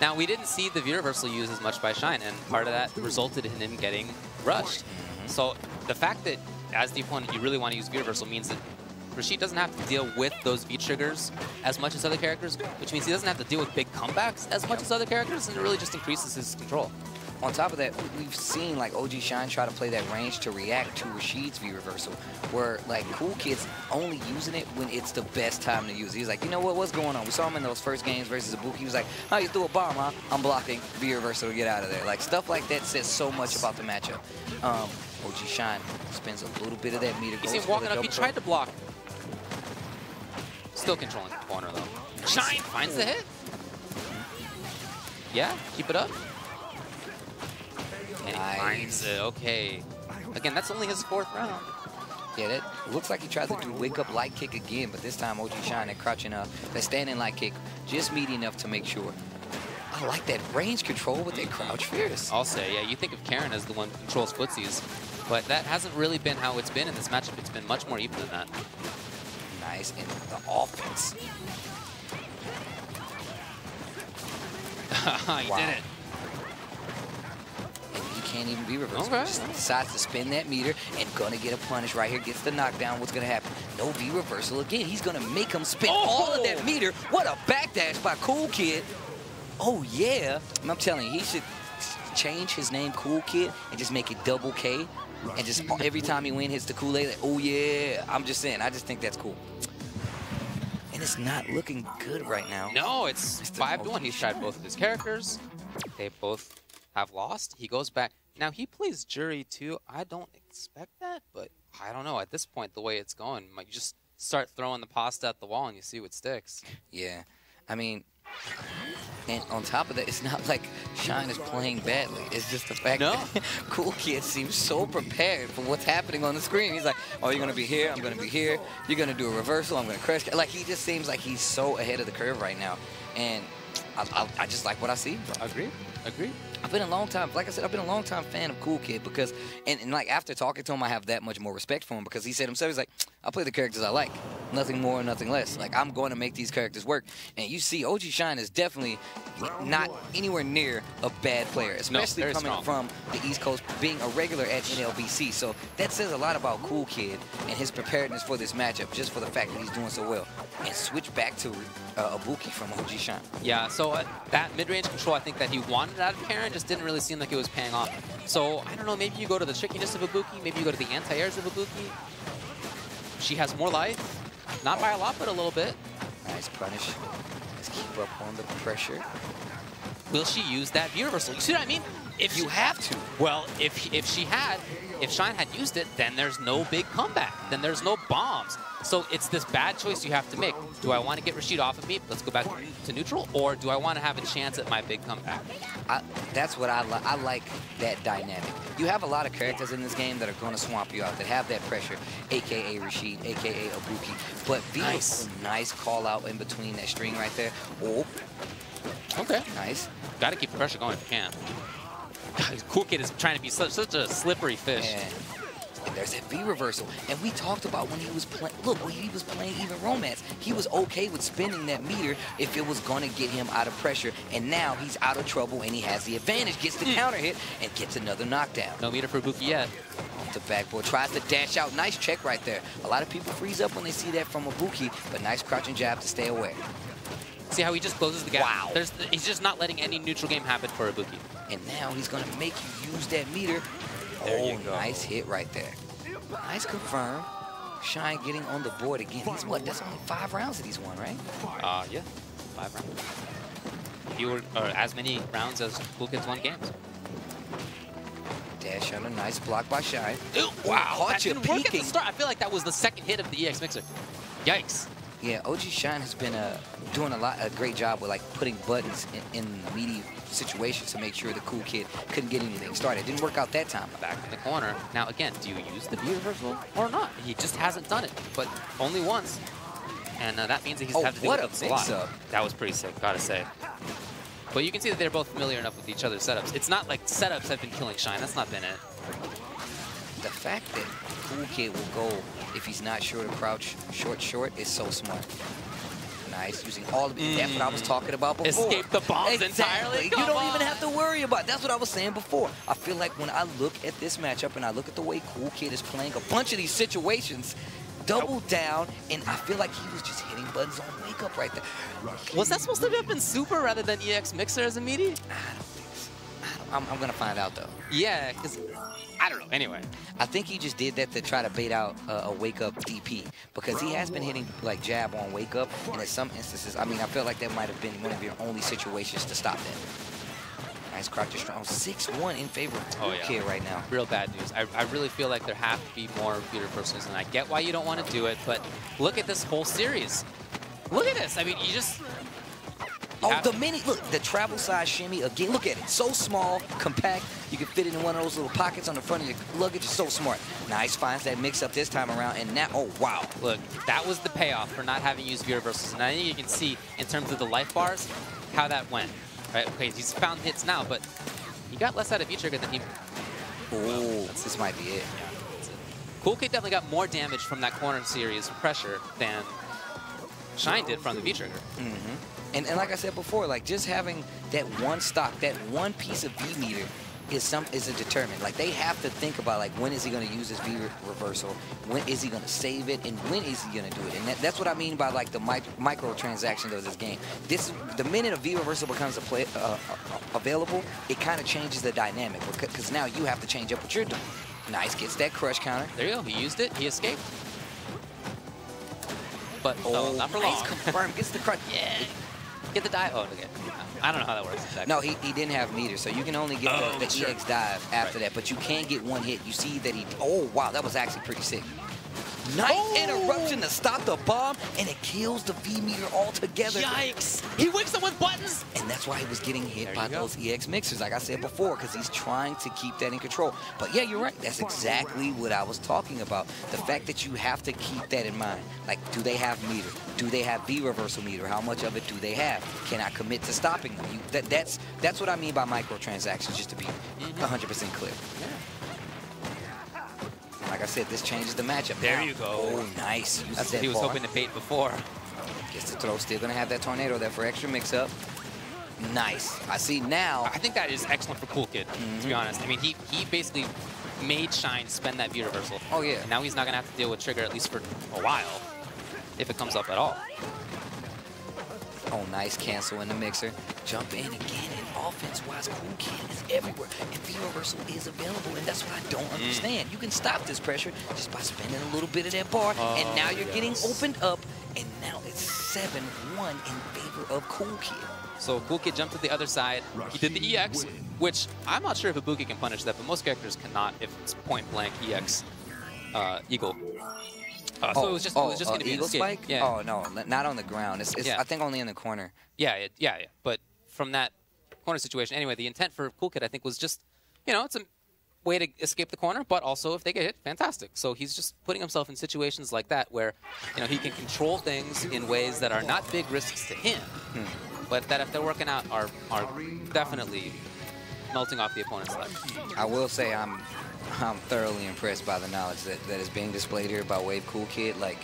Now, we didn't see the V-Reversal used as much by Shine, and part of that resulted in him getting rushed. So the fact that, as the opponent, you really want to use V-Reversal means that Rashid doesn't have to deal with those V-triggers as much as other characters, which means he doesn't have to deal with big comebacks as much as other characters, and it really just increases his control.
On top of that, we've seen like OG Shine try to play that range to react to Rashid's V-Reversal, where like CoolKid's only using it when it's the best time to use it. He's like, you know what, what's going on? We saw him in those first games versus Ibuki. He was like, oh, you threw a bomb, huh? I'm blocking V-Reversal to get out of there. Like, stuff like that says so much about the matchup. OG Shine spends a little bit of that meter.
You see him walking up, he tried to block. Still controlling the corner, though. Shine finds the hit. Yeah, keep it up. And he finds it. Okay. Again, that's only his 4th round.
Yeah, that looks like he tried to do wake up light kick again, but this time OG Shine that crouching that standing light kick just meaty enough to make sure. I like that range control with that crouch fierce.
I'll say, yeah, you think of Karen as the one who controls footsies, but that hasn't really been how it's been in this matchup. It's been much more even than that.
Nice, and the offense.
He did it.
And he can't even be reversed.
Okay.
He just decides to spin that meter and gonna get a punish right here. Gets the knockdown. What's gonna happen? No V reversal again. He's gonna make him spin all of that meter. What a backdash by CoolKid. Oh yeah. I'm telling you, he should change his name CoolKid and just make it double K. and just every time he win hits the Kool-Aid, like, oh yeah. I'm just saying, I just think that's cool. And it's not looking good right now.
No, it's 5-1. He's tried both of his characters. They both have lost. He goes back. Now, he plays Jury, too. I don't expect that, but I don't know. At this point, the way it's going, you just start throwing the pasta at the wall and you see what sticks.
Yeah. I mean, and on top of that, it's not like Shine is playing badly. It's just the fact that CoolKid seems so prepared for what's happening on the screen. He's like, oh, you're going to be here. I'm going to be here. You're going to do a reversal. I'm going to crash. Like, he just seems like he's so ahead of the curve right now. And I just like what I see.
Agreed.
I've been a long time, like I said, I've been a long time fan of CoolKid because, and like after talking to him, I have that much more respect for him because he said himself, he's like, I play the characters I like, nothing more, nothing less. Like, I'm going to make these characters work. And you see, OG Shine is definitely not anywhere near a bad player, especially coming from the East Coast, being a regular at NLBC. So that says a lot about CoolKid and his preparedness for this matchup, just for the fact that he's doing so well. And switch back to Ibuki from OG Shine.
Yeah, so that mid-range control, I think that he wanted out of Karen, just didn't really seem like it was paying off. So, I don't know, maybe you go to the trickiness of Ibuki, maybe you go to the anti-airs of Ibuki. She has more life. Not by a lot, but a little bit.
Nice punish. Let's keep up on the pressure.
Will she use that view reversal? You see what I mean?
If you have to.
Well, if Shine had used it, then there's no big comeback. Then there's no bombs. So it's this bad choice you have to make. Do I want to get Rashid off of me? Let's go back to neutral. Or do I want to have a chance at my big comeback?
That's what I like. I like that dynamic. You have a lot of characters in this game that are going to swamp you out, that have that pressure, a.k.a. Rashid, a.k.a. Ibuki. But nice call out in between that string right there. Oh.
Okay.
Nice.
Got to keep the pressure going if you can. God, CoolKid is trying to be such a slippery fish.
Yeah. And there's that V reversal. And we talked about when he was playing, look, when he was playing even Romance, he was okay with spinning that meter if it was going to get him out of pressure. And now he's out of trouble and he has the advantage, gets the counter hit, and gets another knockdown.
No meter for Ibuki yet.
Off the backboard, tries to dash out. Nice check right there. A lot of people freeze up when they see that from Ibuki, but nice crouching jab to stay away.
See how he just closes the gap?
Wow.
He's just not letting any neutral game happen for Ibuki.
And now he's going to make you use that meter.
There you go.
Nice hit right there. Nice confirm. Shine getting on the board again. He's what? That's only 5 rounds that he's won, right?
Yeah. 5 rounds. Fewer, or as many rounds as CoolKid's won games.
Dash under, nice block by Shine.
Ew, wow,
Caught
that
you
didn't work at the
peeking.
start. I feel like that was the second hit of the EX Mixer. Yikes.
Yeah, OG Shine has been doing a great job with like putting buttons in meaty situations to make sure the CoolKid couldn't get anything started. It didn't work out that time.
Back in the corner. Now again, do you use the V reversal or not? He just hasn't done it, but only once. And that means that he's had to deal with this a lot. That was pretty sick, gotta say. But you can see that they're both familiar enough with each other's setups. It's not like setups have been killing Shine. That's not been it.
The fact that CoolKid will go if he's not sure to crouch short is so smart. Nice, using all of it. That's what I was talking about before.
Escape the bombs entirely.
You don't even have to worry about it. That's what I was saying before. I feel like when I look at this matchup and I look at the way CoolKid is playing a bunch of these situations, double down, and I feel like he was just hitting buttons on wake up right there.
Was that supposed to have been Super rather than EX Mixer as a meaty?
I don't think so. I'm going to find out, though.
Yeah, because I don't know. Anyway.
I think he just did that to try to bait out a wake-up DP because he has been hitting, like, jab on wake-up, and in some instances, I mean, I feel like that might have been one of your only situations to stop that. Nice crouch strong. 6-1 in favor of CoolKid right now.
Real bad news. I really feel like there have to be more view reversals, and I get why you don't want to do it, but look at this whole series. Look at this. I mean, you just...
Oh, the mini, look, the travel size shimmy, again, look at it. So small, compact, you can fit it in one of those little pockets on the front of your luggage. It's so smart. Nice, finds that mix up this time around, and now, oh, wow.
Look, that was the payoff for not having used view reversals. And I think you can see, in terms of the life bars, how that went. Right? Okay, he's found hits now, but he got less out of V-trigger than he...
Oh, this might be it.
Yeah, that's it. CoolKid definitely got more damage from that corner series pressure than Shine did from the V-trigger.
And like I said before, like just having that one stock, that one piece of V meter is a determinant. Like they have to think about like when is he going to use this V reversal, when is he going to save it, and when is he going to do it. And that's what I mean by like the microtransactions of this game. The minute a V reversal becomes available, it kind of changes the dynamic because now you have to change up what you're doing. Nice, gets that crush counter.
There you go. He used it. He escaped. But not for
nice
long.
confirm. Gets the crush.
Yeah. Get the dive. Oh, okay. I don't know how that works exactly.
No, he didn't have meter, so you can only get the
sure.
EX dive after that, but you can get one hit. You see that he... Oh, wow, that was actually pretty sick. Nice interruption to stop the bomb, and it kills the V meter altogether.
Yikes! He wakes up with buttons!
And that's why he was getting hit
There
by
you go.
those EX mixers, like I said before, because he's trying to keep that in control. But yeah, you're right. That's exactly what I was talking about. The fact that you have to keep that in mind. Like, do they have meter? Do they have V reversal meter? How much of it do they have? Can I commit to stopping them? That's what I mean by microtransactions, just to be 100% clear.
Yeah.
Like I said, this changes the matchup.
There
now.
you go.
Oh, nice. Uses
That's what
that
he was
bar.
hoping to bait before.
Gets the throw. Still going to have that tornado there for extra mix-up. Nice. I see now.
I think that is excellent for CoolKid, to be honest. I mean, he basically made Shine spend that V reversal.
Oh, yeah.
And now he's not going to have to deal with Trigger, at least for a while, if it comes up at all.
Oh, nice cancel in the mixer. Jump in again, and offense-wise, CoolKid is everywhere, and V-reversal is available, and that's what I don't understand. You can stop this pressure just by spending a little bit of that bar, and now you're getting opened up, and now it's 7-1 in favor of CoolKid.
So CoolKid jumped to the other side. He did the EX, which I'm not sure if Ibuki can punish that, but most characters cannot if it's point-blank EX Eagle. So it was just going to be
Eagle
an escape.
spike?
Yeah.
Oh, no, not on the ground. It's
Yeah.
I think only in the corner.
Yeah. But from that corner situation, anyway, the intent for CoolKid, I think, was just, it's a way to escape the corner, but also if they get hit, fantastic. So he's just putting himself in situations like that where, he can control things in ways that are not big risks to him, but that if they're working out are definitely melting off the opponent's life.
I will say I'm thoroughly impressed by the knowledge that is being displayed here by Wave CoolKid. Like,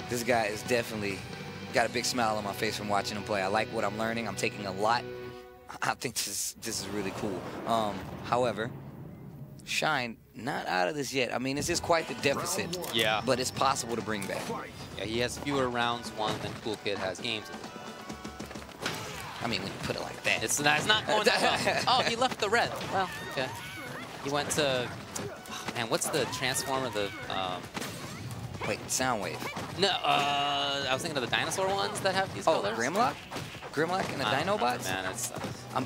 this guy is definitely got a big smile on my face from watching him play. I like what I'm learning. I'm taking a lot. I think this is really cool. However, Shine not out of this yet. I mean, this is quite the deficit.
Yeah.
But it's possible to bring back.
Yeah, he has fewer rounds won than CoolKid has games.
I mean, when you put it like that.
It's not going that well. Oh, he left the red. Well, okay. He went to, man, what's the transformer?
Wait, Soundwave.
No, I was thinking of the dinosaur ones that have these colors.
Grimlock? Grimlock and the Dinobots?
Man, it's...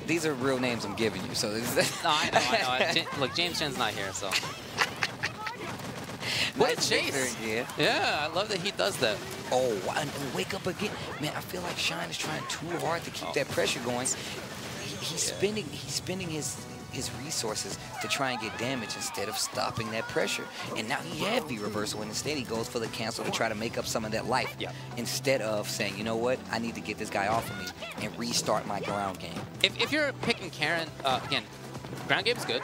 These are real names I'm giving you, so this is...
No, I know. Look, James Chen's not here, so... What a chase! Yeah, I love that he does that.
Oh, and wake up again. Man, I feel like Shine is trying too hard to keep that pressure going. He's spending his resources to try and get damage instead of stopping that pressure. And now he had V-reversal, and instead he goes for the cancel to try to make up some of that life.
Yeah.
Instead of saying, you know what, I need to get this guy off of me and restart my ground game.
If you're picking Karen, again, ground game's good,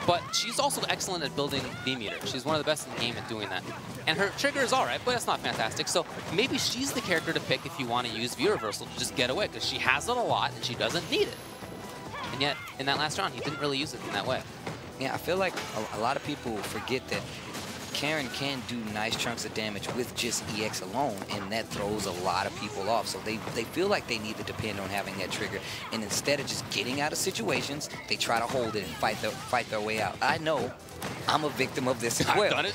but she's also excellent at building V-meter. She's one of the best in the game at doing that. And her trigger is all right, but it's not fantastic. So maybe she's the character to pick if you want to use V-reversal to just get away, because she has it a lot and she doesn't need it. And yet, in that last round, he didn't really use it in that way.
Yeah, I feel like a lot of people forget that Karen can do nice chunks of damage with just EX alone, and that throws a lot of people off. So they feel like they need to depend on having that trigger. And instead of just getting out of situations, they try to hold it and fight their way out. I know I'm a victim of this as well.
I've done it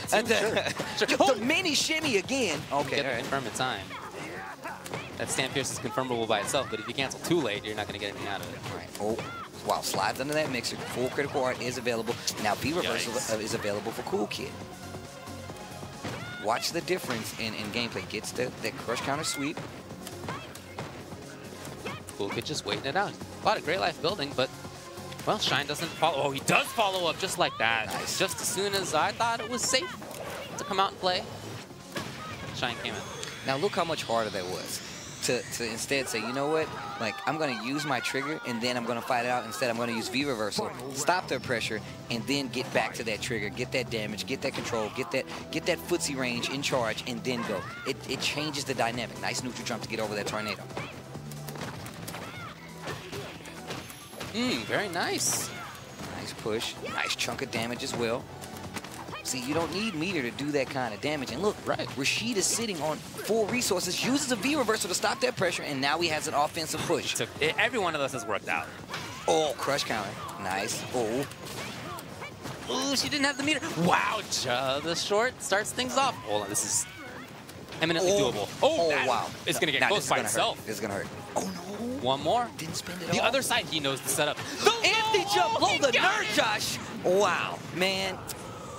too,
sure. The mini shimmy again. Okay,
Get the confirm in time. That Stand Pierce is confirmable by itself, but if you cancel too late, you're not going to get anything out of it.
All right. Oh, wow, slides under that mixer. Full critical art is available. Now V-reversal is available for CoolKid. Watch the difference in gameplay. Gets that crush counter sweep.
CoolKid just waiting it out. A lot of great life building, but, well, Shine doesn't follow. Oh, he does follow up just like that.
Nice.
Just as soon as I thought it was safe to come out and play, Shine came in.
Now look how much harder that was. To instead say, you know what, like, I'm going to use my trigger and then I'm going to fight it out. Instead, I'm going to use V-reversal, stop their pressure, and then get back to that trigger, get that damage, get that control, get that footsie range in charge, and then go. It changes the dynamic. Nice neutral jump to get over that tornado.
Very nice.
Nice push. Nice chunk of damage as well. See, you don't need meter to do that kind of damage. And look,
Right.
Rashid is sitting on full resources, uses a V-reversal to stop that pressure, and now he has an offensive push.
Every one of us has worked out.
Oh, crush counter. Nice. Oh.
Ooh, she didn't have the meter. Wow, the short starts things off. Hold on, this is eminently doable. Oh,
wow.
It's going to get close by itself.
This is going to hurt. Oh, no.
One more.
Didn't spend it all.
The other side, he knows the setup.
Empty jump low, the Nerd Josh. Wow, man.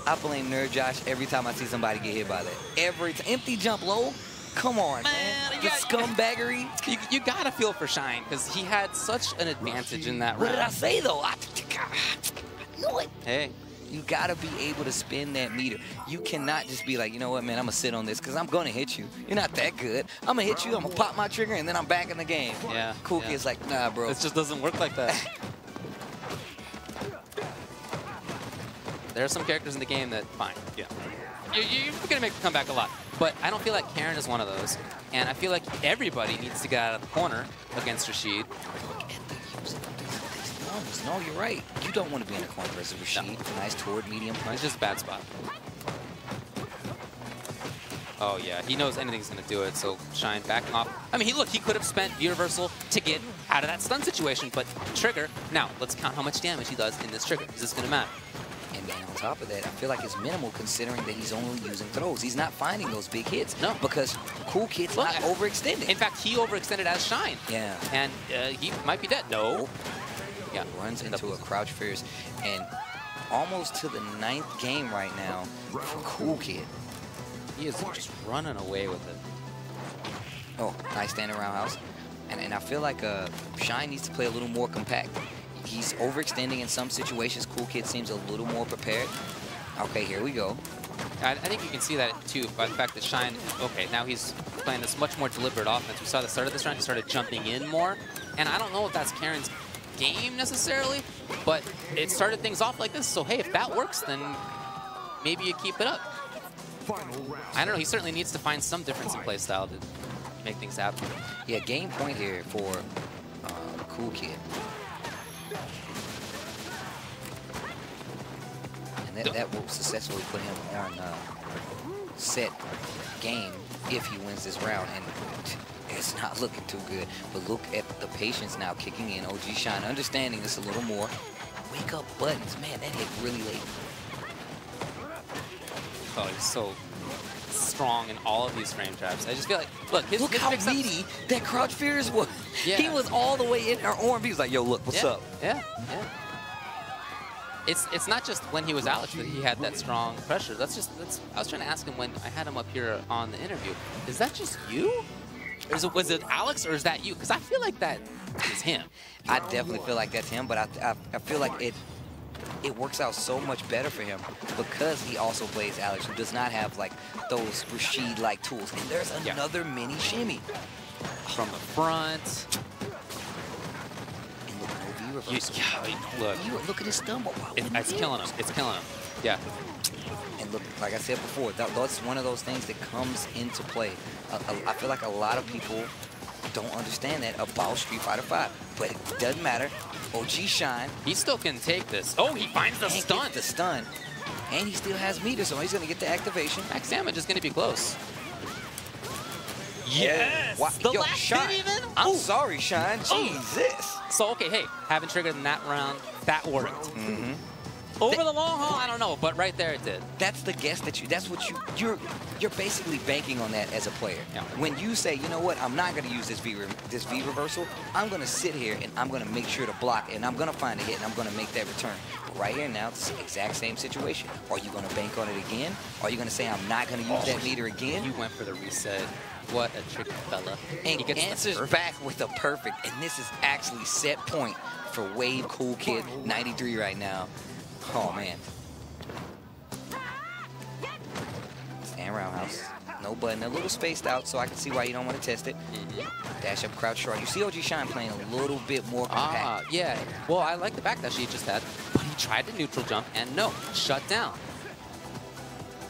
I blame Nerd Josh every time I see somebody get hit by that. Every time. Empty jump low? Come on, man. The scumbaggery.
You got to feel for Shine because he had such an advantage in that round.
What did I say, though? I knew it.
Hey.
You got to be able to spin that meter. You cannot just be like, you know what, man, I'm going to sit on this because I'm going to hit you. You're not that good. I'm going to hit you, I'm going to pop my trigger, and then I'm back in the game.
Yeah.
CoolKid's like, nah, bro.
This just doesn't work like that. There are some characters in the game that, fine, yeah. You're going to make the comeback a lot. But I don't feel like Karen is one of those. And I feel like everybody needs to get out of the corner against Rashid.
No, you're right. You don't want to be in a corner versus Rashid. No. Nice toward medium punch.
It's just a bad spot. Oh, yeah. He knows anything's going to do it, so Shine backing off. I mean, look, he could have spent V-reversal to get out of that stun situation, but trigger. Now, let's count how much damage he does in this trigger. Is this going to matter?
And on top of that, I feel like it's minimal considering that he's only using throws. He's not finding those big hits.
No.
Because CoolKid's not overextended.
In fact, he overextended as Shine.
Yeah.
And he might be dead. No.
Yeah. Runs into a crouch fierce. And almost to the 9th game right now for CoolKid.
He is just running away with it.
Oh, nice standing roundhouse. And I feel like Shine needs to play a little more compact. He's overextending in some situations. CoolKid seems a little more prepared. Okay, here we go.
I think you can see that, too, by the fact that Shine, okay, now he's playing this much more deliberate offense. We saw the start of this round, he started jumping in more. And I don't know if that's Karen's game, necessarily, but it started things off like this. So, hey, if that works, then maybe you keep it up. I don't know. He certainly needs to find some difference in play style to make things happen.
Yeah, game point here for CoolKid. And that will successfully put him on set game if he wins this round. And it's not looking too good. But look at the patience now kicking in. OG Shine understanding this a little more. Wake up buttons. Man, that hit really late.
Oh, he's so strong in all of these frame traps. I just feel like, look, his
how meaty that crouch fears was. Yeah. He was all the way in our arm. He was like, yo, look, what's up?
Yeah, yeah. It's not just when he was Alex that he had that strong pressure. That's I was trying to ask him when I had him up here on the interview. Is that just you? Or was it Alex, or is that you? Because I feel like that is him.
I definitely feel like that's him, but I feel like it works out so much better for him because he also plays Alex, who does not have like those Rashid-like tools. And there's another mini shimmy
from the front.
Look at his stumble.
It's killing him. It's killing him. Yeah.
And look, like I said before, that's one of those things that comes into play. I feel like a lot of people don't understand that about Street Fighter V, but it doesn't matter. OG Shine.
He still can take this. Oh, he finds the stun.
The stun. And he still has meter, so he's going to get the activation.
Max damage is going to be close. Yes!
The last Shine. Even? I'm sorry, Shine. Jesus.
So, okay, hey, haven't triggered in that round. That worked. Over the long haul, I don't know, but right there it did.
That's the guess that that's what you're basically banking on that as a player.
Yeah.
When you say, you know what, I'm not going to use this V reversal, I'm going to sit here and I'm going to make sure to block and I'm going to find a hit and I'm going to make that return. But right here now, it's the exact same situation. Are you going to bank on it again? Are you going to say I'm not going to use that meter again?
You went for the reset. What a tricky fella.
And he answers back with a perfect, and this is actually set point for Wave CoolKid93 right now. Oh, man. Stand roundhouse. No button. A little spaced out, so I can see why you don't want to test it. Dash up, crouch short. You see OG Shine playing a little bit more compact.
Yeah. Well, I like the backdash he just had, but he tried to neutral jump, and no, shut down.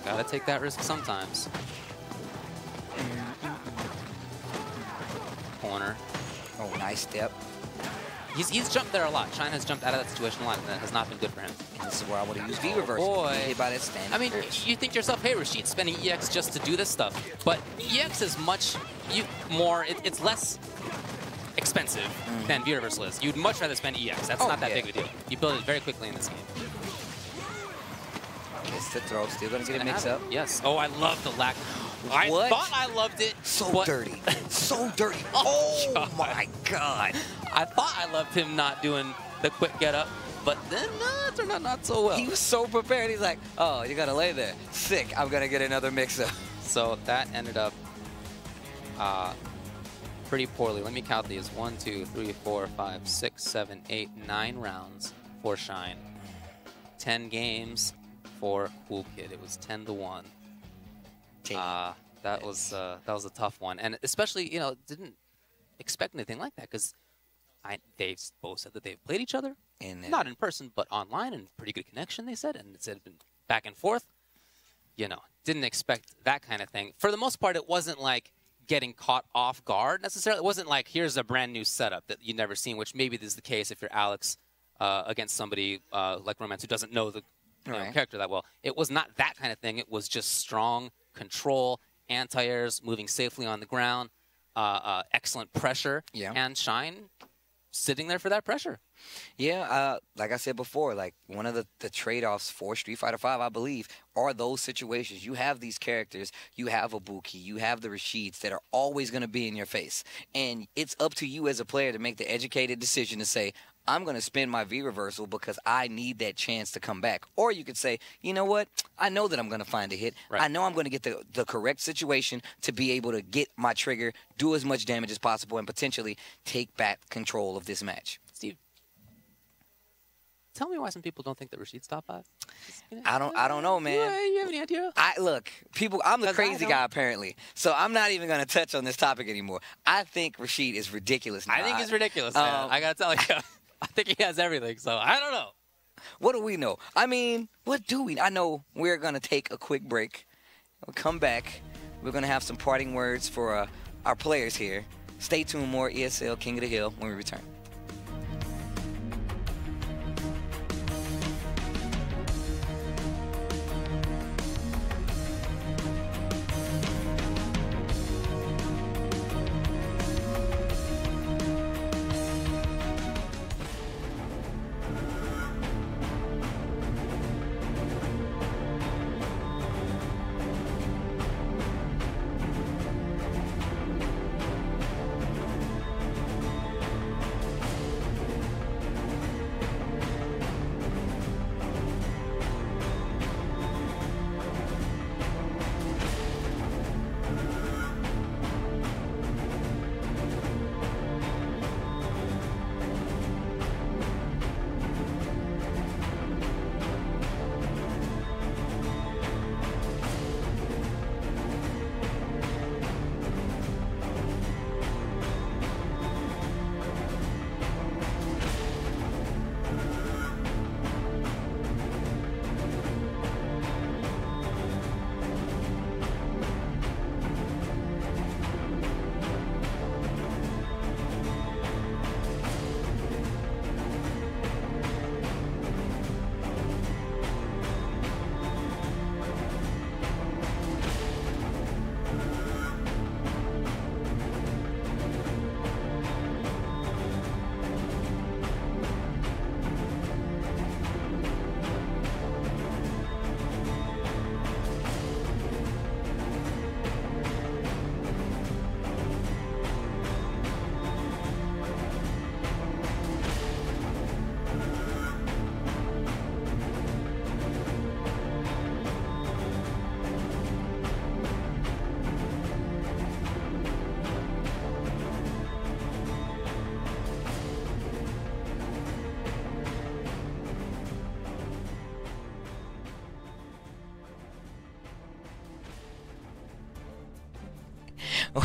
Gotta take that risk sometimes. Corner.
Oh, nice step.
He's jumped there a lot. Shine has jumped out of that situation a lot, and that has not been good for him.
And this is where I would have used V-reversal.
Boy.
Hit by that stand.
I mean, you think to yourself, hey, Rashid's spending EX just to do this stuff. But EX is much more, it's less expensive than V-reversal is. You'd much rather spend EX. That's not that big of a deal. You build it very quickly in this game.
Gets the throw. Still going to get a
Gonna
mix
have
up.
it. Yes. Oh, I love the lack. I
What?
thought I loved it.
So dirty. So dirty. Oh, my God.
I thought I loved him not doing the quick get up, but then it turned out not so well.
He was so prepared. He's like, oh, you got to lay there. Sick. I'm going to get another mix up.
So that ended up pretty poorly. Let me count these. 1, 2, 3, 4, 5, 6, 7, 8, 9 rounds for Shine. 10 games for CoolKid. It was 10-1. That was a tough one, and especially didn't expect anything like that because they both said that they've played each other, and not in person but online, and pretty good connection. They said, and it's been back and forth. Didn't expect that kind of thing. For the most part, it wasn't like getting caught off guard necessarily. It wasn't like here's a brand new setup that you've never seen, which maybe this is the case if you're Alex against somebody like Romance who doesn't know the character that well. It was not that kind of thing. It was just strong control, anti-airs, moving safely on the ground, excellent pressure, and Shine sitting there for that pressure.
Yeah, like I said before, like one of the trade-offs for Street Fighter V, I believe, are those situations. You have these characters, you have Ibuki, you have the Rashids that are always going to be in your face. And it's up to you as a player to make the educated decision to say, I'm going to spin my V reversal because I need that chance to come back. Or you could say, you know what? I know that I'm going to find a hit. Right. I know I'm going to get the correct situation to be able to get my trigger, do as much damage as possible, and potentially take back control of this match.
Steve, tell me why some people don't think that Rashid's top 5.
I don't know, man.
You have any idea?
Look, people. I'm the crazy guy apparently, so I'm not even going to touch on this topic anymore. I think Rashid is ridiculous now.
I think he's ridiculous, man. I got to tell you. I think he has everything, so I don't know.
What do we know? I mean, what do we? I know we're going to take a quick break. We'll come back. We're going to have some parting words for our players here. Stay tuned, more ESL King of the Hill when we return.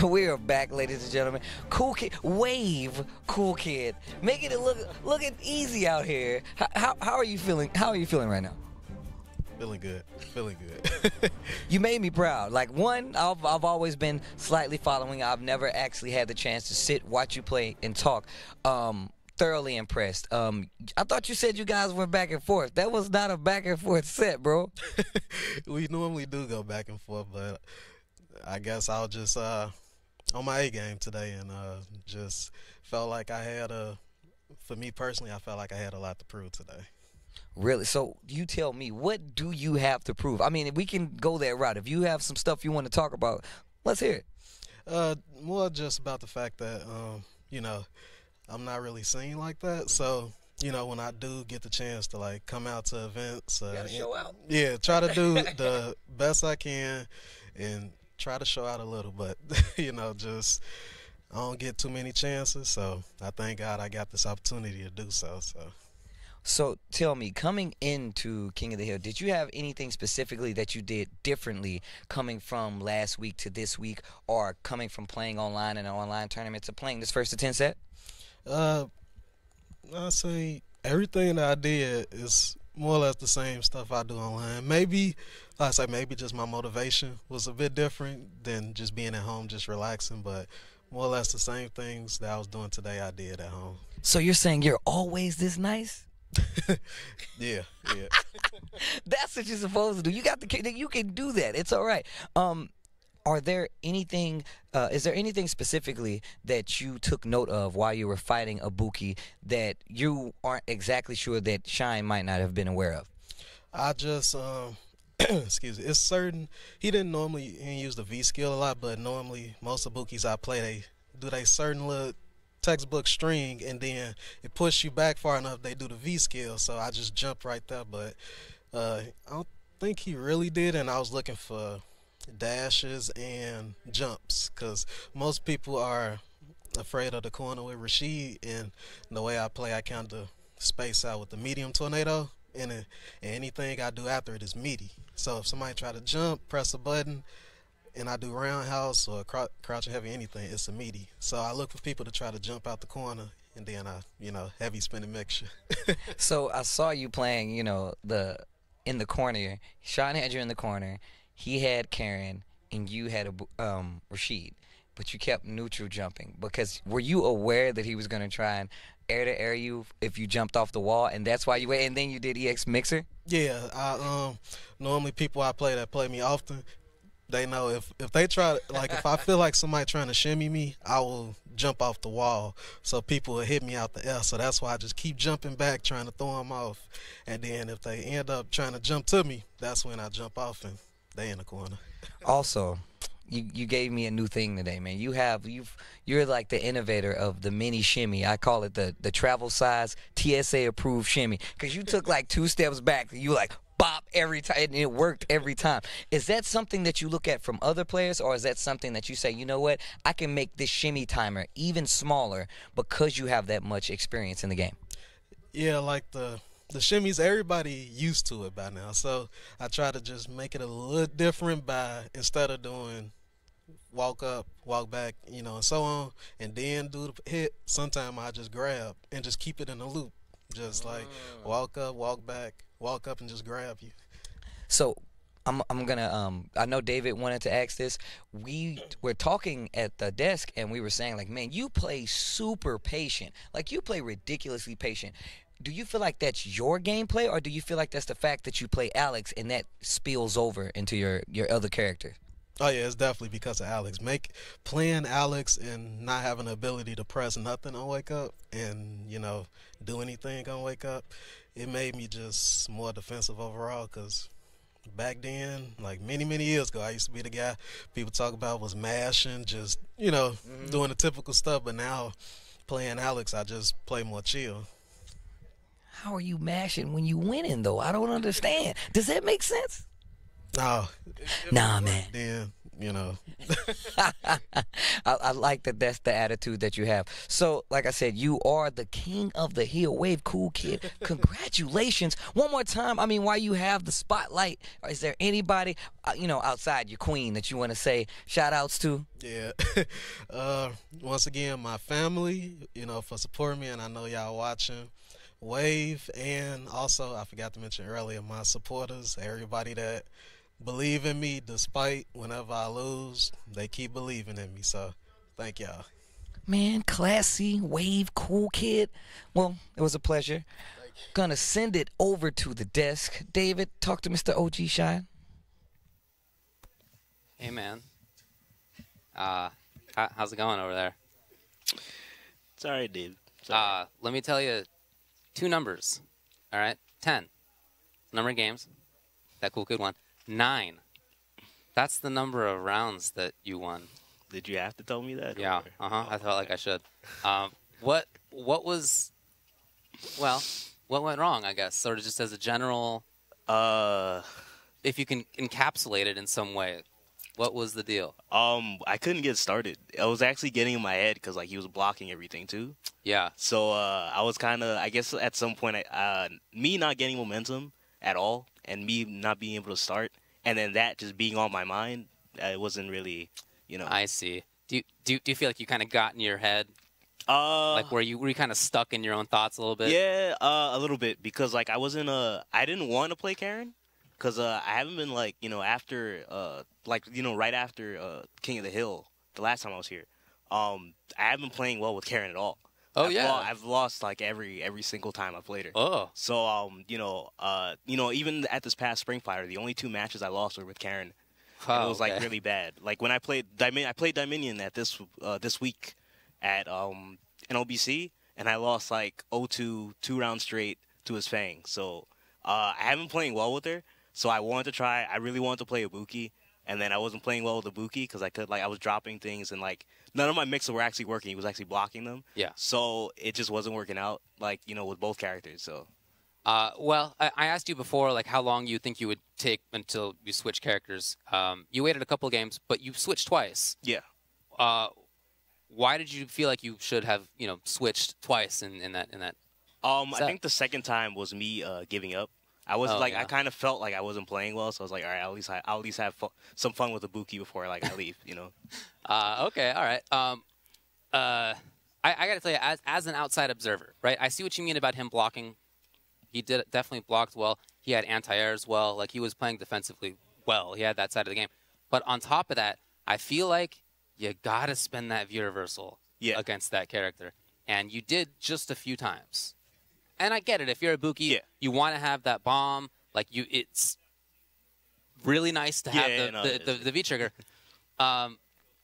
We are back, ladies and gentlemen. CoolKid, wave CoolKid, making it looking easy out here. How are you feeling? How are you feeling right now?
Feeling good. Feeling good.
You made me proud. Like, one, I've always been slightly following. I've never actually had the chance to sit, watch you play, and talk. Thoroughly impressed. I thought you said you guys went back and forth. That was not a back and forth set, bro.
We normally do go back and forth, but I guess I'll just on my A game today, and just felt like I had for me personally, I felt like I had a lot to prove today.
Really? So you tell me, what do you have to prove? I mean, we can go that route. If you have some stuff you want to talk about, let's hear it.
More just about the fact that, you know, I'm not really seen like that. So, you know, when I do get the chance to like come out to events,
Gotta show out.
yeah, try to do the best I can and try to show out a little. But, you know, just I don't get too many chances. So I thank God I got this opportunity to do so.
So tell me, coming into King of the Hill, did you have anything specifically that you did differently coming from last week to this week, or coming from playing online in an online tournament to playing this first to 10 set?
I say everything that I did is more or less the same stuff I do online. Maybe, I say maybe just my motivation was a bit different than just being at home, just relaxing, but more or less the same things that I was doing today I did at home.
So you're saying you're always this nice?
Yeah.
That's what you're supposed to do. You got the, you can do that. It's all right. Are there anything? Is there anything specifically that you took note of while you were fighting Ibuki that you aren't exactly sure that Shine might not have been aware of?
I just excuse me. It's certain he didn't use the V skill a lot, but normally most of Ibukis I play they certain little textbook string, and then it pushes you back far enough they do the V skill, so I just jumped right there. But I don't think he really did, and I was looking for dashes and jumps because most people are afraid of the corner with Rashid, and the way I play I kind of space out with the medium tornado, and anything I do after it is meaty. So if somebody try to jump, press a button, and I do roundhouse or crouching heavy, anything, it's a meaty. So I look for people to try to jump out the corner, and then heavy spinning mixture.
So I saw you playing, in the corner. Sean had you in the corner. He had Karen, and you had Rashid. But you kept neutral jumping because were you aware that he was going to try and air you if you jumped off the wall, and that's why you went, and then you did EX Mixer?
Yeah, I normally people I play that play me often, they know if they try, like if I feel like somebody trying to shimmy me, I will jump off the wall so people will hit me out the air. So that's why I just keep jumping back trying to throw them off, and then if they end up trying to jump to me, that's when I jump off and they in the corner.
Also, you gave me a new thing today, man. You're like the innovator of the mini shimmy. I call it the travel size TSA approved shimmy because you took like 2 steps back and you like bop every time, and it worked every time. Is that something that you look at from other players, or is that something that you say, you know what, I can make this shimmy timer even smaller because you have that much experience in the game?
Yeah, like the shimmies, everybody used to it by now. So I try to just make it a little different by, instead of doing walk up, walk back, and so on, and then do the hit, sometimes I just grab and just keep it in a loop. Just like walk up, walk back, walk up, and just grab you.
So I'm gonna I know David wanted to ask this. We were talking at the desk and we were saying, like, man, you play super patient. Like, you play ridiculously patient. Do you feel like that's your gameplay, or do you feel like that's the fact that you play Alex and that spills over into your other character?
Oh yeah, it's definitely because of Alex. Playing Alex and not having the ability to press nothing on wake up and do anything on wake up, it made me just more defensive overall. Because back then, like many years ago, I used to be the guy people talk about was mashing, just doing the typical stuff. But now playing Alex, I just play more chill.
How are you mashing when you winning though? I don't understand. Does that make sense?
No.
Nah, man.
Then,
I like that that's the attitude that you have. So, like I said, you are the king of the hill wave, Cool Kid. Congratulations. One more time, I mean, while you have the spotlight, is there anybody, outside your queen that you want to say shout outs to?
Yeah. Once again, my family, for supporting me, and I know y'all watching. Wave, and also I forgot to mention earlier, my supporters, everybody that believe in me despite whenever I lose, they keep believing in me. So thank y'all.
Man, classy, Wave, Cool Kid. Well, it was a pleasure. Gonna send it over to the desk. David, talk to Mr. OG Shine.
Hey man, how's it going over there?
It's all right, dude.
Let me tell you 2 numbers. All right. 10. Number of games that Cool Kid won. 9. That's the number of rounds that you won.
Did you have to tell me that?
Yeah. I felt like I should. What was, well, what went wrong, I guess? Sort of just as a general, if you can encapsulate it in some way, what was the deal?
I couldn't get started. I was actually getting in my head because like he was blocking everything too.
Yeah.
So I was kind of, I guess at some point, me not getting momentum at all, and me not being able to start, and then that just being on my mind, it wasn't really, you know.
I see. Do you feel like you kind of got in your head? Like were you kind of stuck in your own thoughts a little bit?
Yeah, a little bit, because like I didn't want to play Karen, because I haven't been like, after right after King of the Hill, the last time I was here, I haven't been playing well with Karen at all.
Oh,
I've lost like every single time I played her.
Oh.
So even at this past Spring Fighter, the only 2 matches I lost were with Karen. And it was like really bad. Like when I played Dominion at this week at NLBC, and I lost like 0-2 2 rounds straight to his Fang. So I haven't been playing well with her. So I wanted to try. I really wanted to play Ibuki, and then I wasn't playing well with Ibuki because I was dropping things, and like none of my mixes were actually working. He was actually blocking them.
Yeah.
So it just wasn't working out, like with both characters. So.
Well, I asked you before, like, how long you think you would take until you switch characters. You waited a couple of games, but you switched twice.
Yeah.
Why did you feel like you should have, switched twice in that?
I think the second time was me giving up. I was I kind of felt like I wasn't playing well, so I was like, all right, I'll at least have some fun with Ibuki before I leave,
Okay, all right. I got to tell you, as an outside observer, right? I see what you mean about him blocking. He definitely blocked well. He had anti-air as well. Like, he was playing defensively well. He had that side of the game. But on top of that, I feel like you got to spend that view reversal against that character. And you did just a few times. And I get it. If you're a Ibuki, you want to have that bomb. Like, it's really nice to have the V-trigger. Do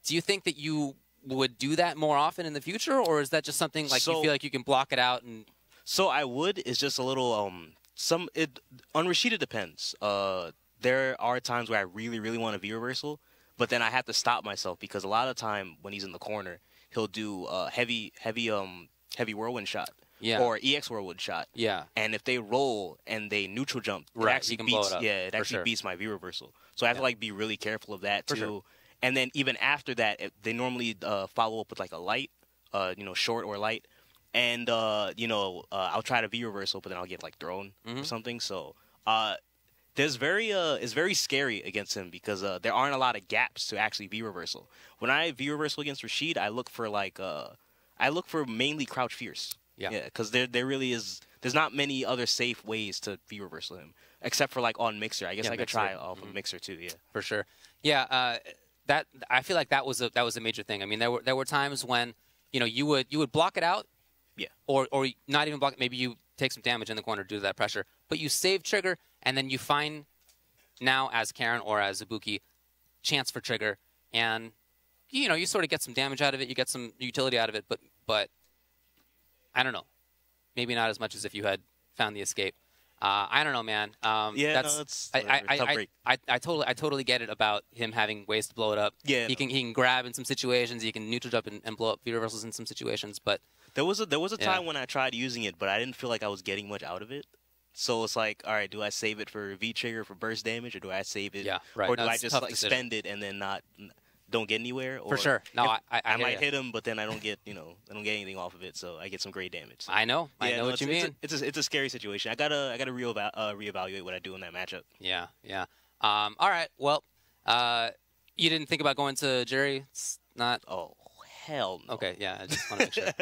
you think that you would do that more often in the future? Or is that just something like you feel like you can block it out and...
So I would. It's just a little on Rashid it depends. There are times where I really, really want a V reversal, but then I have to stop myself because a lot of the time when he's in the corner, he'll do heavy whirlwind shot.
Yeah.
Or EX whirlwind shot.
Yeah.
And if they roll and they neutral jump,
right,
it actually beats. It actually beats my V reversal. So I have to be really careful of that too.
Sure.
And then even after that, they normally follow up with like a light, short or light. And, I'll try to V reversal, but then I'll get like thrown or something. So it's very scary against him because there aren't a lot of gaps to actually V reversal. When I V reversal against Rashid, I look for mainly crouch fierce. Yeah, because there really is. There's not many other safe ways to V reversal him except for like on Mixer. I guess I could try off of Mixer too. Yeah,
for sure. Yeah, that I feel like that was a major thing. I mean, there were times when you would block it out.
Yeah.
Or not even block it. Maybe you take some damage in the corner due to that pressure. But you save trigger, and then you find now as Karen or as Ibuki chance for trigger, and you sort of get some damage out of it. You get some utility out of it, but I don't know. Maybe not as much as if you had found the escape. I don't know, man.
It's tough break.
I totally get it about him having ways to blow it up.
Yeah,
he can grab in some situations. He can neutral jump and blow up V reversals in some situations, but.
There was a time when I tried using it, but I didn't feel like I was getting much out of it. So it's like, all right, do I save it for V trigger for burst damage, or do I save it, or do I just spend it and then don't get anywhere? Or
for sure, no, I
might hit him, but then I don't get anything off of it, so I get some great damage. So.
I know what you mean.
It's a scary situation. I gotta reevaluate what I do in that matchup.
Yeah. All right, well, you didn't think about going to Jerry? It's not.
Oh. Hell no.
Okay, yeah, I just want to make sure.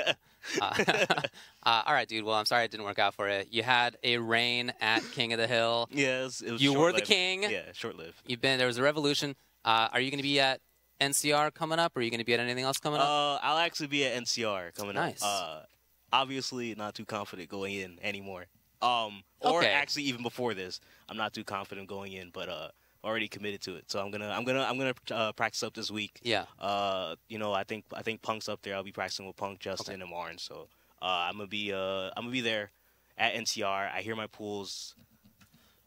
All right, dude. Well, I'm sorry it didn't work out for you. You had a reign at King of the Hill.
Yeah, it was
you were the king.
Yeah, short-lived.
There was a revolution. Are you going to be at NCR coming up, or are you going to be at anything else coming up?
I'll actually be at NCR coming
up. Nice.
Obviously, not too confident going in anymore. Or actually, even before this, I'm not too confident going in, but already committed to it, so I'm gonna practice up this week.
Yeah.
I think Punk's up there. I'll be practicing with Punk, Justin, and Warren. So I'm gonna be there, at NCR. I hear my pools.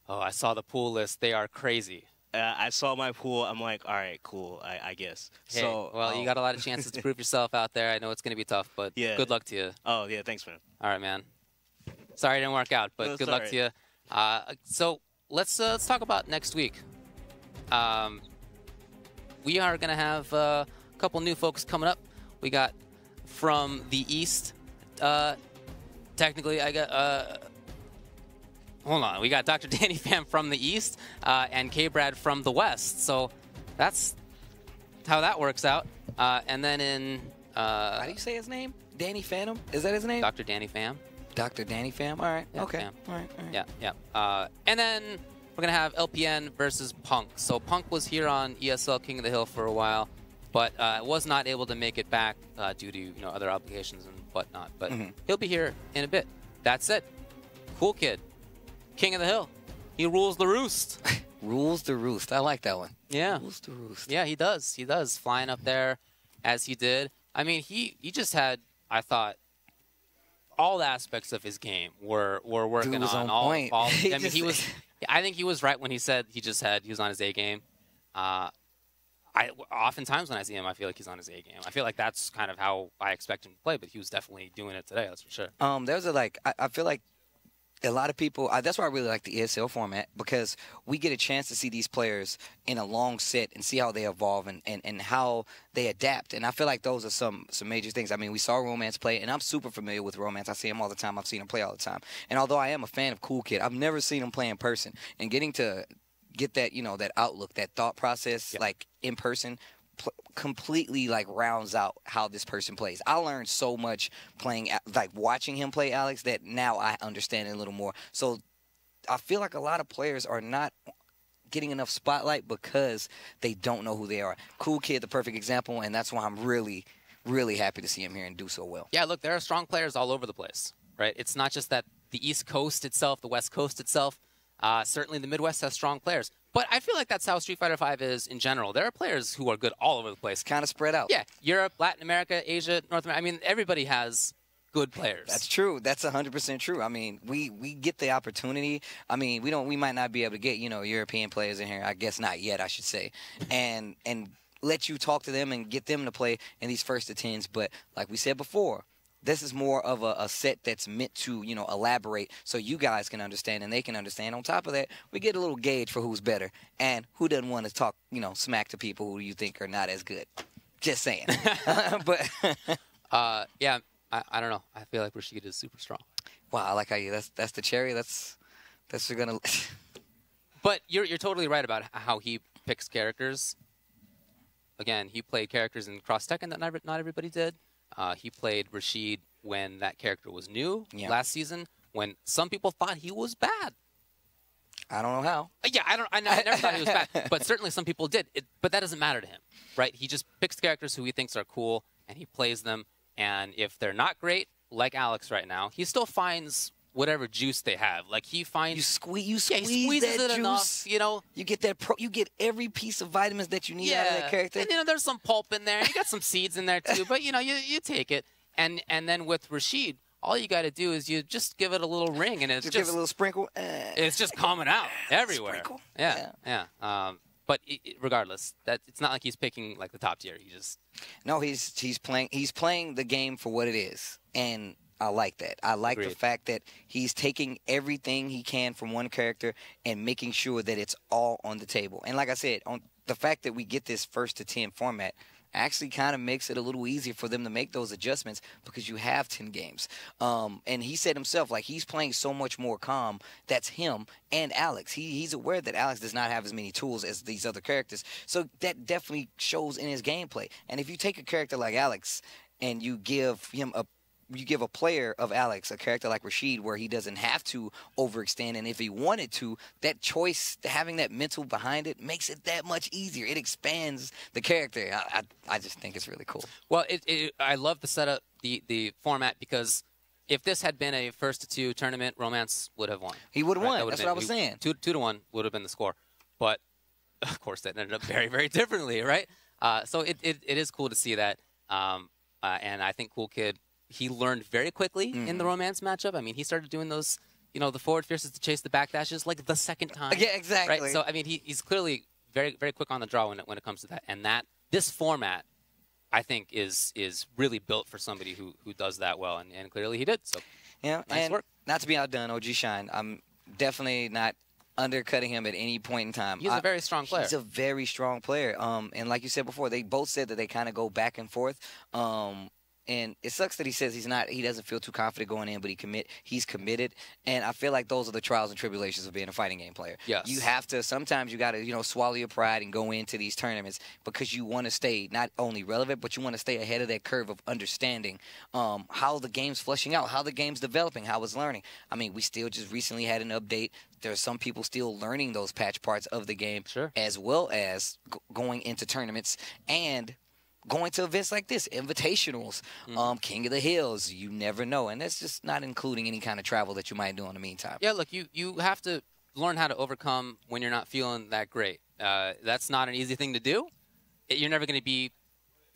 Oh, I saw the pool list. They are crazy.
I saw my pool. I'm like, all right, cool. I guess.
Hey,
So,
well, you got a lot of chances to prove yourself out there. I know it's going to be tough, but good luck to you.
Oh, yeah, thanks, man.
All right, man. Sorry it didn't work out, but good luck to you. So let's talk about next week. We are going to have a couple new folks coming up. We got from the East. Technically, I got... hold on. We got Dr. Danny Pham from the East and K-Brad from the West. So that's how that works out. And then in...
how do you say his name? Danny Phantom? Is that his name?
Dr. Danny Pham.
Dr. Danny Pham? All right.
Yeah,
okay.
yeah.
All right.
Yeah. And then we're going to have LPN versus Punk. So Punk was here on ESL King of the Hill for a while, but was not able to make it back due to other obligations and whatnot. But he'll be here in a bit. That's it. Cool Kid. King of the Hill. He rules the roost.
Rules the roost. I like that one.
Yeah.
Rules the roost.
Yeah, he does. He does. Flying up there as he did. I mean, he just had, I thought, all aspects of his game were working
Dude was
on.
on point.
I mean, he was. I think he was right when he said he was on his A game. Oftentimes when I see him, I feel like he's on his A game. I feel like that's kind of how I expect him to play, but he was definitely doing it today. That's for sure.
There's I feel like a lot of people, that's why I really like the ESL format, because we get a chance to see these players in a long set and see how they evolve and how they adapt. And I feel like those are some major things. I mean, we saw Romance play, and I'm super familiar with Romance. I see him all the time. I've seen him play all the time. And although I am a fan of Cool Kid, I've never seen him play in person. And getting to get that, that outlook, that thought process, like in person, completely rounds out how this person plays. I learned so much playing, watching him play Alex, that now I understand it a little more. So I feel like a lot of players are not getting enough spotlight because they don't know who they are. Cool Kid, the perfect example, and that's why I'm really, really happy to see him here and do so well.
Yeah, look, there are strong players all over the place, right? It's not just that the East Coast itself, the West Coast itself, certainly the Midwest has strong players. But I feel like that's how Street Fighter V is in general. There are players who are good all over the place.
Kind of spread out.
Yeah, Europe, Latin America, Asia, North America. I mean, everybody has good players.
That's true. That's 100% true. I mean, we get the opportunity. I mean, we might not be able to get, European players in here. I guess not yet, I should say. And let you talk to them and get them to play in these first of 10s. But like we said before, this is more of a set that's meant to, elaborate so you guys can understand and they can understand. On top of that, we get a little gauge for who's better and who doesn't want to talk, smack to people who you think are not as good. Just saying. But
yeah, I don't know. I feel like Rashid is super strong.
Wow, I like how that's the cherry. That's gonna.
But you're totally right about how he picks characters. Again, he played characters in Cross Tekken that not everybody did. He played Rashid when that character was new last season, when some people thought he was bad.
I don't know how.
Yeah, I never thought he was bad, but certainly some people did. But that doesn't matter to him, right? He just picks characters who he thinks are cool, and he plays them. And if they're not great, like Alex right now, he still finds whatever juice they have. Like he finds
you squeeze
he squeezes
that
it
juice.
Enough,
You get that you get every piece of vitamins that you need out of that character.
And there's some pulp in there. You got some seeds in there too, but you take it. And then with Rashid, all you got to do is you just give it a little ring, and it's just
give it a little sprinkle.
It's just coming out everywhere.
Sprinkle.
Yeah. But regardless, that it's not like he's picking like the top tier.
No, he's playing the game for what it is, and I like that. I like the fact that he's taking everything he can from one character and making sure that it's all on the table. And like I said, on the fact that we get this first to 10 format actually kind of makes it a little easier for them to make those adjustments because you have 10 games. And he said himself, he's playing so much more calm. That's him and Alex. He's aware that Alex does not have as many tools as these other characters. So that definitely shows in his gameplay. And if you take a character like Alex and you give him a player of Alex, a character like Rashid, where he doesn't have to overextend, and if he wanted to, that choice, having that mental behind it, makes it that much easier. It expands the character. I just think it's really cool.
Well, I love the setup, the format, because if this had been a 1-2 tournament, Romance would have won.
He would have won. That's what I was saying.
2-1 would have been the score. But, of course, that ended up very, very differently, right? So it is cool to see that. And I think Cool Kid he learned very quickly in the romance matchup. I mean, he started doing those, the forward fierces to chase the back dashes like the second time.
Yeah, exactly.
Right? So, I mean, he's clearly very, very quick on the draw when it comes to that. And this format, I think, is really built for somebody who does that well, and clearly he did. So,
yeah,
nice work.
Not to be outdone, OG Shine, I'm definitely not undercutting him at any point in time.
He's a very strong player.
He's a very strong player. And like you said before, they both said that they kind of go back and forth. And it sucks that he says he doesn't feel too confident going in, but he's committed. And I feel like those are the trials and tribulations of being a fighting game player.
Yes.
You have to, sometimes you got to, swallow your pride and go into these tournaments because you want to stay not only relevant, but you want to stay ahead of that curve of understanding how the game's fleshing out, how the game's developing, how it's learning. I mean, we still just recently had an update. There's some people still learning those patch parts of the game,
sure,
as well as going into tournaments and going to events like this, invitationals, King of the Hills, you never know. And that's just not including any kind of travel that you might do in the meantime.
Yeah, look, you have to learn how to overcome when you're not feeling that great. That's not an easy thing to do. You're never going to be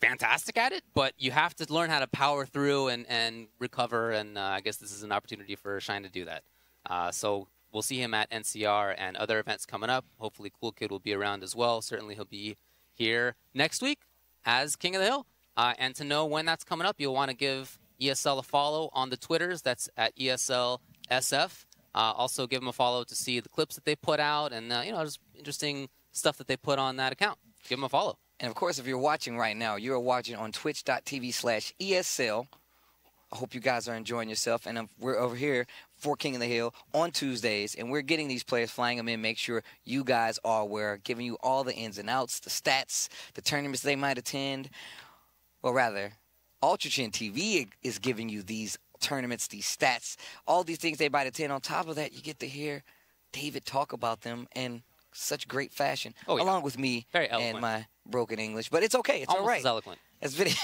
fantastic at it, but you have to learn how to power through and recover, and I guess this is an opportunity for Shine to do that. So we'll see him at NCR and other events coming up. Hopefully CoolKid will be around as well. Certainly he'll be here next week as King of the Hill. And to know when that's coming up, you'll want to give ESL a follow on the Twitters. That's at ESL SF. Also give them a follow to see the clips that they put out and, just interesting stuff that they put on that account. Give them a follow.
And, of course, if you're watching right now, you are watching on twitch.tv/ESL. I hope you guys are enjoying yourself. And we're over here for King of the Hill on Tuesdays, and we're getting these players, flying them in, make sure you guys are aware, giving you all the ins and outs, the stats, the tournaments they might attend. Well, rather, Ultra Chin TV is giving you these tournaments, these stats, all these things they might attend. On top of that, you get to hear David talk about them in such great fashion, along with me and my broken English. But it's okay. It's
almost
all right.
As eloquent.
It's video.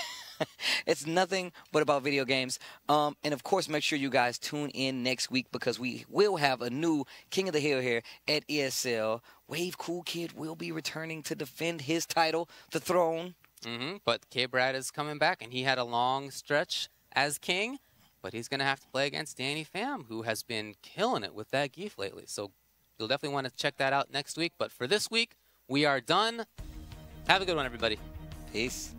It's nothing but about video games. And, of course, make sure you guys tune in next week because we will have a new King of the Hill here at ESL. Wave CoolKid will be returning to defend his title, the throne.
But K-Brad is coming back, and he had a long stretch as king. But he's going to have to play against Danny Pham, who has been killing it with that Geef lately. So you'll definitely want to check that out next week. But for this week, we are done. Have a good one, everybody.
Peace.